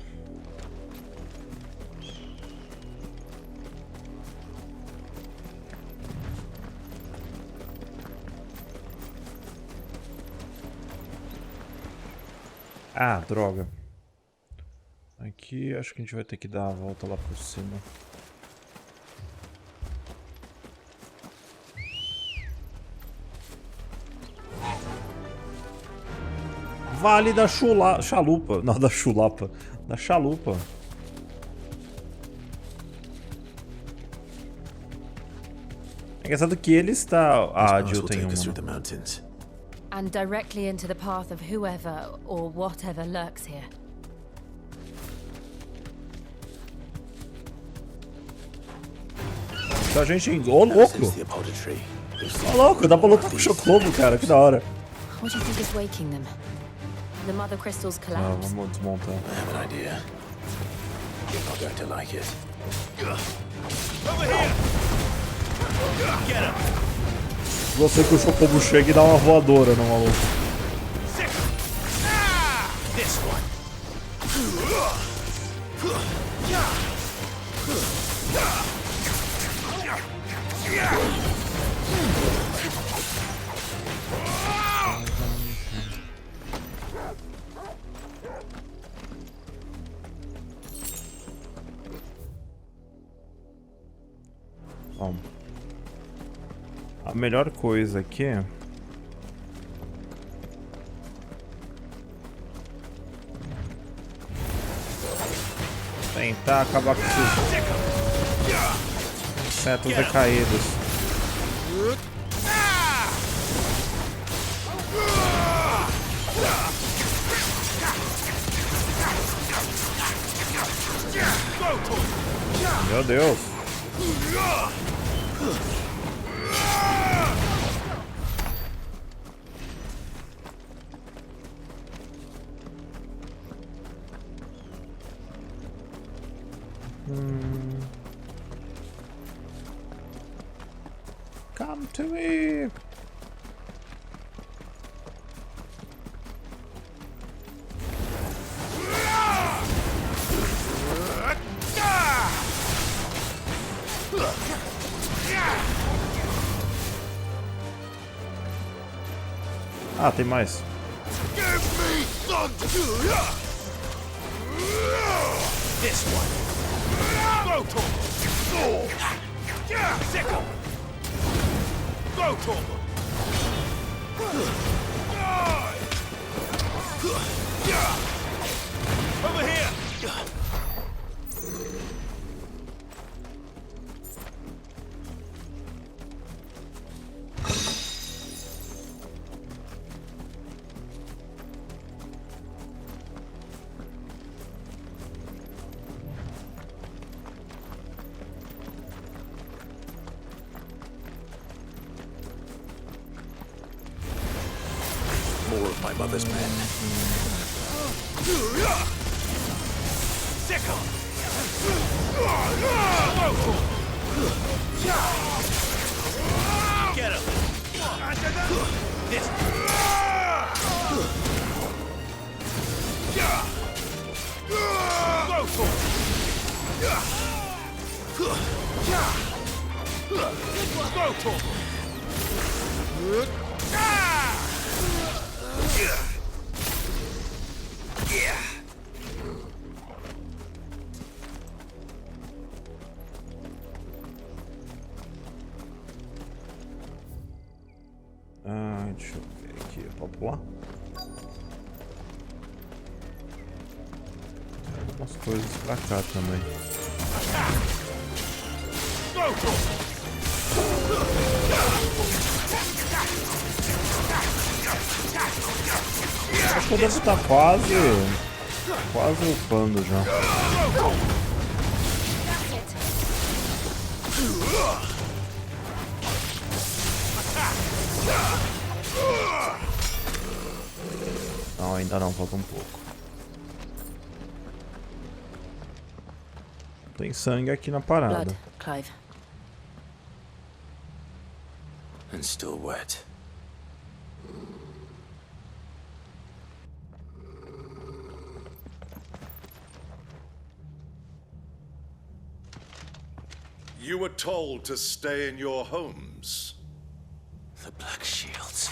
Ah, droga. Aqui acho que a gente vai ter que dar a volta lá por cima. Vale da chalupa. Não, da chulapa. Da chalupa. É engraçado que ele está... Ah, Jill tem uma. And directly into the path of whoever or whatever lurks here. Tá, gente, ô louco! Ô louco, dá pra lutar com o Chocobo, cara, que da hora. What do you think is waking them? The mother crystals Ah, collapse. vamos desmontar. I have an idea. You're not going to like it. Over here! Get him! Você que o Chocobo chega e dá uma voadora no maluco. This one. Bom, a melhor coisa aqui é tentar acabar com esses insetos decaídos. Meu Deus. Come to me. Ah, tem mais. This one. Go to Sigam. Go to over here. More of my mother's men. Sigam. Get him. This. Go for it. Go to Deixa eu ver aqui, pode pular? Tem algumas coisas pra cá também. Acho que eu devo estar quase upando já. Não, ainda não, falta um pouco. Tem sangue aqui na parada. Lorde Clive. And still wet. You were told to stay in your homes. The Black Shields.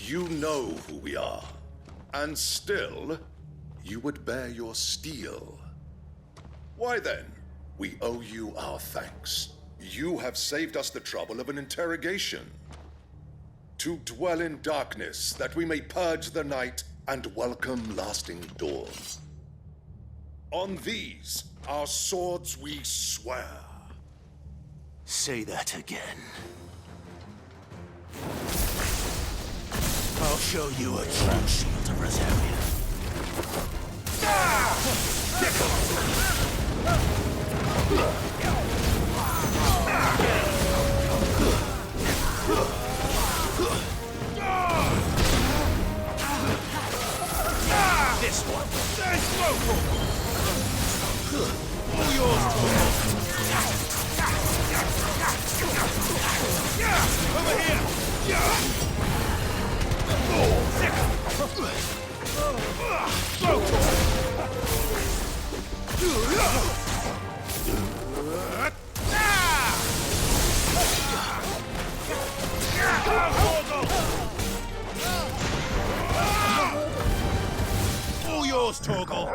You know who we are. And still, you would bear your steel. Why then? We owe you our thanks. You have saved us the trouble of an interrogation. To dwell in darkness, that we may purge the night and welcome lasting dawn. On these, our swords we swear. Say that again. I'll show you a true shield of Rosaria. This one. There's local. All yours, over here. All yours, Torgal.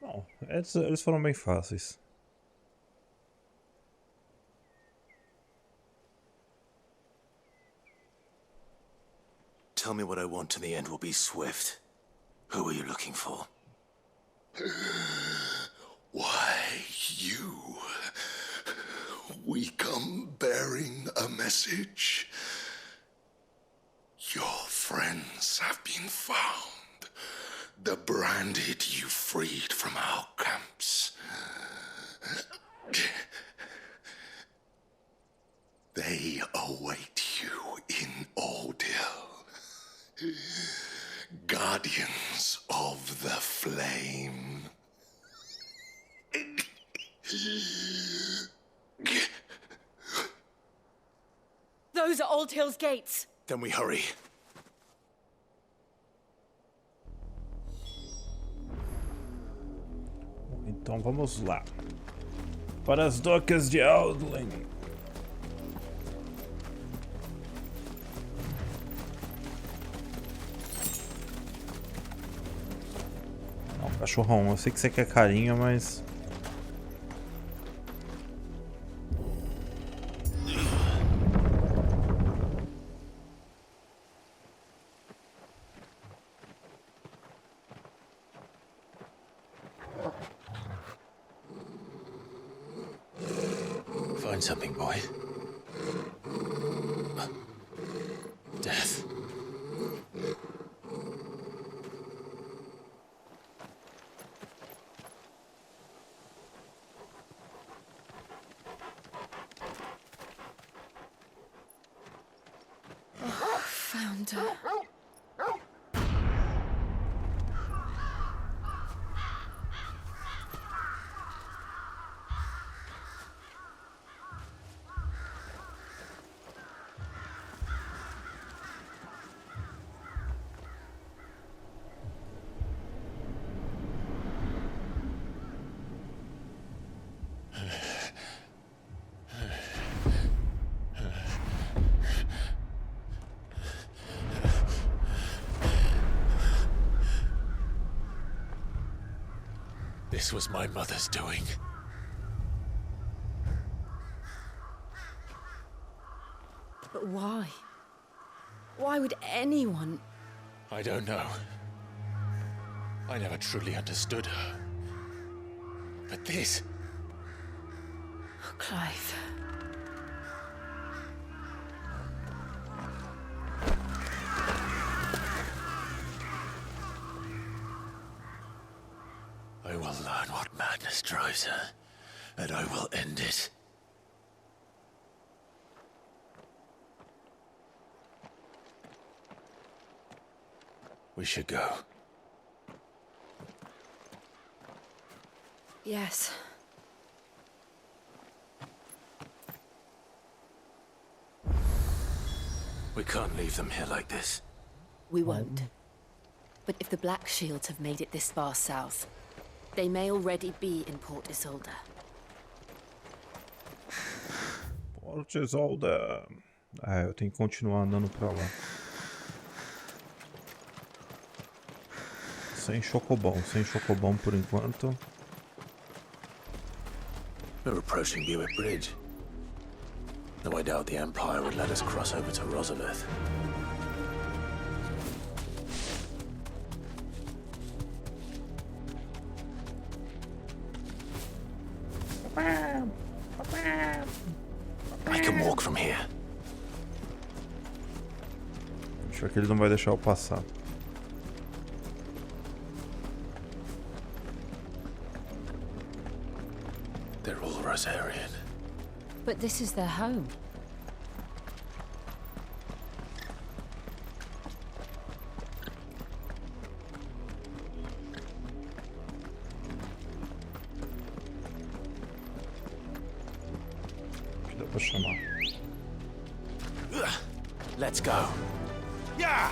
Bom, eles foram bem fáceis. Tell me what I want and the end will be swift. Who are you looking for? Why, you. We come bearing a message. Your friends have been found. The branded you freed from our camps. They await you in Ordeal. Guardians of the Flame. Those are Old Hill's gates. Then we hurry. Então vamos lá. Para as docas de Aldlin. Não, cachorrão, eu sei que você quer carinho, mas... Find something, boy. Death. Found her. This was my mother's doing. But why? Why would anyone? I don't know. I never truly understood her. But this... Oh, Clive. I will learn what madness drives her, and I will end it. We should go. Yes. We can't leave them here like this. We won't. But if the Black Shields have made it this far south, they may already be in Port Isolde. Port Isolde. Ah, eu tenho que continuar andando pra lá. Sem chocobom por enquanto. We're approaching Buick Bridge. Though I doubt the Empire would let us cross over to Rosalith. I can walk from here. Acho que ele não vai deixar eu passar. They're all Rosarian. But this is their home. Dá pra chamar. Let's go. Yeah.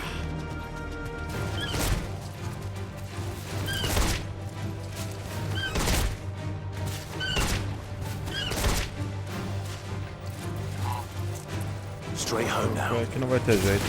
Straight home now. Aqui não vai ter jeito.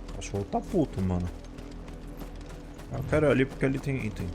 O cachorro tá puto, mano. Eu quero ir ali porque ali tem item.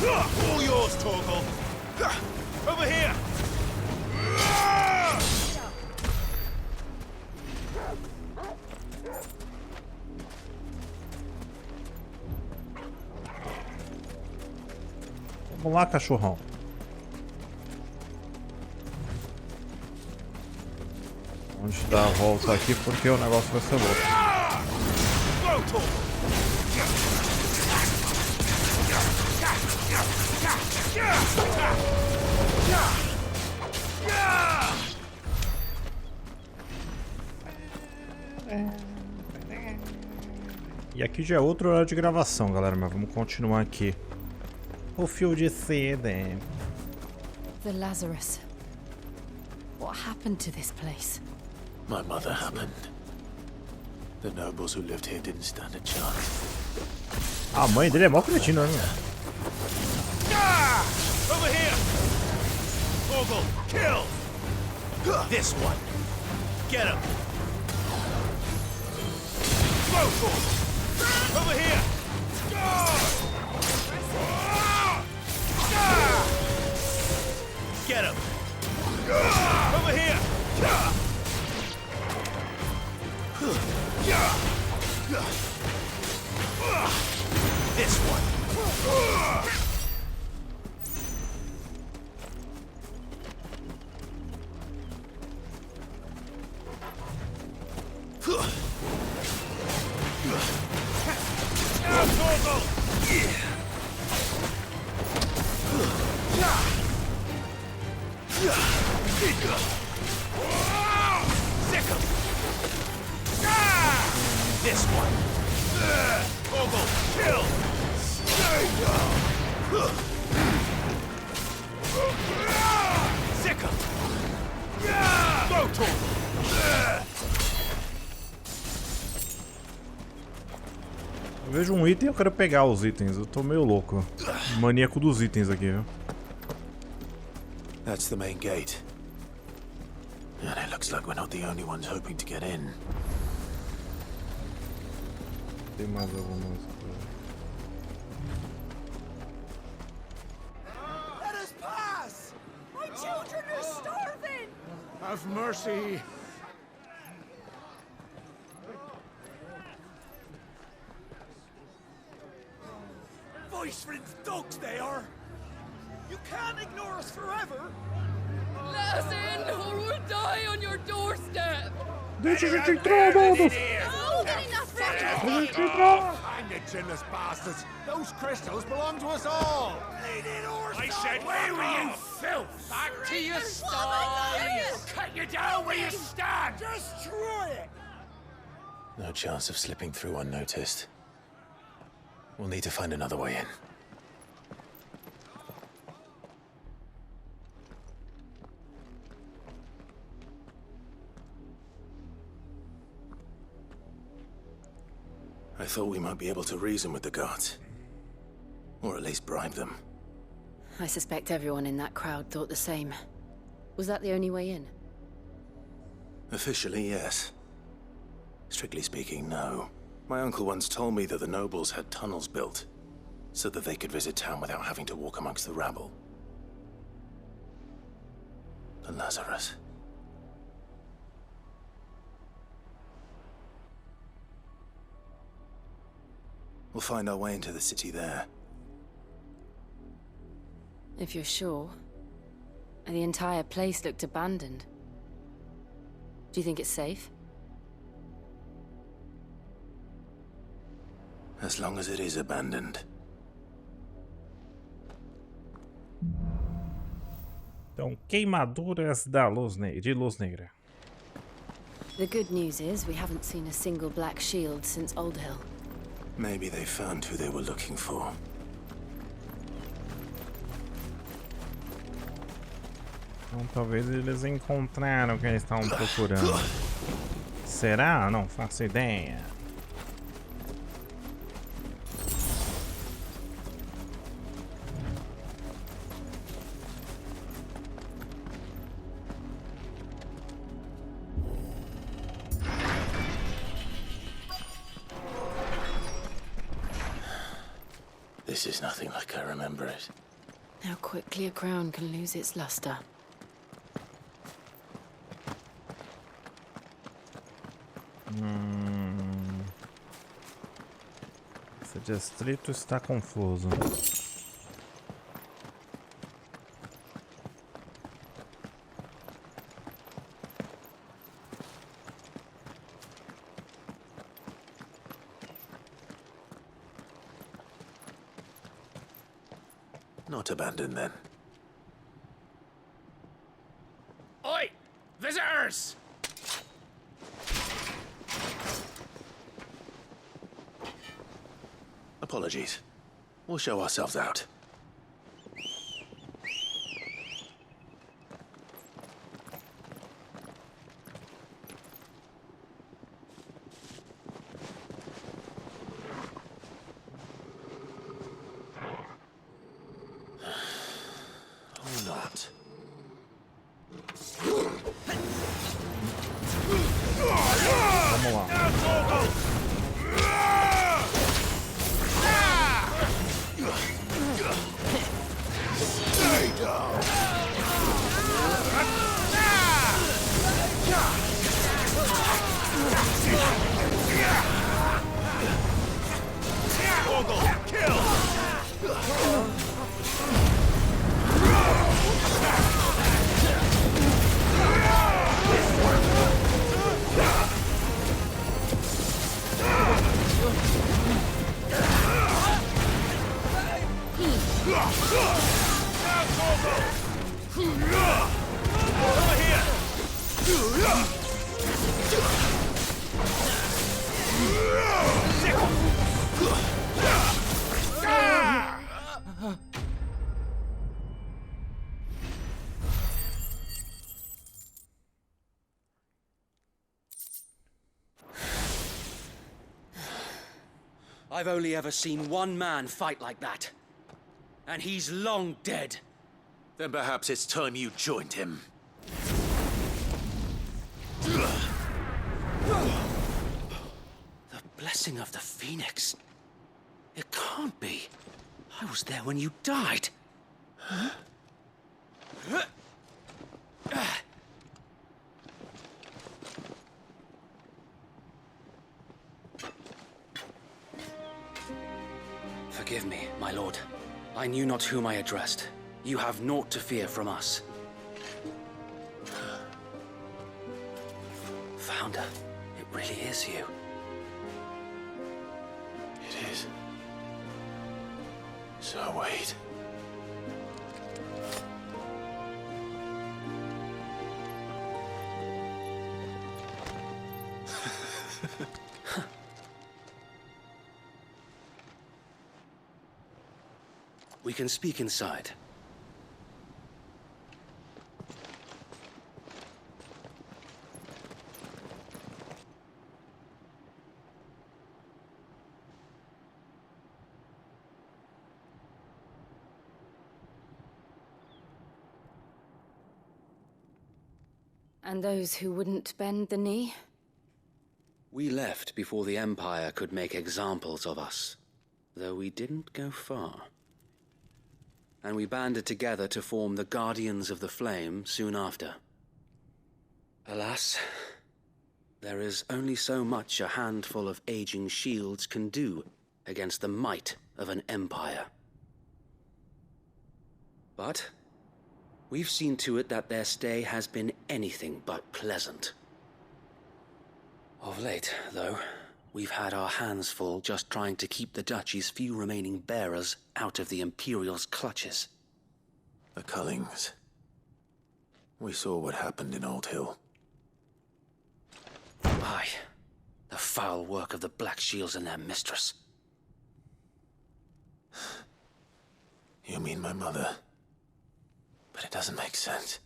All yours, Torgal. Over here. Vamos lá, cachorrão. Vamos dar a volta aqui porque o negócio vai ser louco. E aqui já é outro horário de gravação, galera, mas vamos continuar aqui. O fio de seda. The Lazarus. What happened to this place? My mother happened. The nobles who lived here didn't stand a chance. A mãe dele é mó cretina, né? Over here. Torgal, kill. This one. Get him. Over here. Get him. Over here. This one. This one. Torgal, kill. Sick 'em. Go, Torgal. Eu vejo um item e eu quero pegar os itens. Eu tô meio louco. Maníaco dos itens aqui, viu? That's the main gate. And it looks like we're not the only ones hoping to get in. Tem mais algumas. Let us pass! My children are starving! Have mercy. Voice friends dogs they are. You can't ignore us forever. Let us in, or we'll die on your doorstep. Deixa de entrar, mano! Hang the chinless bastards. Those crystals belong to us all. I said, where were you, filth? Back to your sties. Cut you down where you stand. Destroy it. No chance of slipping through unnoticed. We'll need to find another way in. I thought we might be able to reason with the guards. Or at least bribe them. I suspect everyone in that crowd thought the same. Was that the only way in? Officially, yes. Strictly speaking, no. My uncle once told me that the nobles had tunnels built, so that they could visit town without having to walk amongst the rabble. The Lazarus. We'll find our way into the city there. If you're sure. The entire place looked abandoned. Do you think it's safe? As long as it is abandoned. Então, queimaduras de luz negra. The good news is we haven't seen a single black shield since Old Hill. Maybe they found who they were looking for. Então, talvez eles encontraram o que eles estavam procurando. Será? Não faço ideia. This is nothing like I remember it. How quickly a crown can lose its luster. Esse distrito está confuso. Not abandoned then. Oi! Visitors! Apologies. We'll show ourselves out. Or not. Vamos lá. I've only ever seen one man fight like that. And he's long dead. Then perhaps it's time you joined him. The blessing of the Phoenix. It can't be. I was there when you died. Forgive me, my lord. I knew not whom I addressed. You have naught to fear from us. Founder, it really is you. It is. So wait. We can speak inside. And those who wouldn't bend the knee? We left before the Empire could make examples of us, though we didn't go far. And we banded together to form the Guardians of the Flame soon after. Alas, there is only so much a handful of aging shields can do against the might of an empire. But we've seen to it that their stay has been anything but pleasant. Of late, though, we've had our hands full just trying to keep the Duchy's few remaining bearers out of the Imperial's clutches. The Cullings. We saw what happened in Old Hill. Aye, the foul work of the Black Shields and their mistress. You mean my mother? But it doesn't make sense.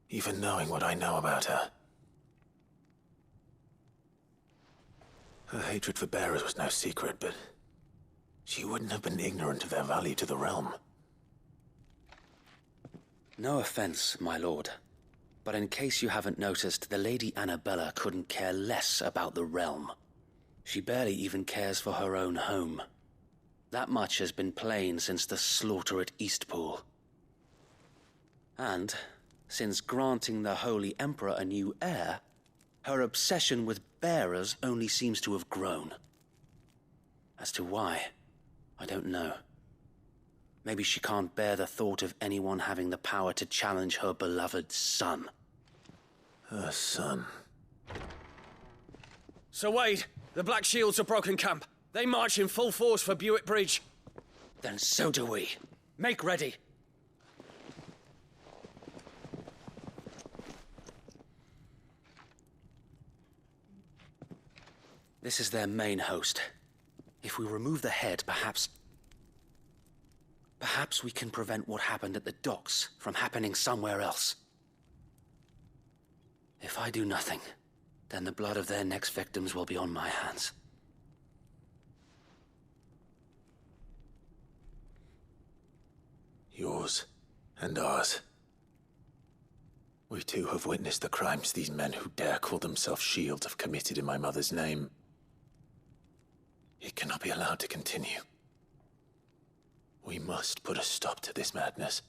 Even knowing what I know about her. Her hatred for bearers was no secret, but she wouldn't have been ignorant of their value to the realm. No offense, my lord, but in case you haven't noticed, the Lady Annabella couldn't care less about the realm. She barely even cares for her own home. That much has been plain since the slaughter at Eastpool. And, since granting the Holy Emperor a new heir, her obsession with bearers only seems to have grown. As to why, I don't know. Maybe she can't bear the thought of anyone having the power to challenge her beloved son. Her son? Sir Wade, the Black Shields have broken camp. They march in full force for Buick Bridge. Then so do we. Make ready. This is their main host. If we remove the head, perhaps we can prevent what happened at the docks from happening somewhere else. If I do nothing, then the blood of their next victims will be on my hands. Yours and ours. We too have witnessed the crimes these men who dare call themselves shields have committed in my mother's name. It cannot be allowed to continue. We must put a stop to this madness.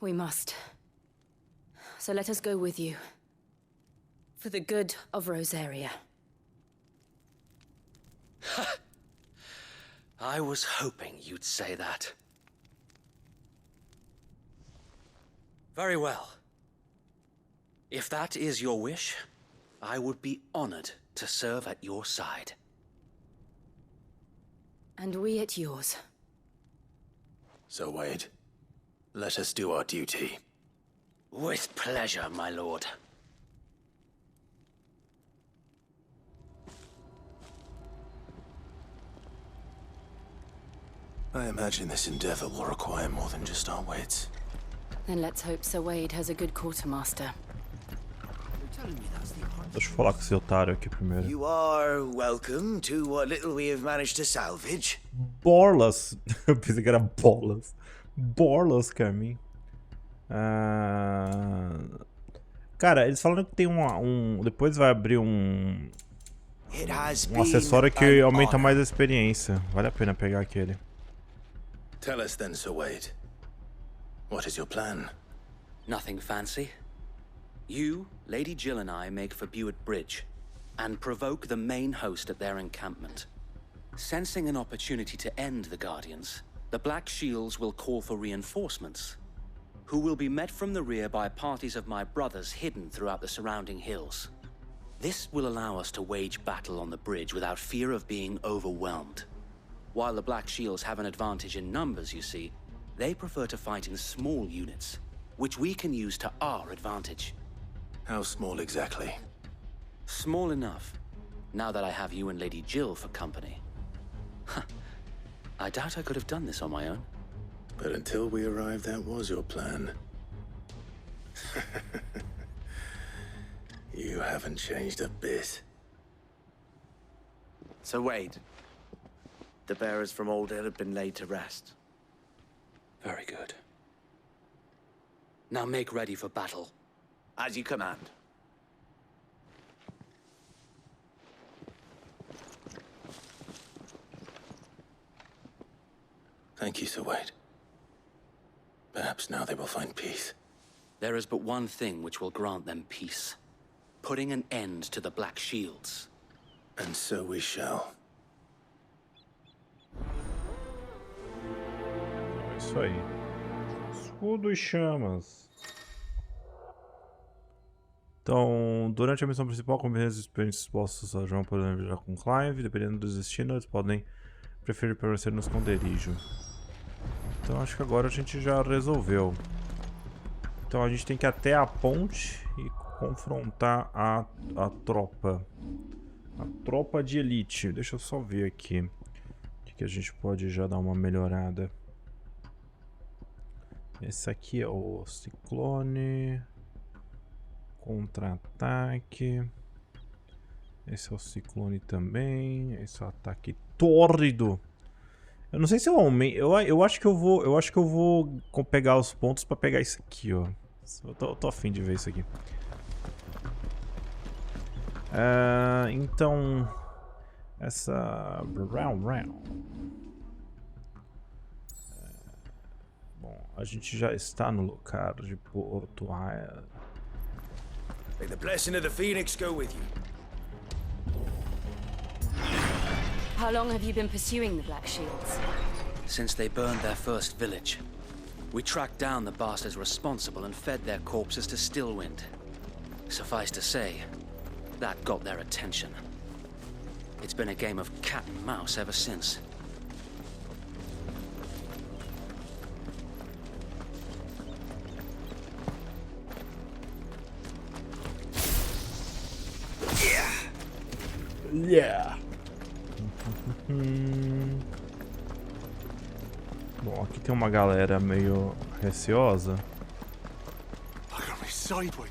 We must. So let us go with you. For the good of Rosaria. I was hoping you'd say that. Very well. If that is your wish, I would be honored to serve at your side. And we at yours. So, Wade, let us do our duty. With pleasure, my lord. I imagine this endeavor will require more than just our wits. Then let's hope Sir Wade has a good quartermaster. Deixa eu falar com esse otário aqui primeiro. You are welcome to what little we have managed to salvage. Borlas. Eu pensei que era bolas. Borlas, Carmin. Cara, eles falaram que tem depois vai abrir um acessório que aumenta mais a experiência. Vale a pena pegar aquele. Tell us then, Sir Wade. What is your plan? Nothing fancy. You, Lady Jill and I make for Buick Bridge, and provoke the main host at their encampment. Sensing an opportunity to end the Guardians, the Black Shields will call for reinforcements, who will be met from the rear by parties of my brothers hidden throughout the surrounding hills. This will allow us to wage battle on the bridge without fear of being overwhelmed. While the Black Shields have an advantage in numbers, you see, they prefer to fight in small units, which we can use to our advantage. How small exactly? Small enough, now that I have you and Lady Jill for company. I doubt I could have done this on my own. But until we arrived, that was your plan. You haven't changed a bit. So Wade, the bearers from Old Ed have been laid to rest. Very good. Now make ready for battle. As you command. Thank you, Sir Wade. Perhaps now they will find peace. There is but one thing which will grant them peace. Putting an end to the Black Shields. And so we shall. É isso aí. Escudo e chamas. Então, durante a missão principal, companheiros experientes expostos a João podem viajar com Clive. Dependendo do destino, eles podem preferir permanecer no esconderijo. Então acho que agora a gente já resolveu. Então a gente tem que ir até a ponte e confrontar a tropa. A tropa de elite. Deixa eu só ver aqui. O que a gente pode já dar uma melhorada. Esse aqui é o ciclone. Contra-ataque. Esse é o ciclone também. Esse é o ataque tórrido. Eu não sei se eu aumento. Eu acho que eu vou pegar os pontos pra pegar isso aqui, ó. Eu tô afim de ver isso aqui. Então, essa bom, a gente já está no lugar de Porto. May the blessing of the Phoenix go with you. How long have you been pursuing the Black Shields? Since they burned their first village. We tracked down the bastards responsible and fed their corpses to Stillwind. Suffice to say, that got their attention. It's been a game of cat and mouse ever since. Yeah. Bom, aqui tem uma galera meio receosa. Look at me sideways.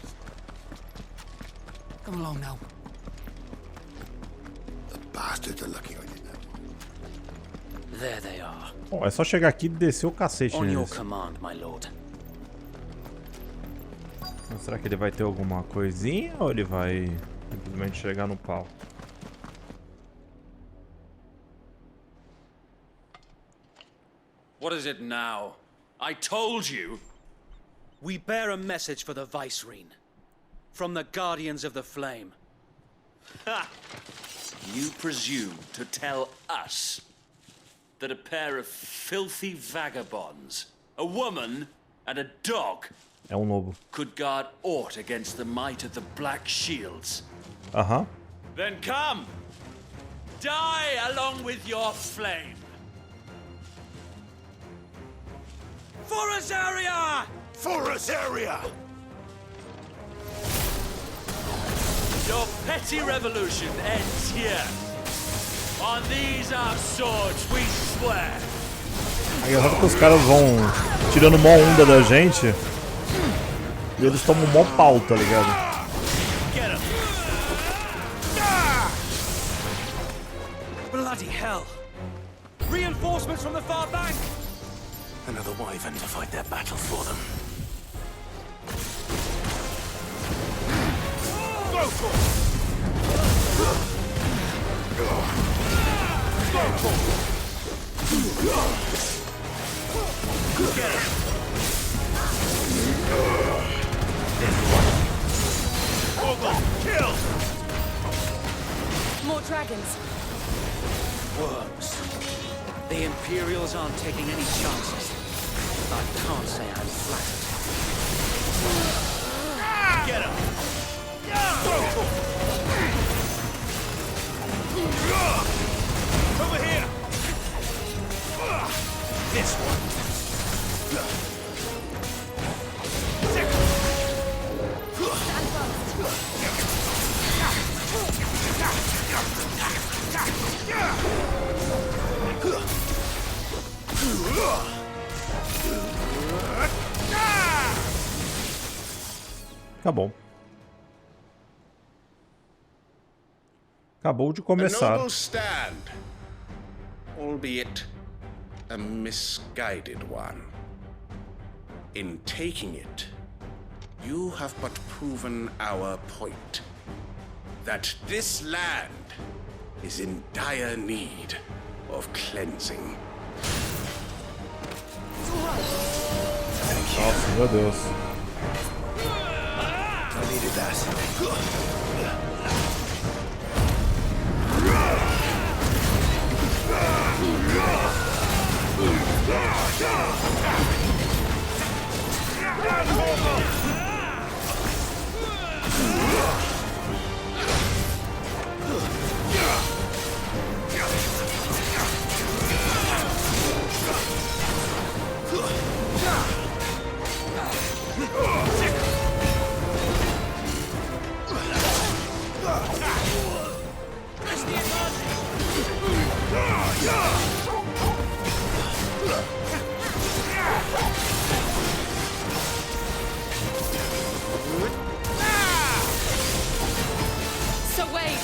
Come along now. The bastards are lucky I didn't have one. There they are. Bom, é só chegar aqui e descer o cacete On your neles. command, my lord. Mas será que ele vai ter alguma coisinha ou ele vai simplesmente chegar no pau? What is it now? I told you! We bear a message for the Vicereine. From the Guardians of the Flame. Ha! You presume to tell us that a pair of filthy vagabonds, a woman and a dog, É um lobo. could guard aught against the might of the Black Shields? Aham. Then come! Die along with your flame! For Azaria! For Azaria! Your petty revolution ends here. On these our swords we swear. É engraçado que os caras vão tirando mó onda da gente e eles tomam mó pau, tá ligado? Get him! Bloody hell! Reinforcements from the far bank! Another wyvern to fight their battle for them. Go for it! Go for it! Get him! Kill! More dragons. worms. The Imperials aren't taking any chances. I can't say I'm flattered. Get him! Over here! This one. Acabou. Acabou de A começar. noble stand, albeit a misguided one. In taking it, you have but proven our point. That this land is in dire need of cleansing. Nossa, meu Deus. I needed that. So wait!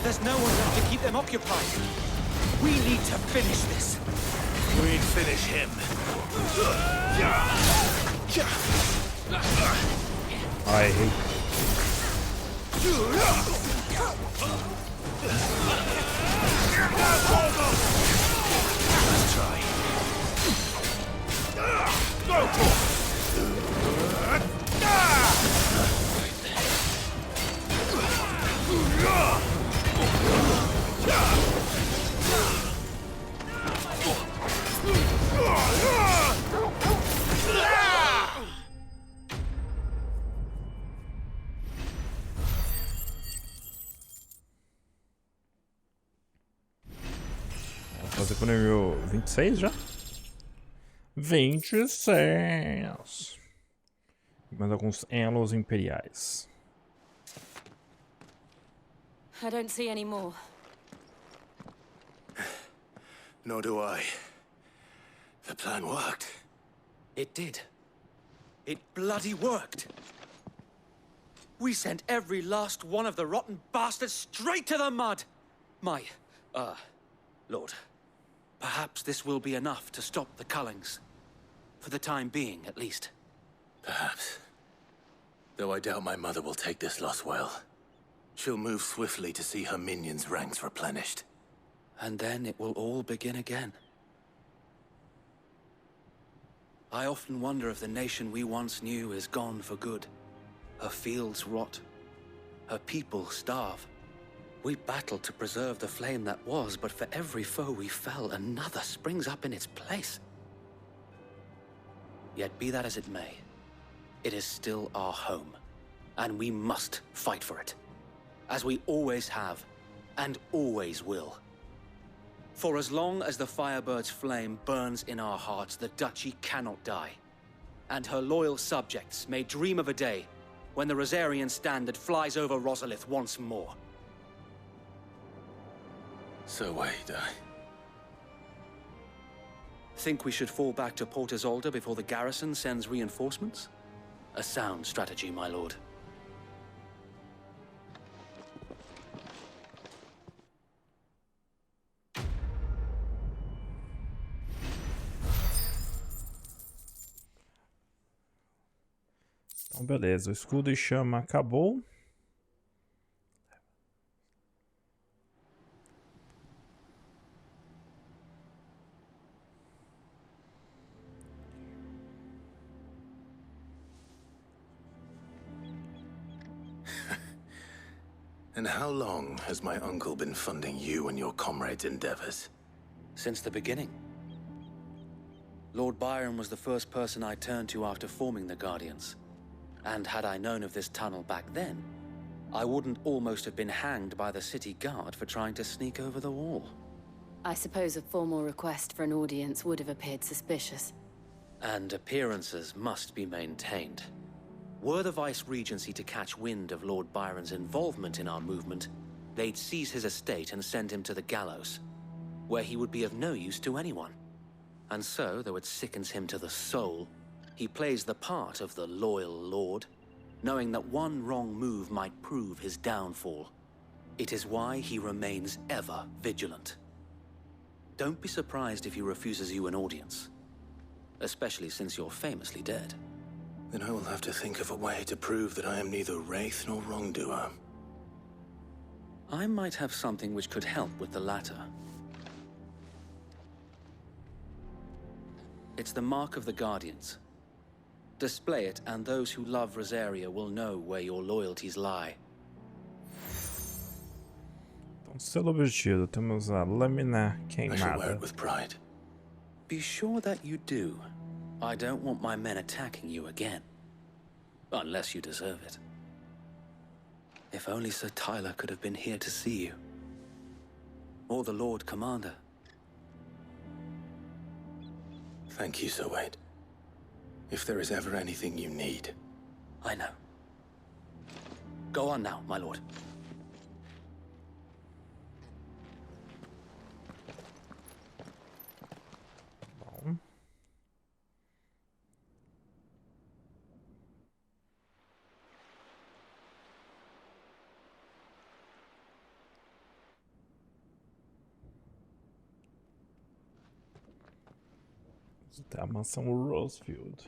There's no one left to keep them occupied. We need to finish this. We'd finish him. I hate. Let's try. Vou fazer pro nível 26 já? 26. Mais alguns elos imperiais. I don't see any more. Nor do I. The plan worked. It did. It bloody worked. We sent every last one of the rotten bastards straight to the mud. Lord, perhaps this will be enough to stop the Cullings. For the time being, at least. Perhaps. Though I doubt my mother will take this loss well. She'll move swiftly to see her minions' ranks replenished. And then it will all begin again. I often wonder if the nation we once knew is gone for good. Her fields rot. Her people starve. We battled to preserve the flame that was, but for every foe we fell, another springs up in its place. Yet be that as it may, it is still our home, and we must fight for it. As we always have, and always will. For as long as the Firebird's flame burns in our hearts, the Duchy cannot die. And her loyal subjects may dream of a day when the Rosarian standard flies over Rosalith once more. So wait, Think we should fall back to Port Isolde before the garrison sends reinforcements? A sound strategy, my lord. Então, beleza. O escudo e chama acabou. And how long has my uncle been funding you and your comrades' endeavors? Since the beginning. Lord Byron was the first person I turned to after forming the Guardians. And had I known of this tunnel back then, I wouldn't almost have been hanged by the city guard for trying to sneak over the wall. I suppose a formal request for an audience would have appeared suspicious. And appearances must be maintained. Were the Vice-Regency to catch wind of Lord Byron's involvement in our movement, they'd seize his estate and send him to the gallows, where he would be of no use to anyone. And so, though it sickens him to the soul, he plays the part of the loyal lord, knowing that one wrong move might prove his downfall. It is why he remains ever vigilant. Don't be surprised if he refuses you an audience, especially since you're famously dead. Then I will have to think of a way to prove that I am neither wraith nor wrongdoer. I might have something which could help with the latter. It's the mark of the Guardians. Display it, and those who love Rosaria will know where your loyalties lie. Então, selo vestido, temos a lâmina I shall wear queimada. it with pride. Be sure that you do. I don't want my men attacking you again. Unless you deserve it. If only Sir Tyler could have been here to see you. Or the Lord Commander. Thank you, Sir Wade. If there is ever anything you need. I know. Go on now, my lord. Bom. Até a mansão Rosfield.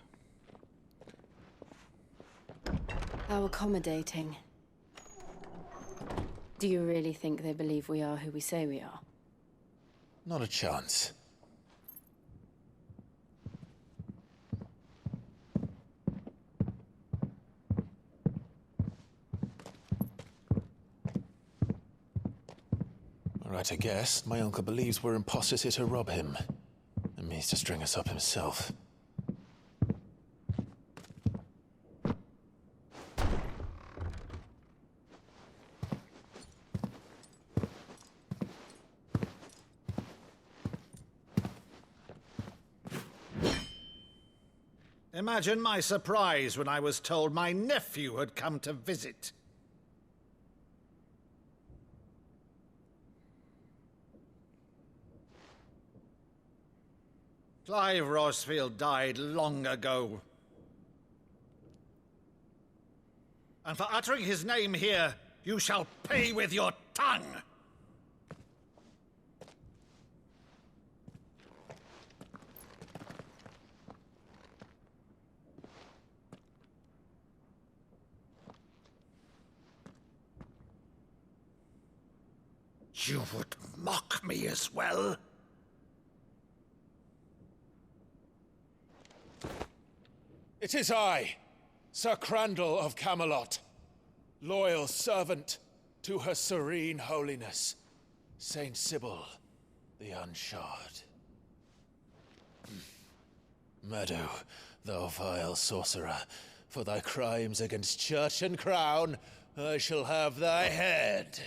How accommodating. Do you really think they believe we are who we say we are? Not a chance. All right, I guess. My uncle believes we're imposters here to rob him. And means to string us up himself. Imagine my surprise when I was told my nephew had come to visit. Clive Rosfield died long ago. And for uttering his name here, you shall pay with your tongue! You would mock me as well? It is I, Sir Crandall of Camelot, loyal servant to Her Serene Holiness, Saint Sybil the Unshod. Meadow, thou vile sorcerer, for thy crimes against church and crown, I shall have thy head.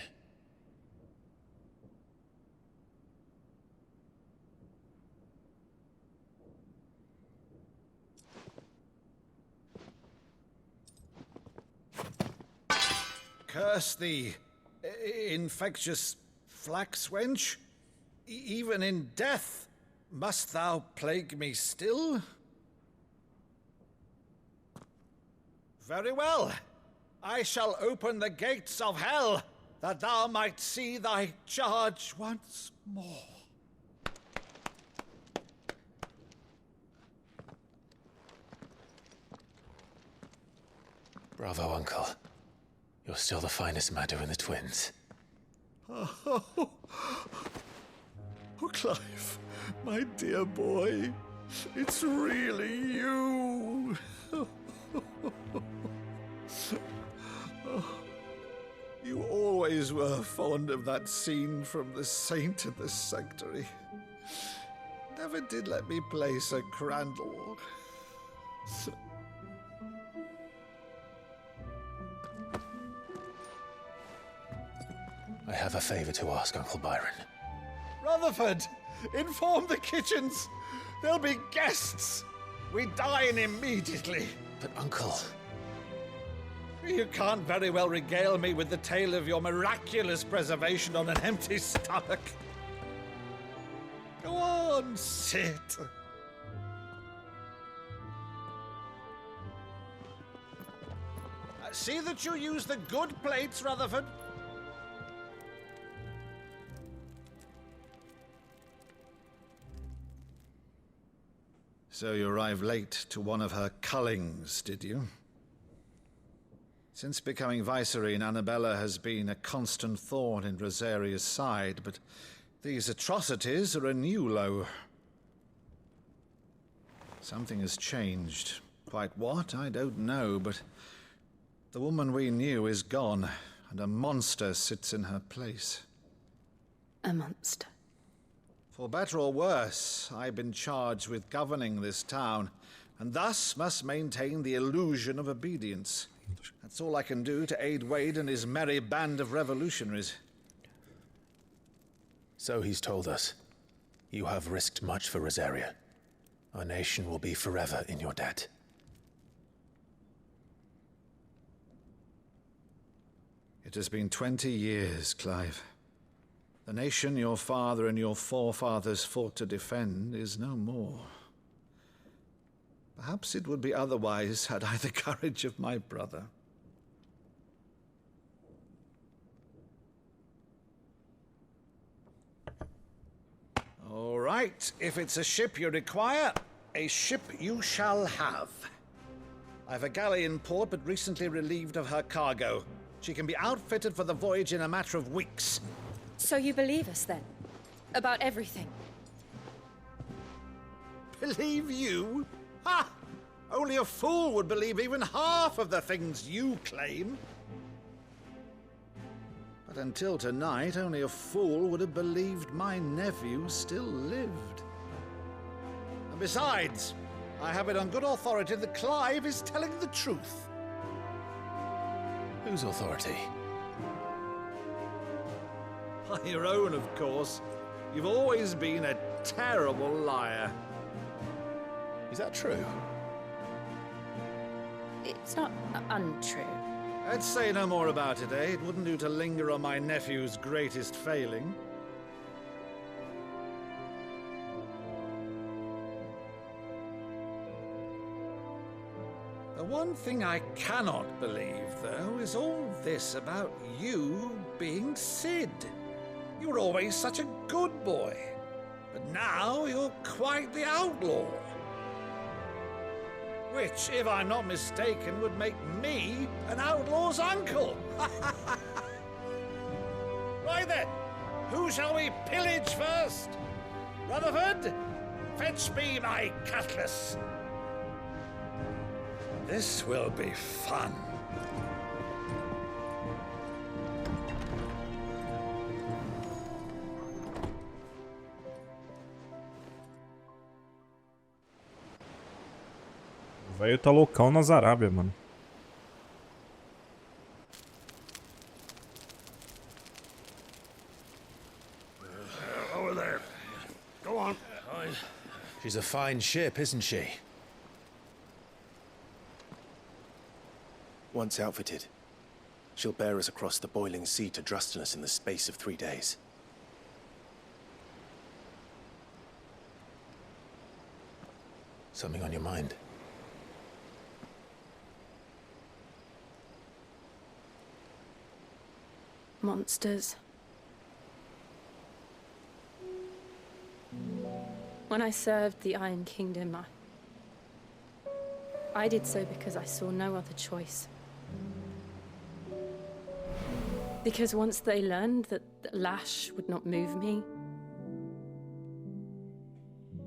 Curse thee, infectious flax wench. Even in death, must thou plague me still? Very well. I shall open the gates of hell, that thou might see thy charge once more. Bravo, Uncle. You're still the finest Meadow in the twins. Oh, Clive, my dear boy, it's really you. You always always were fond of that scene from The Saint of the Sanctuary. Never did let me play Sir Crandall. I have a favor to ask, Uncle Byron. Rutherford, inform the kitchens. There'll be guests. We dine immediately. But, Uncle... You can't very well regale me with the tale of your miraculous preservation on an empty stomach. Go on, sit. See that you use the good plates, Rutherford. So you arrived late to one of her cullings, did you? Since becoming Vicereine, Annabella has been a constant thorn in Rosaria's side, but these atrocities are a new low. Something has changed. Quite what, I don't know, but the woman we knew is gone, and a monster sits in her place. A monster? For better or worse, I've been charged with governing this town, and thus must maintain the illusion of obedience. That's all I can do to aid Wade and his merry band of revolutionaries. So he's told us. You have risked much for Rosaria. Our nation will be forever in your debt. It has been 20 years, Clive. The nation your father and your forefathers fought to defend is no more. Perhaps it would be otherwise had I the courage of my brother. All right, if it's a ship you require, a ship you shall have. I've a galley in port, but recently relieved of her cargo. She can be outfitted for the voyage in a matter of weeks. So you believe us, then? About everything? Believe you? Ha! Only a fool would believe even half of the things you claim. But until tonight, only a fool would have believed my nephew still lived. And besides, I have it on good authority that Clive is telling the truth. Whose authority? Your own, of course. You've always been a terrible liar. Is that true? It's not untrue. Let's say no more about it, eh? It wouldn't do to linger on my nephew's greatest failing. The one thing I cannot believe, though, is all this about you being Sid. You were always such a good boy, but now you're quite the outlaw. Which, if I'm not mistaken, would make me an outlaw's uncle. Right then, who shall we pillage first? Rutherford, fetch me my cutlass. This will be fun. O velho tá loucão nas Arábia, mano. Over there. Go on. She's a fine ship, isn't she? Once outfitted, she'll bear us across the boiling sea to Drustinus in the space of 3 days. Something on your mind? Monsters. When I served the Iron Kingdom, I did so because I saw no other choice. Because once they learned that the lash would not move me,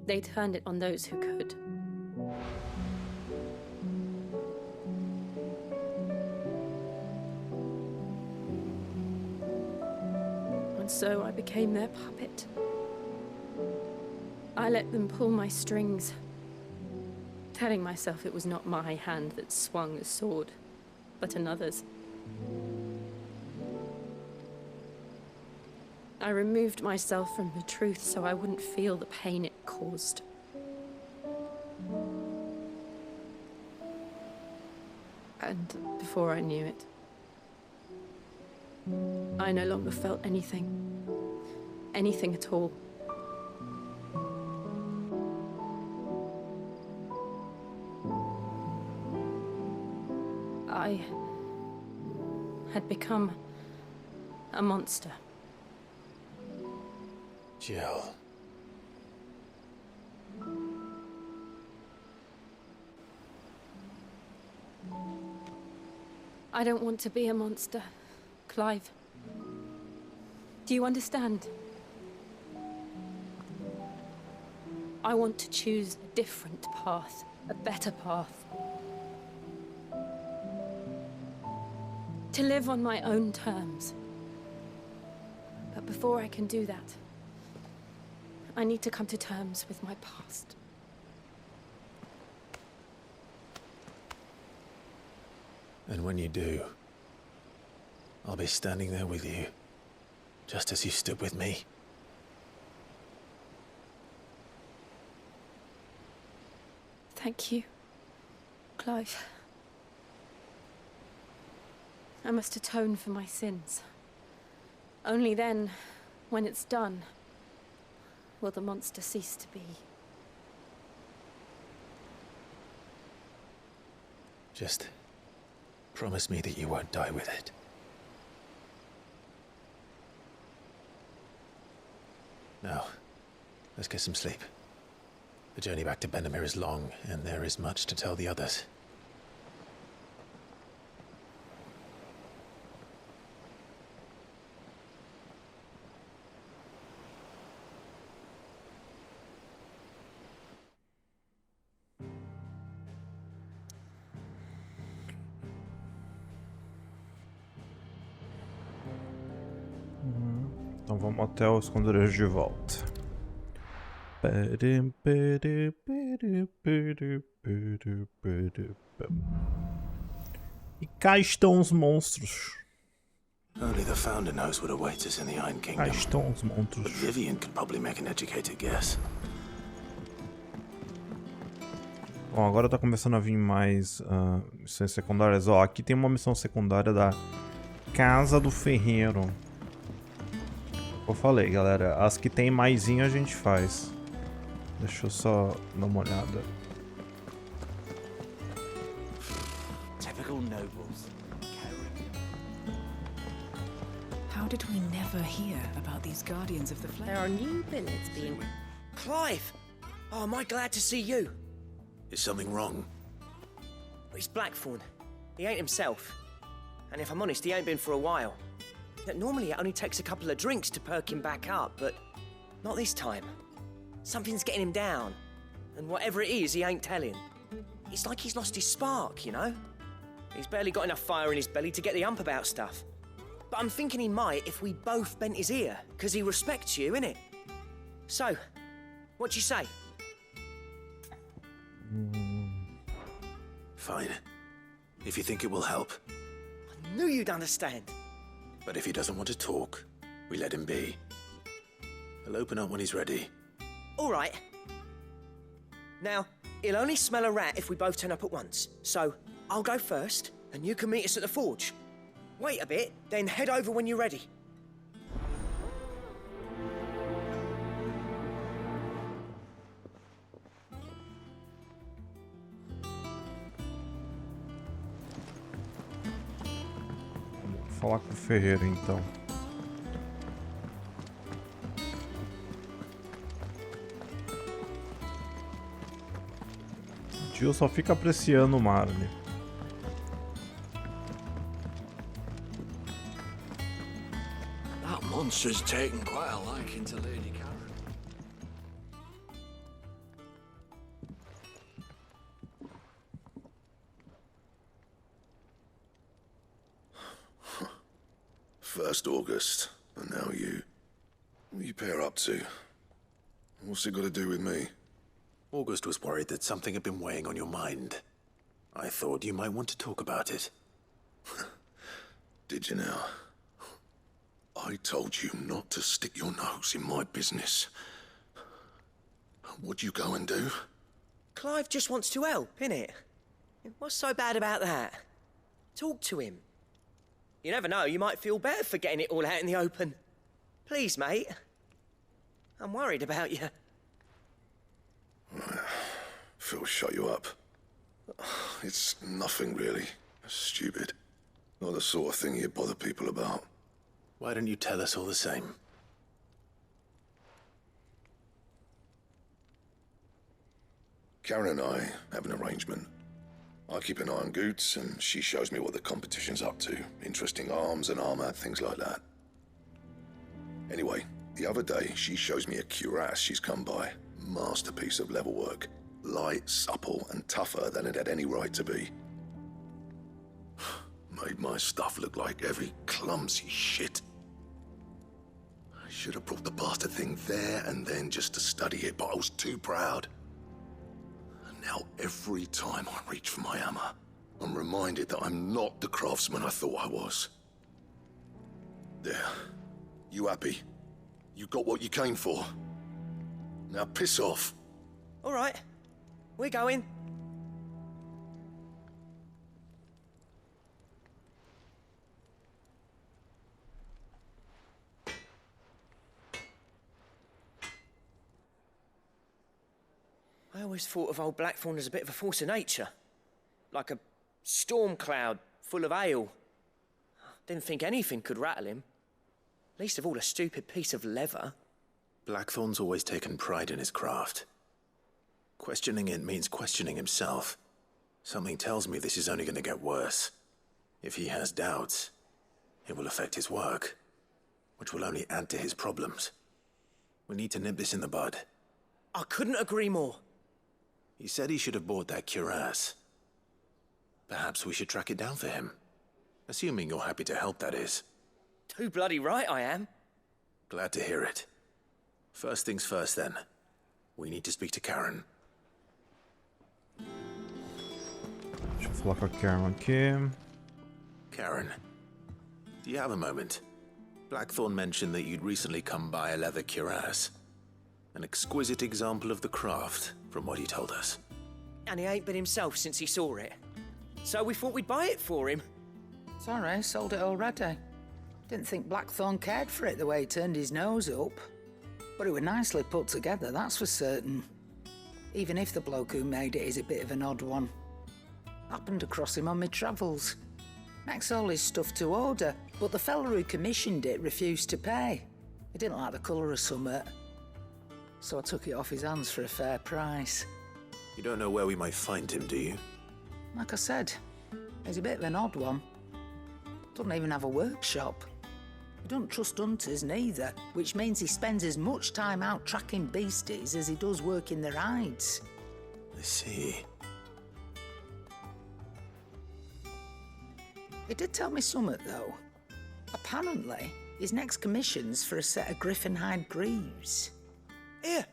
they turned it on those who could. so I became their puppet. I let them pull my strings, telling myself it was not my hand that swung a sword, but another's. I removed myself from the truth so I wouldn't feel the pain it caused. And before I knew it, I no longer felt anything. Anything at all. I had become a monster. Jill. I don't want to be a monster, Clive. Do you understand? I want to choose a different path, a better path. To live on my own terms. But before I can do that, I need to come to terms with my past. And when you do, I'll be standing there with you, just as you stood with me. Thank you, Clive. I must atone for my sins. Only then, when it's done, will the monster cease to be. Just promise me that you won't die with it. Now, let's get some sleep. The journey back to Benamir is long, and there is much to tell the others. Então vamos até o esconderijo de volta. E cá estão os monstros. Only the founder knows what awaits us in the Iron Kingdom. Cá estão os monstros. But Vivian could probably make an educated guess. Bom, agora tá começando a vir mais missões secundárias. Ó, aqui tem uma missão secundária da Casa do Ferreiro. Eu falei, galera, as que tem maisinho a gente faz. Deixa eu só dar uma olhada. Typical nobles. How did we never hear about these guardians of the flame? There are new billets being... Clive! Oh, am I glad to see you? Is something wrong? He's Blackthorn. He ain't himself. And if I'm honest, he ain't been for a while. Normally it only takes a couple of drinks to perk him back up, but not this time. Something's getting him down. And whatever it is, he ain't telling. It's like he's lost his spark, you know? He's barely got enough fire in his belly to get the ump about stuff. But I'm thinking he might if we both bent his ear, because he respects you, innit? So, what do you say? Fine. If you think it will help. I knew you'd understand. But if he doesn't want to talk, we let him be. He'll open up when he's ready. All right. Now, he'll only smell a rat if we both turn up at once. So, I'll go first, and you can meet us at the forge. Wait a bit, then head over when you're ready. Vou falar com o Ferreiro então. O tio só fica apreciando o mar ali. That monster's taken quite a liking to Lady Karen. First August, and now you. What are you pair up to? What's it got to do with me? August was worried that something had been weighing on your mind. I thought you might want to talk about it. Did you now? I told you not to stick your nose in my business. What'd you go and do? Clive just wants to help, innit? What's so bad about that? Talk to him. You never know, you might feel better for getting it all out in the open. Please, mate. I'm worried about you. Phil shut you up. It's nothing really. Stupid. Not the sort of thing you bother people about. Why don't you tell us all the same? Karen and I have an arrangement. I keep an eye on Goots, and she shows me what the competition's up to. Interesting arms and armor, things like that. Anyway, the other day, she shows me a cuirass she's come by. Masterpiece of level work. Light, supple, and tougher than it had any right to be. Made my stuff look like heavy, clumsy shit. I should have brought the bastard thing there and then just to study it, but I was too proud. And now every time I reach for my hammer, I'm reminded that I'm not the craftsman I thought I was. There. You happy? You got what you came for. Now piss off. All right. We're going. I always thought of old Blackthorn as a bit of a force of nature. Like a storm cloud full of ale. Didn't think anything could rattle him. Least of all a stupid piece of leather. Blackthorn's always taken pride in his craft. Questioning it means questioning himself. Something tells me this is only going to get worse. If he has doubts, it will affect his work, which will only add to his problems. We need to nip this in the bud. I couldn't agree more. He said he should have bought that cuirass. Perhaps we should track it down for him. Assuming you're happy to help, that is. Too bloody right I am. Glad to hear it. First things first, then. We need to speak to Karen. Deixa eu falar com a Karen aqui. Karen, do you have a moment? Blackthorn mentioned that you'd recently come by a leather cuirass. An exquisite example of the craft, from what he told us. And he ain't been himself since he saw it. So we thought we'd buy it for him. Sorry, sold it already. Didn't think Blackthorn cared for it the way he turned his nose up. But it was nicely put together, that's for certain. Even if the bloke who made it is a bit of an odd one. Happened across him on my travels. Makes all his stuff to order, but the fella who commissioned it refused to pay. He didn't like the colour of summit. So I took it off his hands for a fair price. You don't know where we might find him, do you? Like I said, he's a bit of an odd one. Doesn't even have a workshop. He don't trust hunters neither, which means he spends as much time out tracking beasties as he does working their hides. I see. He did tell me something, though. Apparently, his next commission's for a set of griffin hide greaves. Here,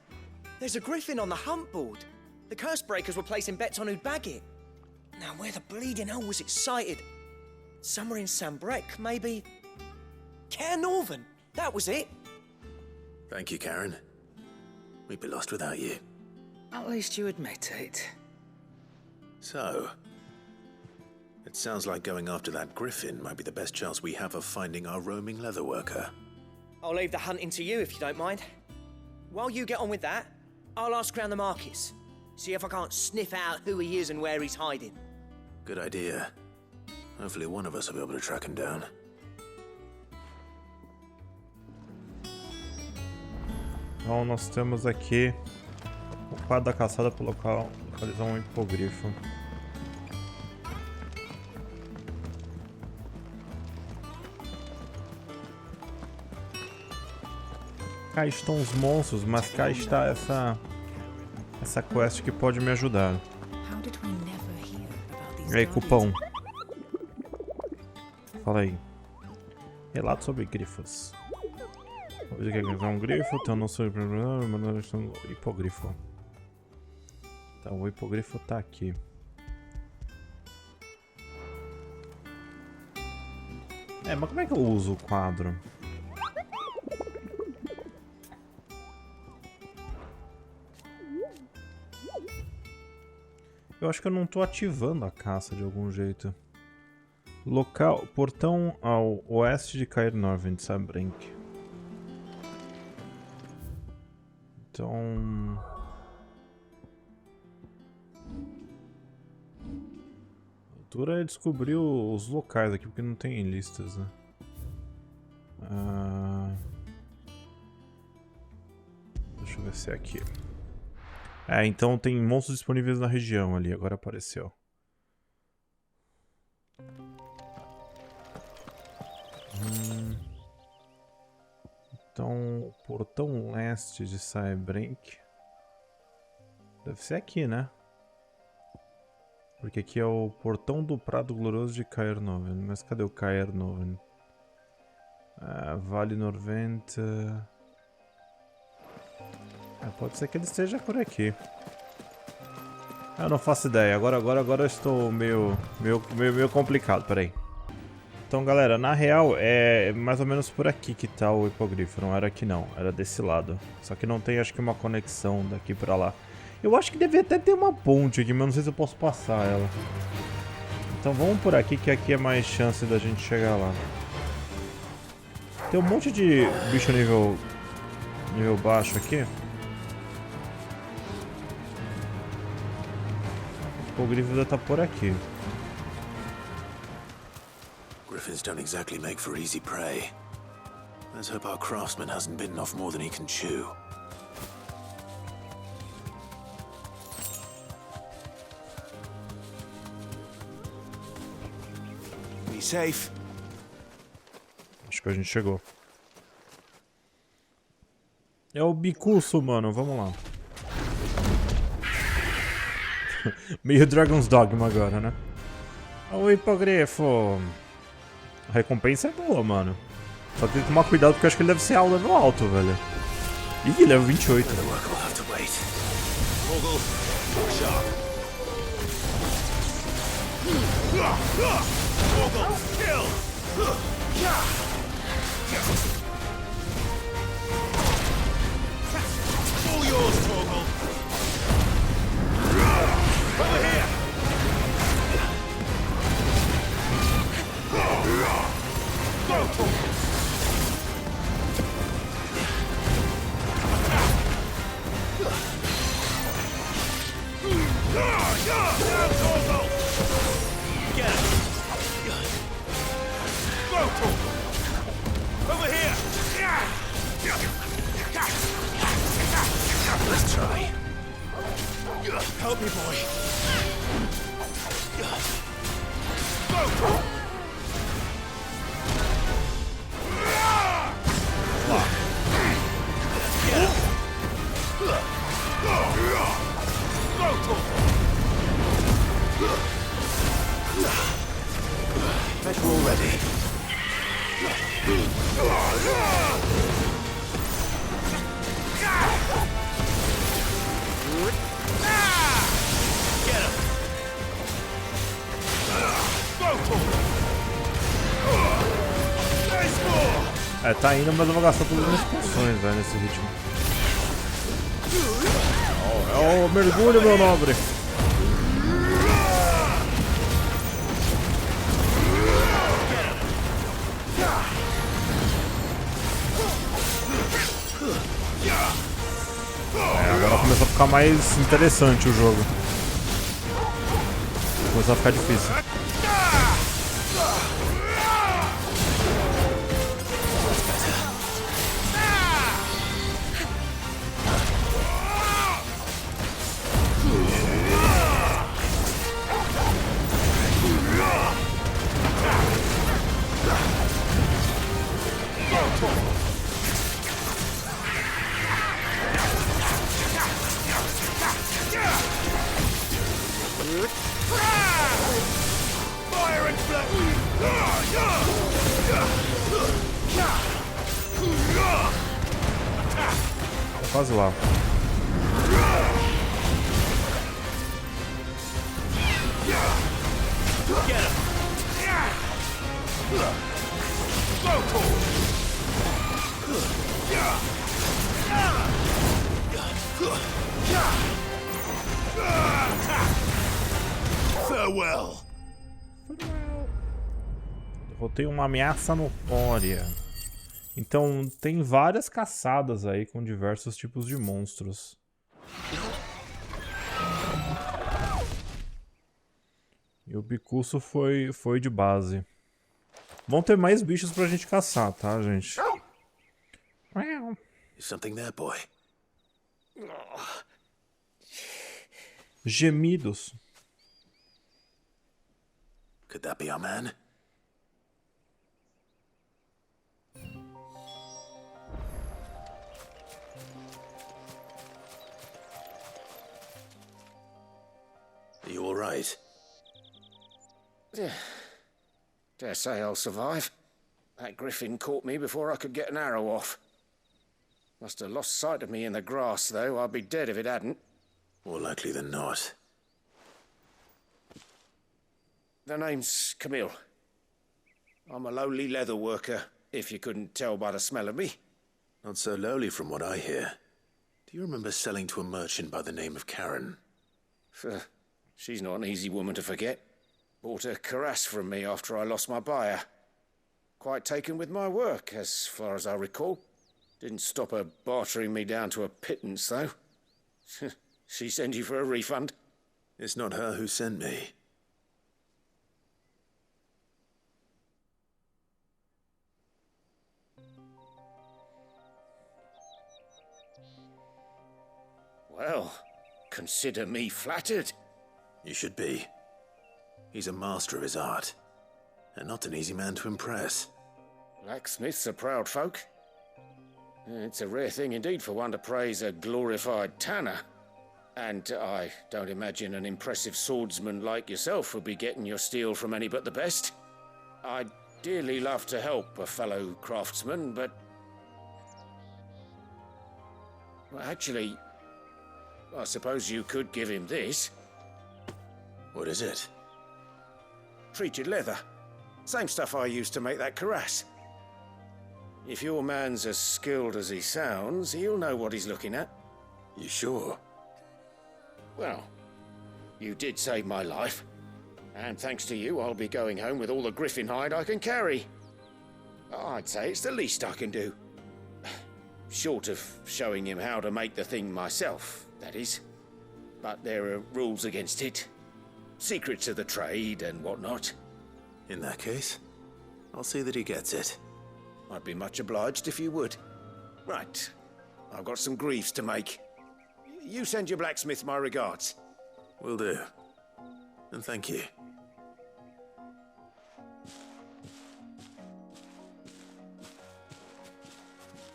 there's a griffin on the hunt board. The curse breakers were placing bets on who'd bag it. Now, where the bleeding hell was it sighted? Somewhere in Sambrec, maybe... Care Northern, that was it. Thank you, Karen. We'd be lost without you. At least you admit it. So, it sounds like going after that griffin might be the best chance we have of finding our roaming leatherworker. I'll leave the hunting to you if you don't mind. While you get on with that, I'll ask around the markets. See if I can't sniff out who he is and where he's hiding. Good idea. Hopefully one of us will be able to track him down. Então nós temos aqui o quadro da caçada para localizar um hipogrifo. Cá estão os monstros, mas cá está essa quest que pode me ajudar. E aí, cupom? Fala aí. Relato sobre grifos. Você quer encontrar um grifo? Então não sou hipogrifo. Então o hipogrifo tá aqui. Mas como é que eu uso o quadro? Eu acho que eu não tô ativando a caça de algum jeito. Local, portão ao oeste de Cair Norvin, Sabrenk. Então... A altura é descobrir os locais aqui, porque não tem listas, né? Deixa eu ver se é aqui. Então tem monstros disponíveis na região ali, agora apareceu. Então, portão leste de Sabrenk. Deve ser aqui, né? Porque aqui é o portão do Prado Glorioso de Cair Norvin. Mas cadê o Cair Norvin? Vale 90. Pode ser que ele esteja por aqui. Eu não faço ideia. Agora eu estou meio complicado. Peraí. Então, galera, na real é mais ou menos por aqui que tá o hipogrifo. Não era aqui não, era desse lado. Só que não tem, acho que, uma conexão daqui pra lá. Eu acho que devia até ter uma ponte aqui, mas não sei se eu posso passar ela. Então vamos por aqui, que aqui é mais chance da gente chegar lá. Tem um monte de bicho nível baixo aqui. O hipogrifo deve estar por aqui. Griffins don't exactly make for easy prey. Let's hope our craftsman hasn't bitten off more than he can chew. Be safe. Acho que a gente chegou. É o bicuço, mano. Vamos lá. Meio Dragon's Dogma agora, né? O hipogrifo. A recompensa é boa, mano. Só tem que tomar cuidado porque eu acho que ele deve ser level alto, velho. Ih, level 28. All yours, Torgal. Over here. Go, over here. Let's try. Help me, boy. Bet we're all ready. Get him. Tá indo, mas eu vou gastar todas as minhas poções, velho, nesse ritmo. É o mergulho, meu nobre. Agora começou a ficar mais interessante o jogo. Começou a ficar difícil. Fire and flame! quase lá. Farewell. Derrotei uma ameaça notória. Então tem várias caçadas aí com diversos tipos de monstros. E o bicuço foi de base. Vão ter mais bichos pra gente caçar, tá, gente? Something there, boy. Gemidos. Could that be our man? Are you all right? Dare say I'll survive. That griffin caught me before I could get an arrow off. Must have lost sight of me in the grass, though. I'd be dead if it hadn't. More likely than not. The name's Camille. I'm a lowly leather worker, if you couldn't tell by the smell of me. Not so lowly from what I hear. Do you remember selling to a merchant by the name of Karen? She's not an easy woman to forget. Bought a cuirass from me after I lost my buyer. Quite taken with my work, as far as I recall. Didn't stop her bartering me down to a pittance, though. She sent you for a refund? It's not her who sent me. Well, consider me flattered. You should be. He's a master of his art, and not an easy man to impress. Blacksmiths are proud folk. It's a rare thing indeed for one to praise a glorified tanner. And I don't imagine an impressive swordsman like yourself would be getting your steel from any but the best. I'd dearly love to help a fellow craftsman, but... Well, actually, I suppose you could give him this. What is it? Treated leather. Same stuff I used to make that cuirass. If your man's as skilled as he sounds, he'll know what he's looking at. You sure? Well, you did save my life. And thanks to you, I'll be going home with all the griffin hide I can carry. I'd say it's the least I can do. Short of showing him how to make the thing myself, that is. But there are rules against it. Secrets of the trade and whatnot. In that case, I'll see that he gets it. I'd be much obliged if you would. Right. I've got some greaves to make. You send your blacksmith my regards. Will do. And thank you.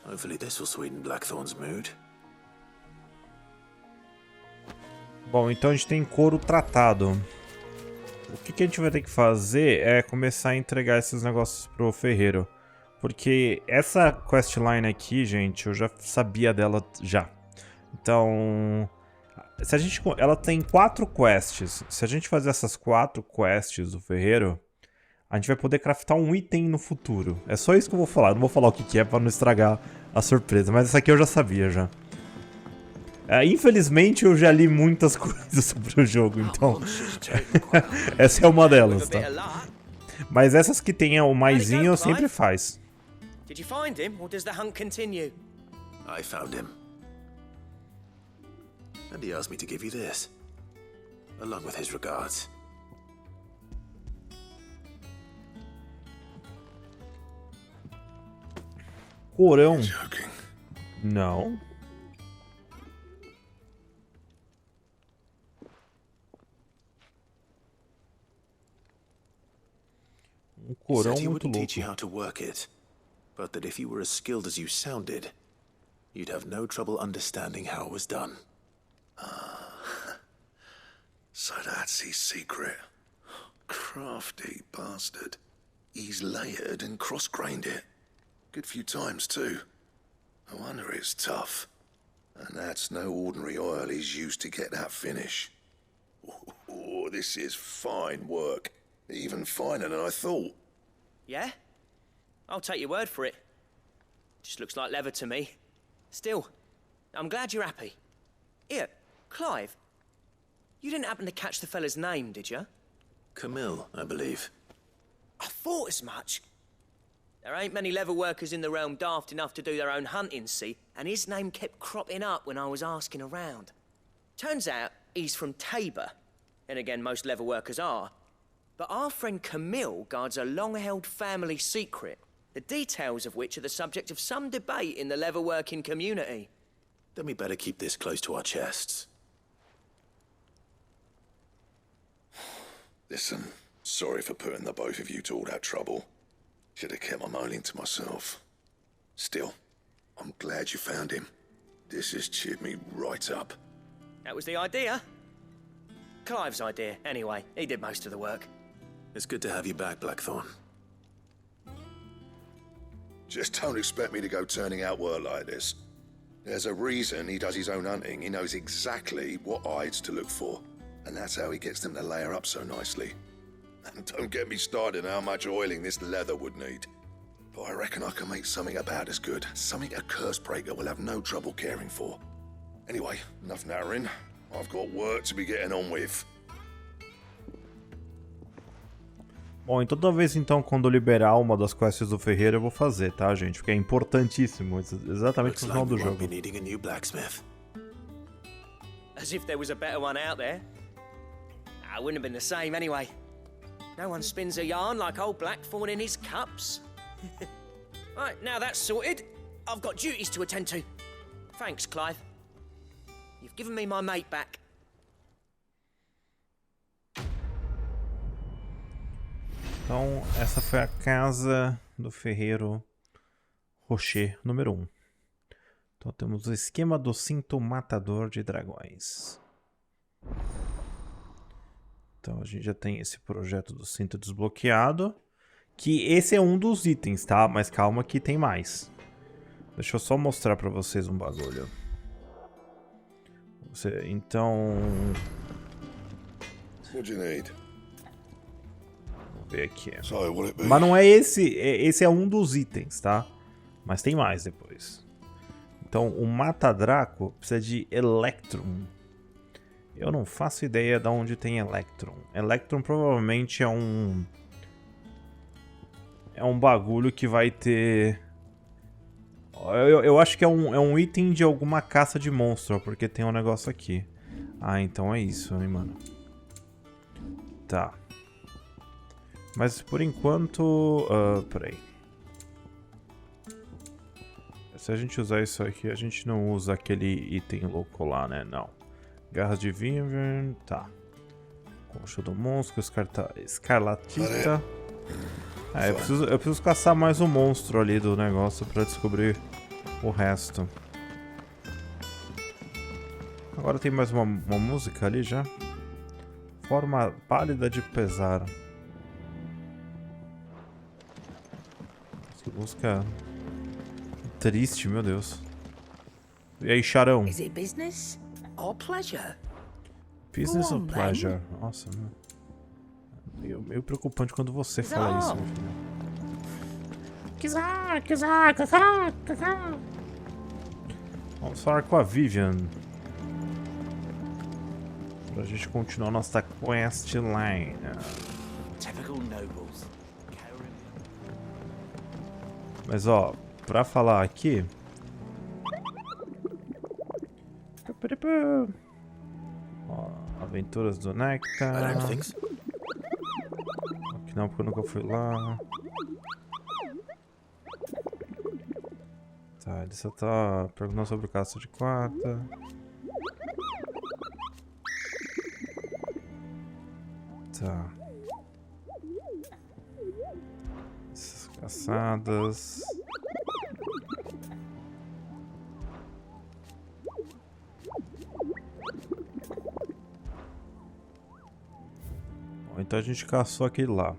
Hopefully this will sweeten Blackthorn's mood. Bom, então a gente tem couro tratado. O que a gente vai ter que fazer é começar a entregar esses negócios pro ferreiro. Porque essa questline aqui, gente, eu já sabia dela já. Então, se a gente, ela tem 4 quests. Se a gente fazer essas 4 quests do ferreiro, a gente vai poder craftar um item no futuro. É só isso que eu vou falar. Eu não vou falar o que é pra não estragar a surpresa. Mas essa aqui eu já sabia já. Infelizmente eu já li muitas coisas sobre o jogo, então essa é uma delas, tá? Mas essas que tem o maisinho sempre faz. Did you find him, or does the hunt continue? I found him. And he asked me to give you this, along with his regards. Corão? Não. He said he wouldn't teach you how to work it, but that if you were as skilled as you sounded, you'd have no trouble understanding how it was done. So that's his secret. Crafty bastard. He's layered and cross-grained it. Good few times, too. I wonder it's tough. And that's no ordinary oil he's used to get that finish. Oh, this is fine work. Even finer than I thought. Yeah? I'll take your word for it. Just looks like leather to me. Still, I'm glad you're happy. Here, Clive. You didn't happen to catch the fella's name, did you? Camille, I believe. I thought as much. There ain't many leather workers in the realm daft enough to do their own hunting, see? And his name kept cropping up when I was asking around. Turns out he's from Tabor. And again, most leather workers are. But our friend Camille guards a long-held family secret, the details of which are the subject of some debate in the leather-working community. Then we better keep this close to our chests. Listen, sorry for putting the both of you to all that trouble. Should have kept my moaning to myself. Still, I'm glad you found him. This has cheered me right up. That was the idea. Clive's idea, anyway. He did most of the work. It's good to have you back, Blackthorn. Just don't expect me to go turning out work like this. There's a reason he does his own hunting. He knows exactly what hides to look for. And that's how he gets them to layer up so nicely. And don't get me started on how much oiling this leather would need. But I reckon I can make something about as good. Something a Cursebreaker will have no trouble caring for. Anyway, enough narrowing. I've got work to be getting on with. Bom, e toda vez então quando eu liberar uma das quests do ferreiro eu vou fazer, tá, gente? Porque é importantíssimo, exatamente no final do jogo. As if there was a better one out there. I wouldn't have been the same anyway. No one spins a yarn like old Blackthorn in his cups. Right, now that's sorted, I've got duties to attend to. Thanks, Clive. You've given me my mate back. Então, essa foi a casa do ferreiro Rocher número 1. Então temos o esquema do cinto matador de dragões. Então a gente já tem esse projeto do cinto desbloqueado. Que esse é um dos itens, tá? Mas calma que tem mais. Deixa eu só mostrar pra vocês um bagulho. Então... What do you need? Vamos ver aqui. Sorry, will it be? Mas não é esse. Esse é um dos itens, tá? Mas tem mais depois. Então, o Mata-Draco precisa de Electrum. Eu não faço ideia de onde tem Electrum. Electrum provavelmente é um bagulho que vai ter... Eu acho que é um item de alguma caça de monstro, porque tem um negócio aqui. Ah, então é isso, hein, mano. Tá. Mas por enquanto... peraí. Se a gente usar isso aqui, a gente não usa aquele item louco lá, né? Não. Garras de Wyvern, tá. Concha do monstro, escarlatita. Eu preciso caçar mais um monstro ali do negócio pra descobrir o resto. Agora tem mais uma música ali já. Forma pálida de pesar. Que música triste, meu Deus. E aí, Charão? Is it business or pleasure? Business or pleasure? Nossa, meio preocupante quando você fala isso, meu filho. Vamos falar com a Vivian. Pra gente continuar nossa questline. Mas ó, pra falar aqui... Ó, Aventuras do Nectar. Aqui não, porque eu nunca fui lá. Tá, ele só tá perguntando sobre o caça de quarta. Tá. Essas caçadas. Bom, então a gente caçou aquele lá.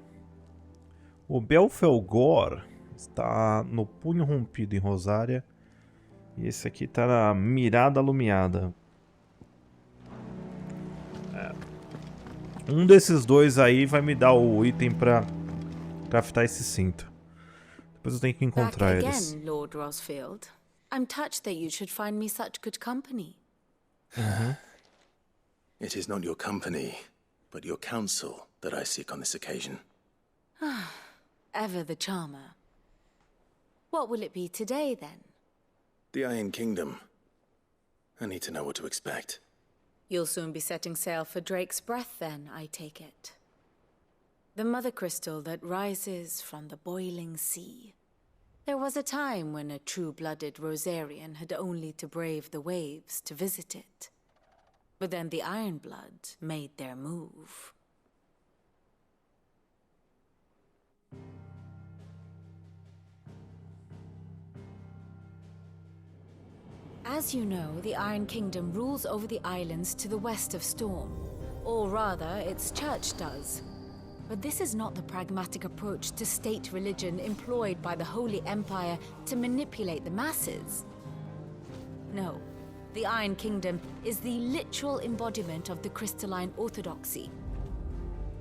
O Belfelgor está no punho rompido em Rosária E esse aqui tá na mirada alumiada. Um desses dois aí vai me dar o item pra craftar esse cinto. Depois eu tenho que encontrar Back eles. again, Lord Rosfield. I'm touched that you should find me such good company. It is not your company, but your counsel that I seek on this occasion. Ever the charmer. What will it be today, then? The Iron Kingdom. I need to know what to expect. You'll soon be setting sail for Drake's Breath, then, I take it. The mother crystal that rises from the boiling sea. There was a time when a true-blooded Rosarian had only to brave the waves to visit it. But then the Ironblood made their move. As you know, the Iron Kingdom rules over the islands to the west of Storm. Or rather, its church does. But this is not the pragmatic approach to state religion employed by the Holy Empire to manipulate the masses. No, the Iron Kingdom is the literal embodiment of the crystalline orthodoxy.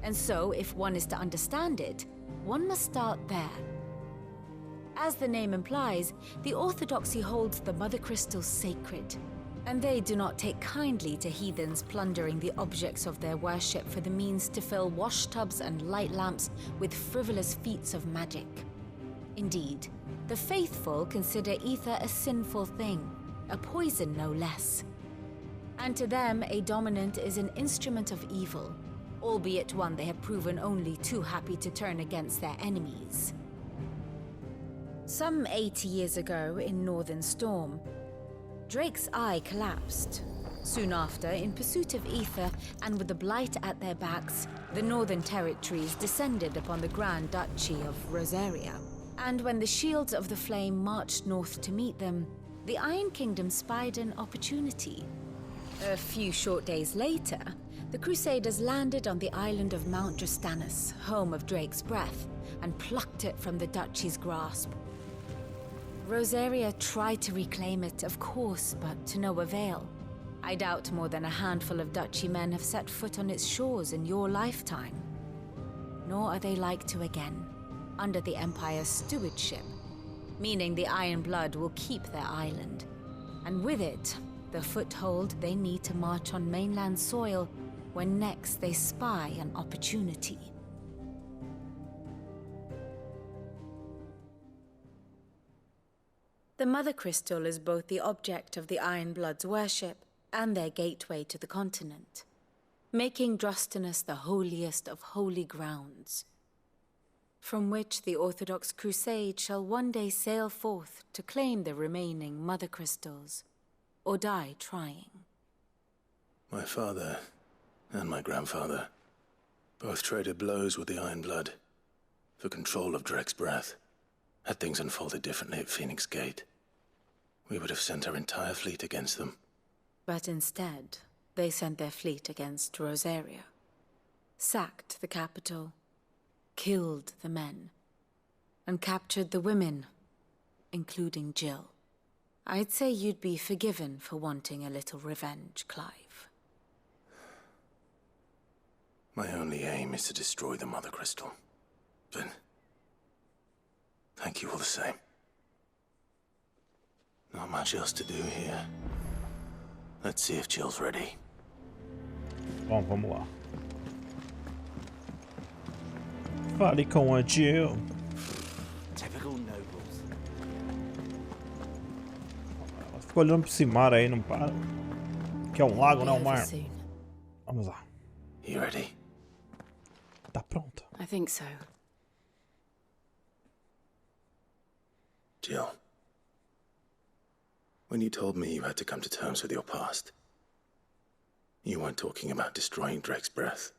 And so, if one is to understand it, one must start there. As the name implies, the orthodoxy holds the mother crystals sacred, and they do not take kindly to heathens plundering the objects of their worship for the means to fill washtubs and light lamps with frivolous feats of magic. Indeed, the faithful consider ether a sinful thing, a poison no less. And to them, a dominant is an instrument of evil, albeit one they have proven only too happy to turn against their enemies. Some 80 years ago, in Northern Storm, Drake's eye collapsed. Soon after, in pursuit of ether, and with the Blight at their backs, the Northern Territories descended upon the Grand Duchy of Rosaria. And when the Shields of the Flame marched north to meet them, the Iron Kingdom spied an opportunity. A few short days later, the Crusaders landed on the island of Mount Drastanus, home of Drake's Breath, and plucked it from the Duchy's grasp. Rosaria tried to reclaim it, of course, but to no avail. I doubt more than a handful of Duchy men have set foot on its shores in your lifetime. Nor are they like to again, under the Empire's stewardship, meaning the Iron Blood will keep their island, and with it, the foothold they need to march on mainland soil when next they spy an opportunity. The Mother Crystal is both the object of the Iron Blood's worship and their gateway to the continent, making Drastanus the holiest of holy grounds, from which the Orthodox Crusade shall one day sail forth to claim the remaining Mother Crystals, or die trying. My father and my grandfather both traded blows with the Iron Blood for control of Drake's Breath. Had things unfolded differently at Phoenix Gate, we would have sent our entire fleet against them. But instead, they sent their fleet against Rosaria, sacked the capital, killed the men, and captured the women, including Jill. I'd say you'd be forgiven for wanting a little revenge, Clive. My only aim is to destroy the Mother Crystal. But thank you all the same. Not much else to do here. Let's see if Jill's ready. Bom, vamos lá. Fale com a Jill. Typical nobles. Ela fica olhando pra esse mar aí, não para. Que é um lago, não é um mar. Vamos lá. You ready? Tá pronta. I think so. Jill, when you told me you had to come to terms with your past, you weren't talking about destroying Drake's Breath,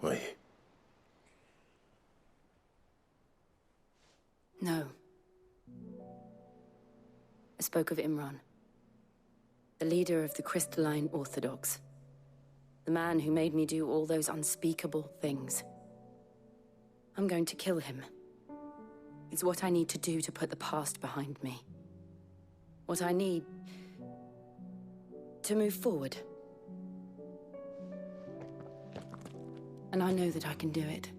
were you? No. I spoke of Imran, the leader of the Crystalline Orthodox. The man who made me do all those unspeakable things. I'm going to kill him. It's what I need to do to put the past behind me. what I need to move forward. And I know that I can do it.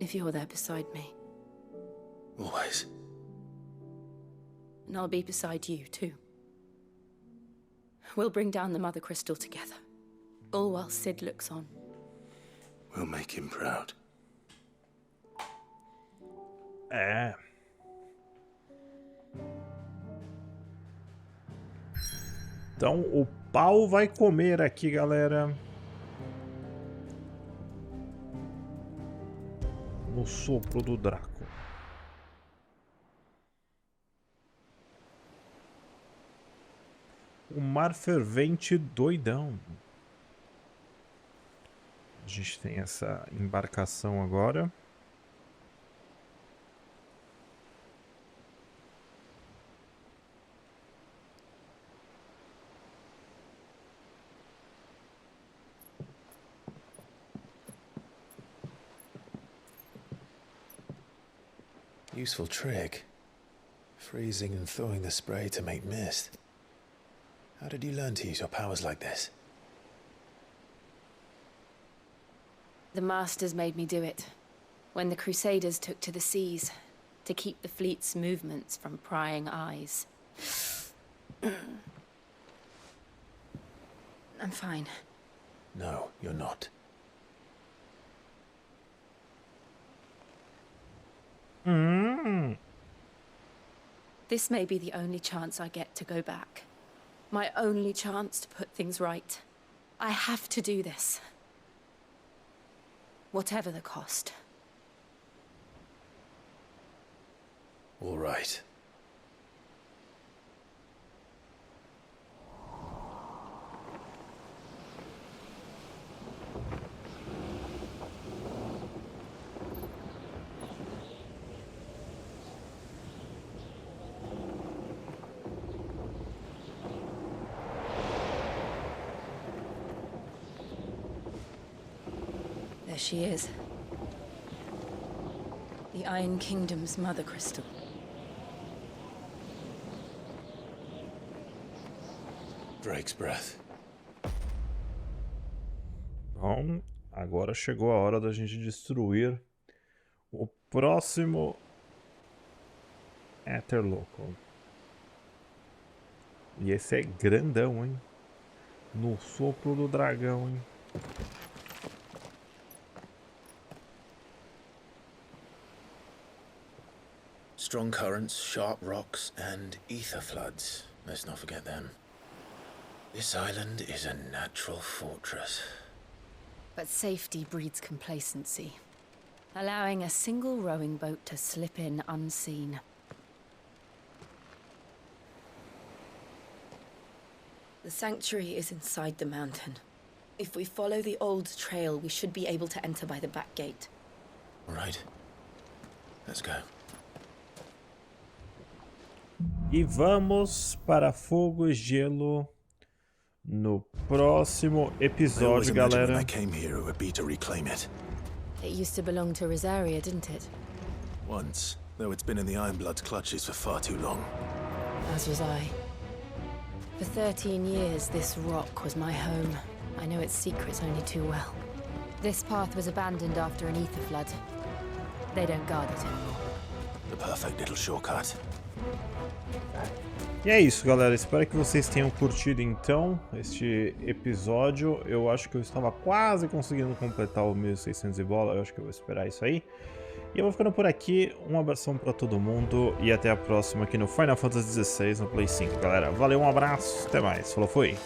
If you're there beside me. Always. And I'll be beside you, too. We'll bring down the Mother Crystal together. All while Sid looks on. We'll make him proud. É. Então o pau vai comer aqui, galera. No sopro do Draco. O mar fervente doidão. A gente tem essa embarcação agora. Useful trick. Freezing and thawing the spray to make mist. How did you learn to use your powers like this? The Masters made me do it. When the Crusaders took to the seas, to keep the fleet's movements from prying eyes. I'm fine. No, you're not. This may be the only chance I get to go back. My only chance to put things right. I have to do this. Whatever the cost. All right. There she is. The Iron Kingdom's Mother Crystal. Drake's breath. Bom, agora chegou a hora da gente destruir o próximo Éter Louco. E esse é grandão, hein? No sopro do dragão, hein? Strong currents, sharp rocks, and ether floods. Let's not forget them. This island is a natural fortress. But safety breeds complacency, allowing a single rowing boat to slip in unseen. The sanctuary is inside the mountain. If we follow the old trail, we should be able to enter by the back gate. All right. Let's go. E vamos para Fogo e Gelo no próximo episódio, galera. When I came here, it would be to reclaim it. It used to belong to Rosaria, didn't it? Once, though it's been in the Ironblood's clutches for far too long. As was I. For 13 years, this rock was my home. I know its secrets only too well. This path was abandoned after an ether flood. They don't guard it anymore. The perfect little shortcut. E é isso, galera. Espero que vocês tenham curtido, então, este episódio. Eu acho que eu estava quase conseguindo completar o 1600 e bola. Eu acho que eu vou esperar isso aí. E eu vou ficando por aqui. Um abração pra todo mundo. E até a próxima aqui no Final Fantasy XVI no Play 5, galera. Valeu, um abraço. Até mais. Falou, fui.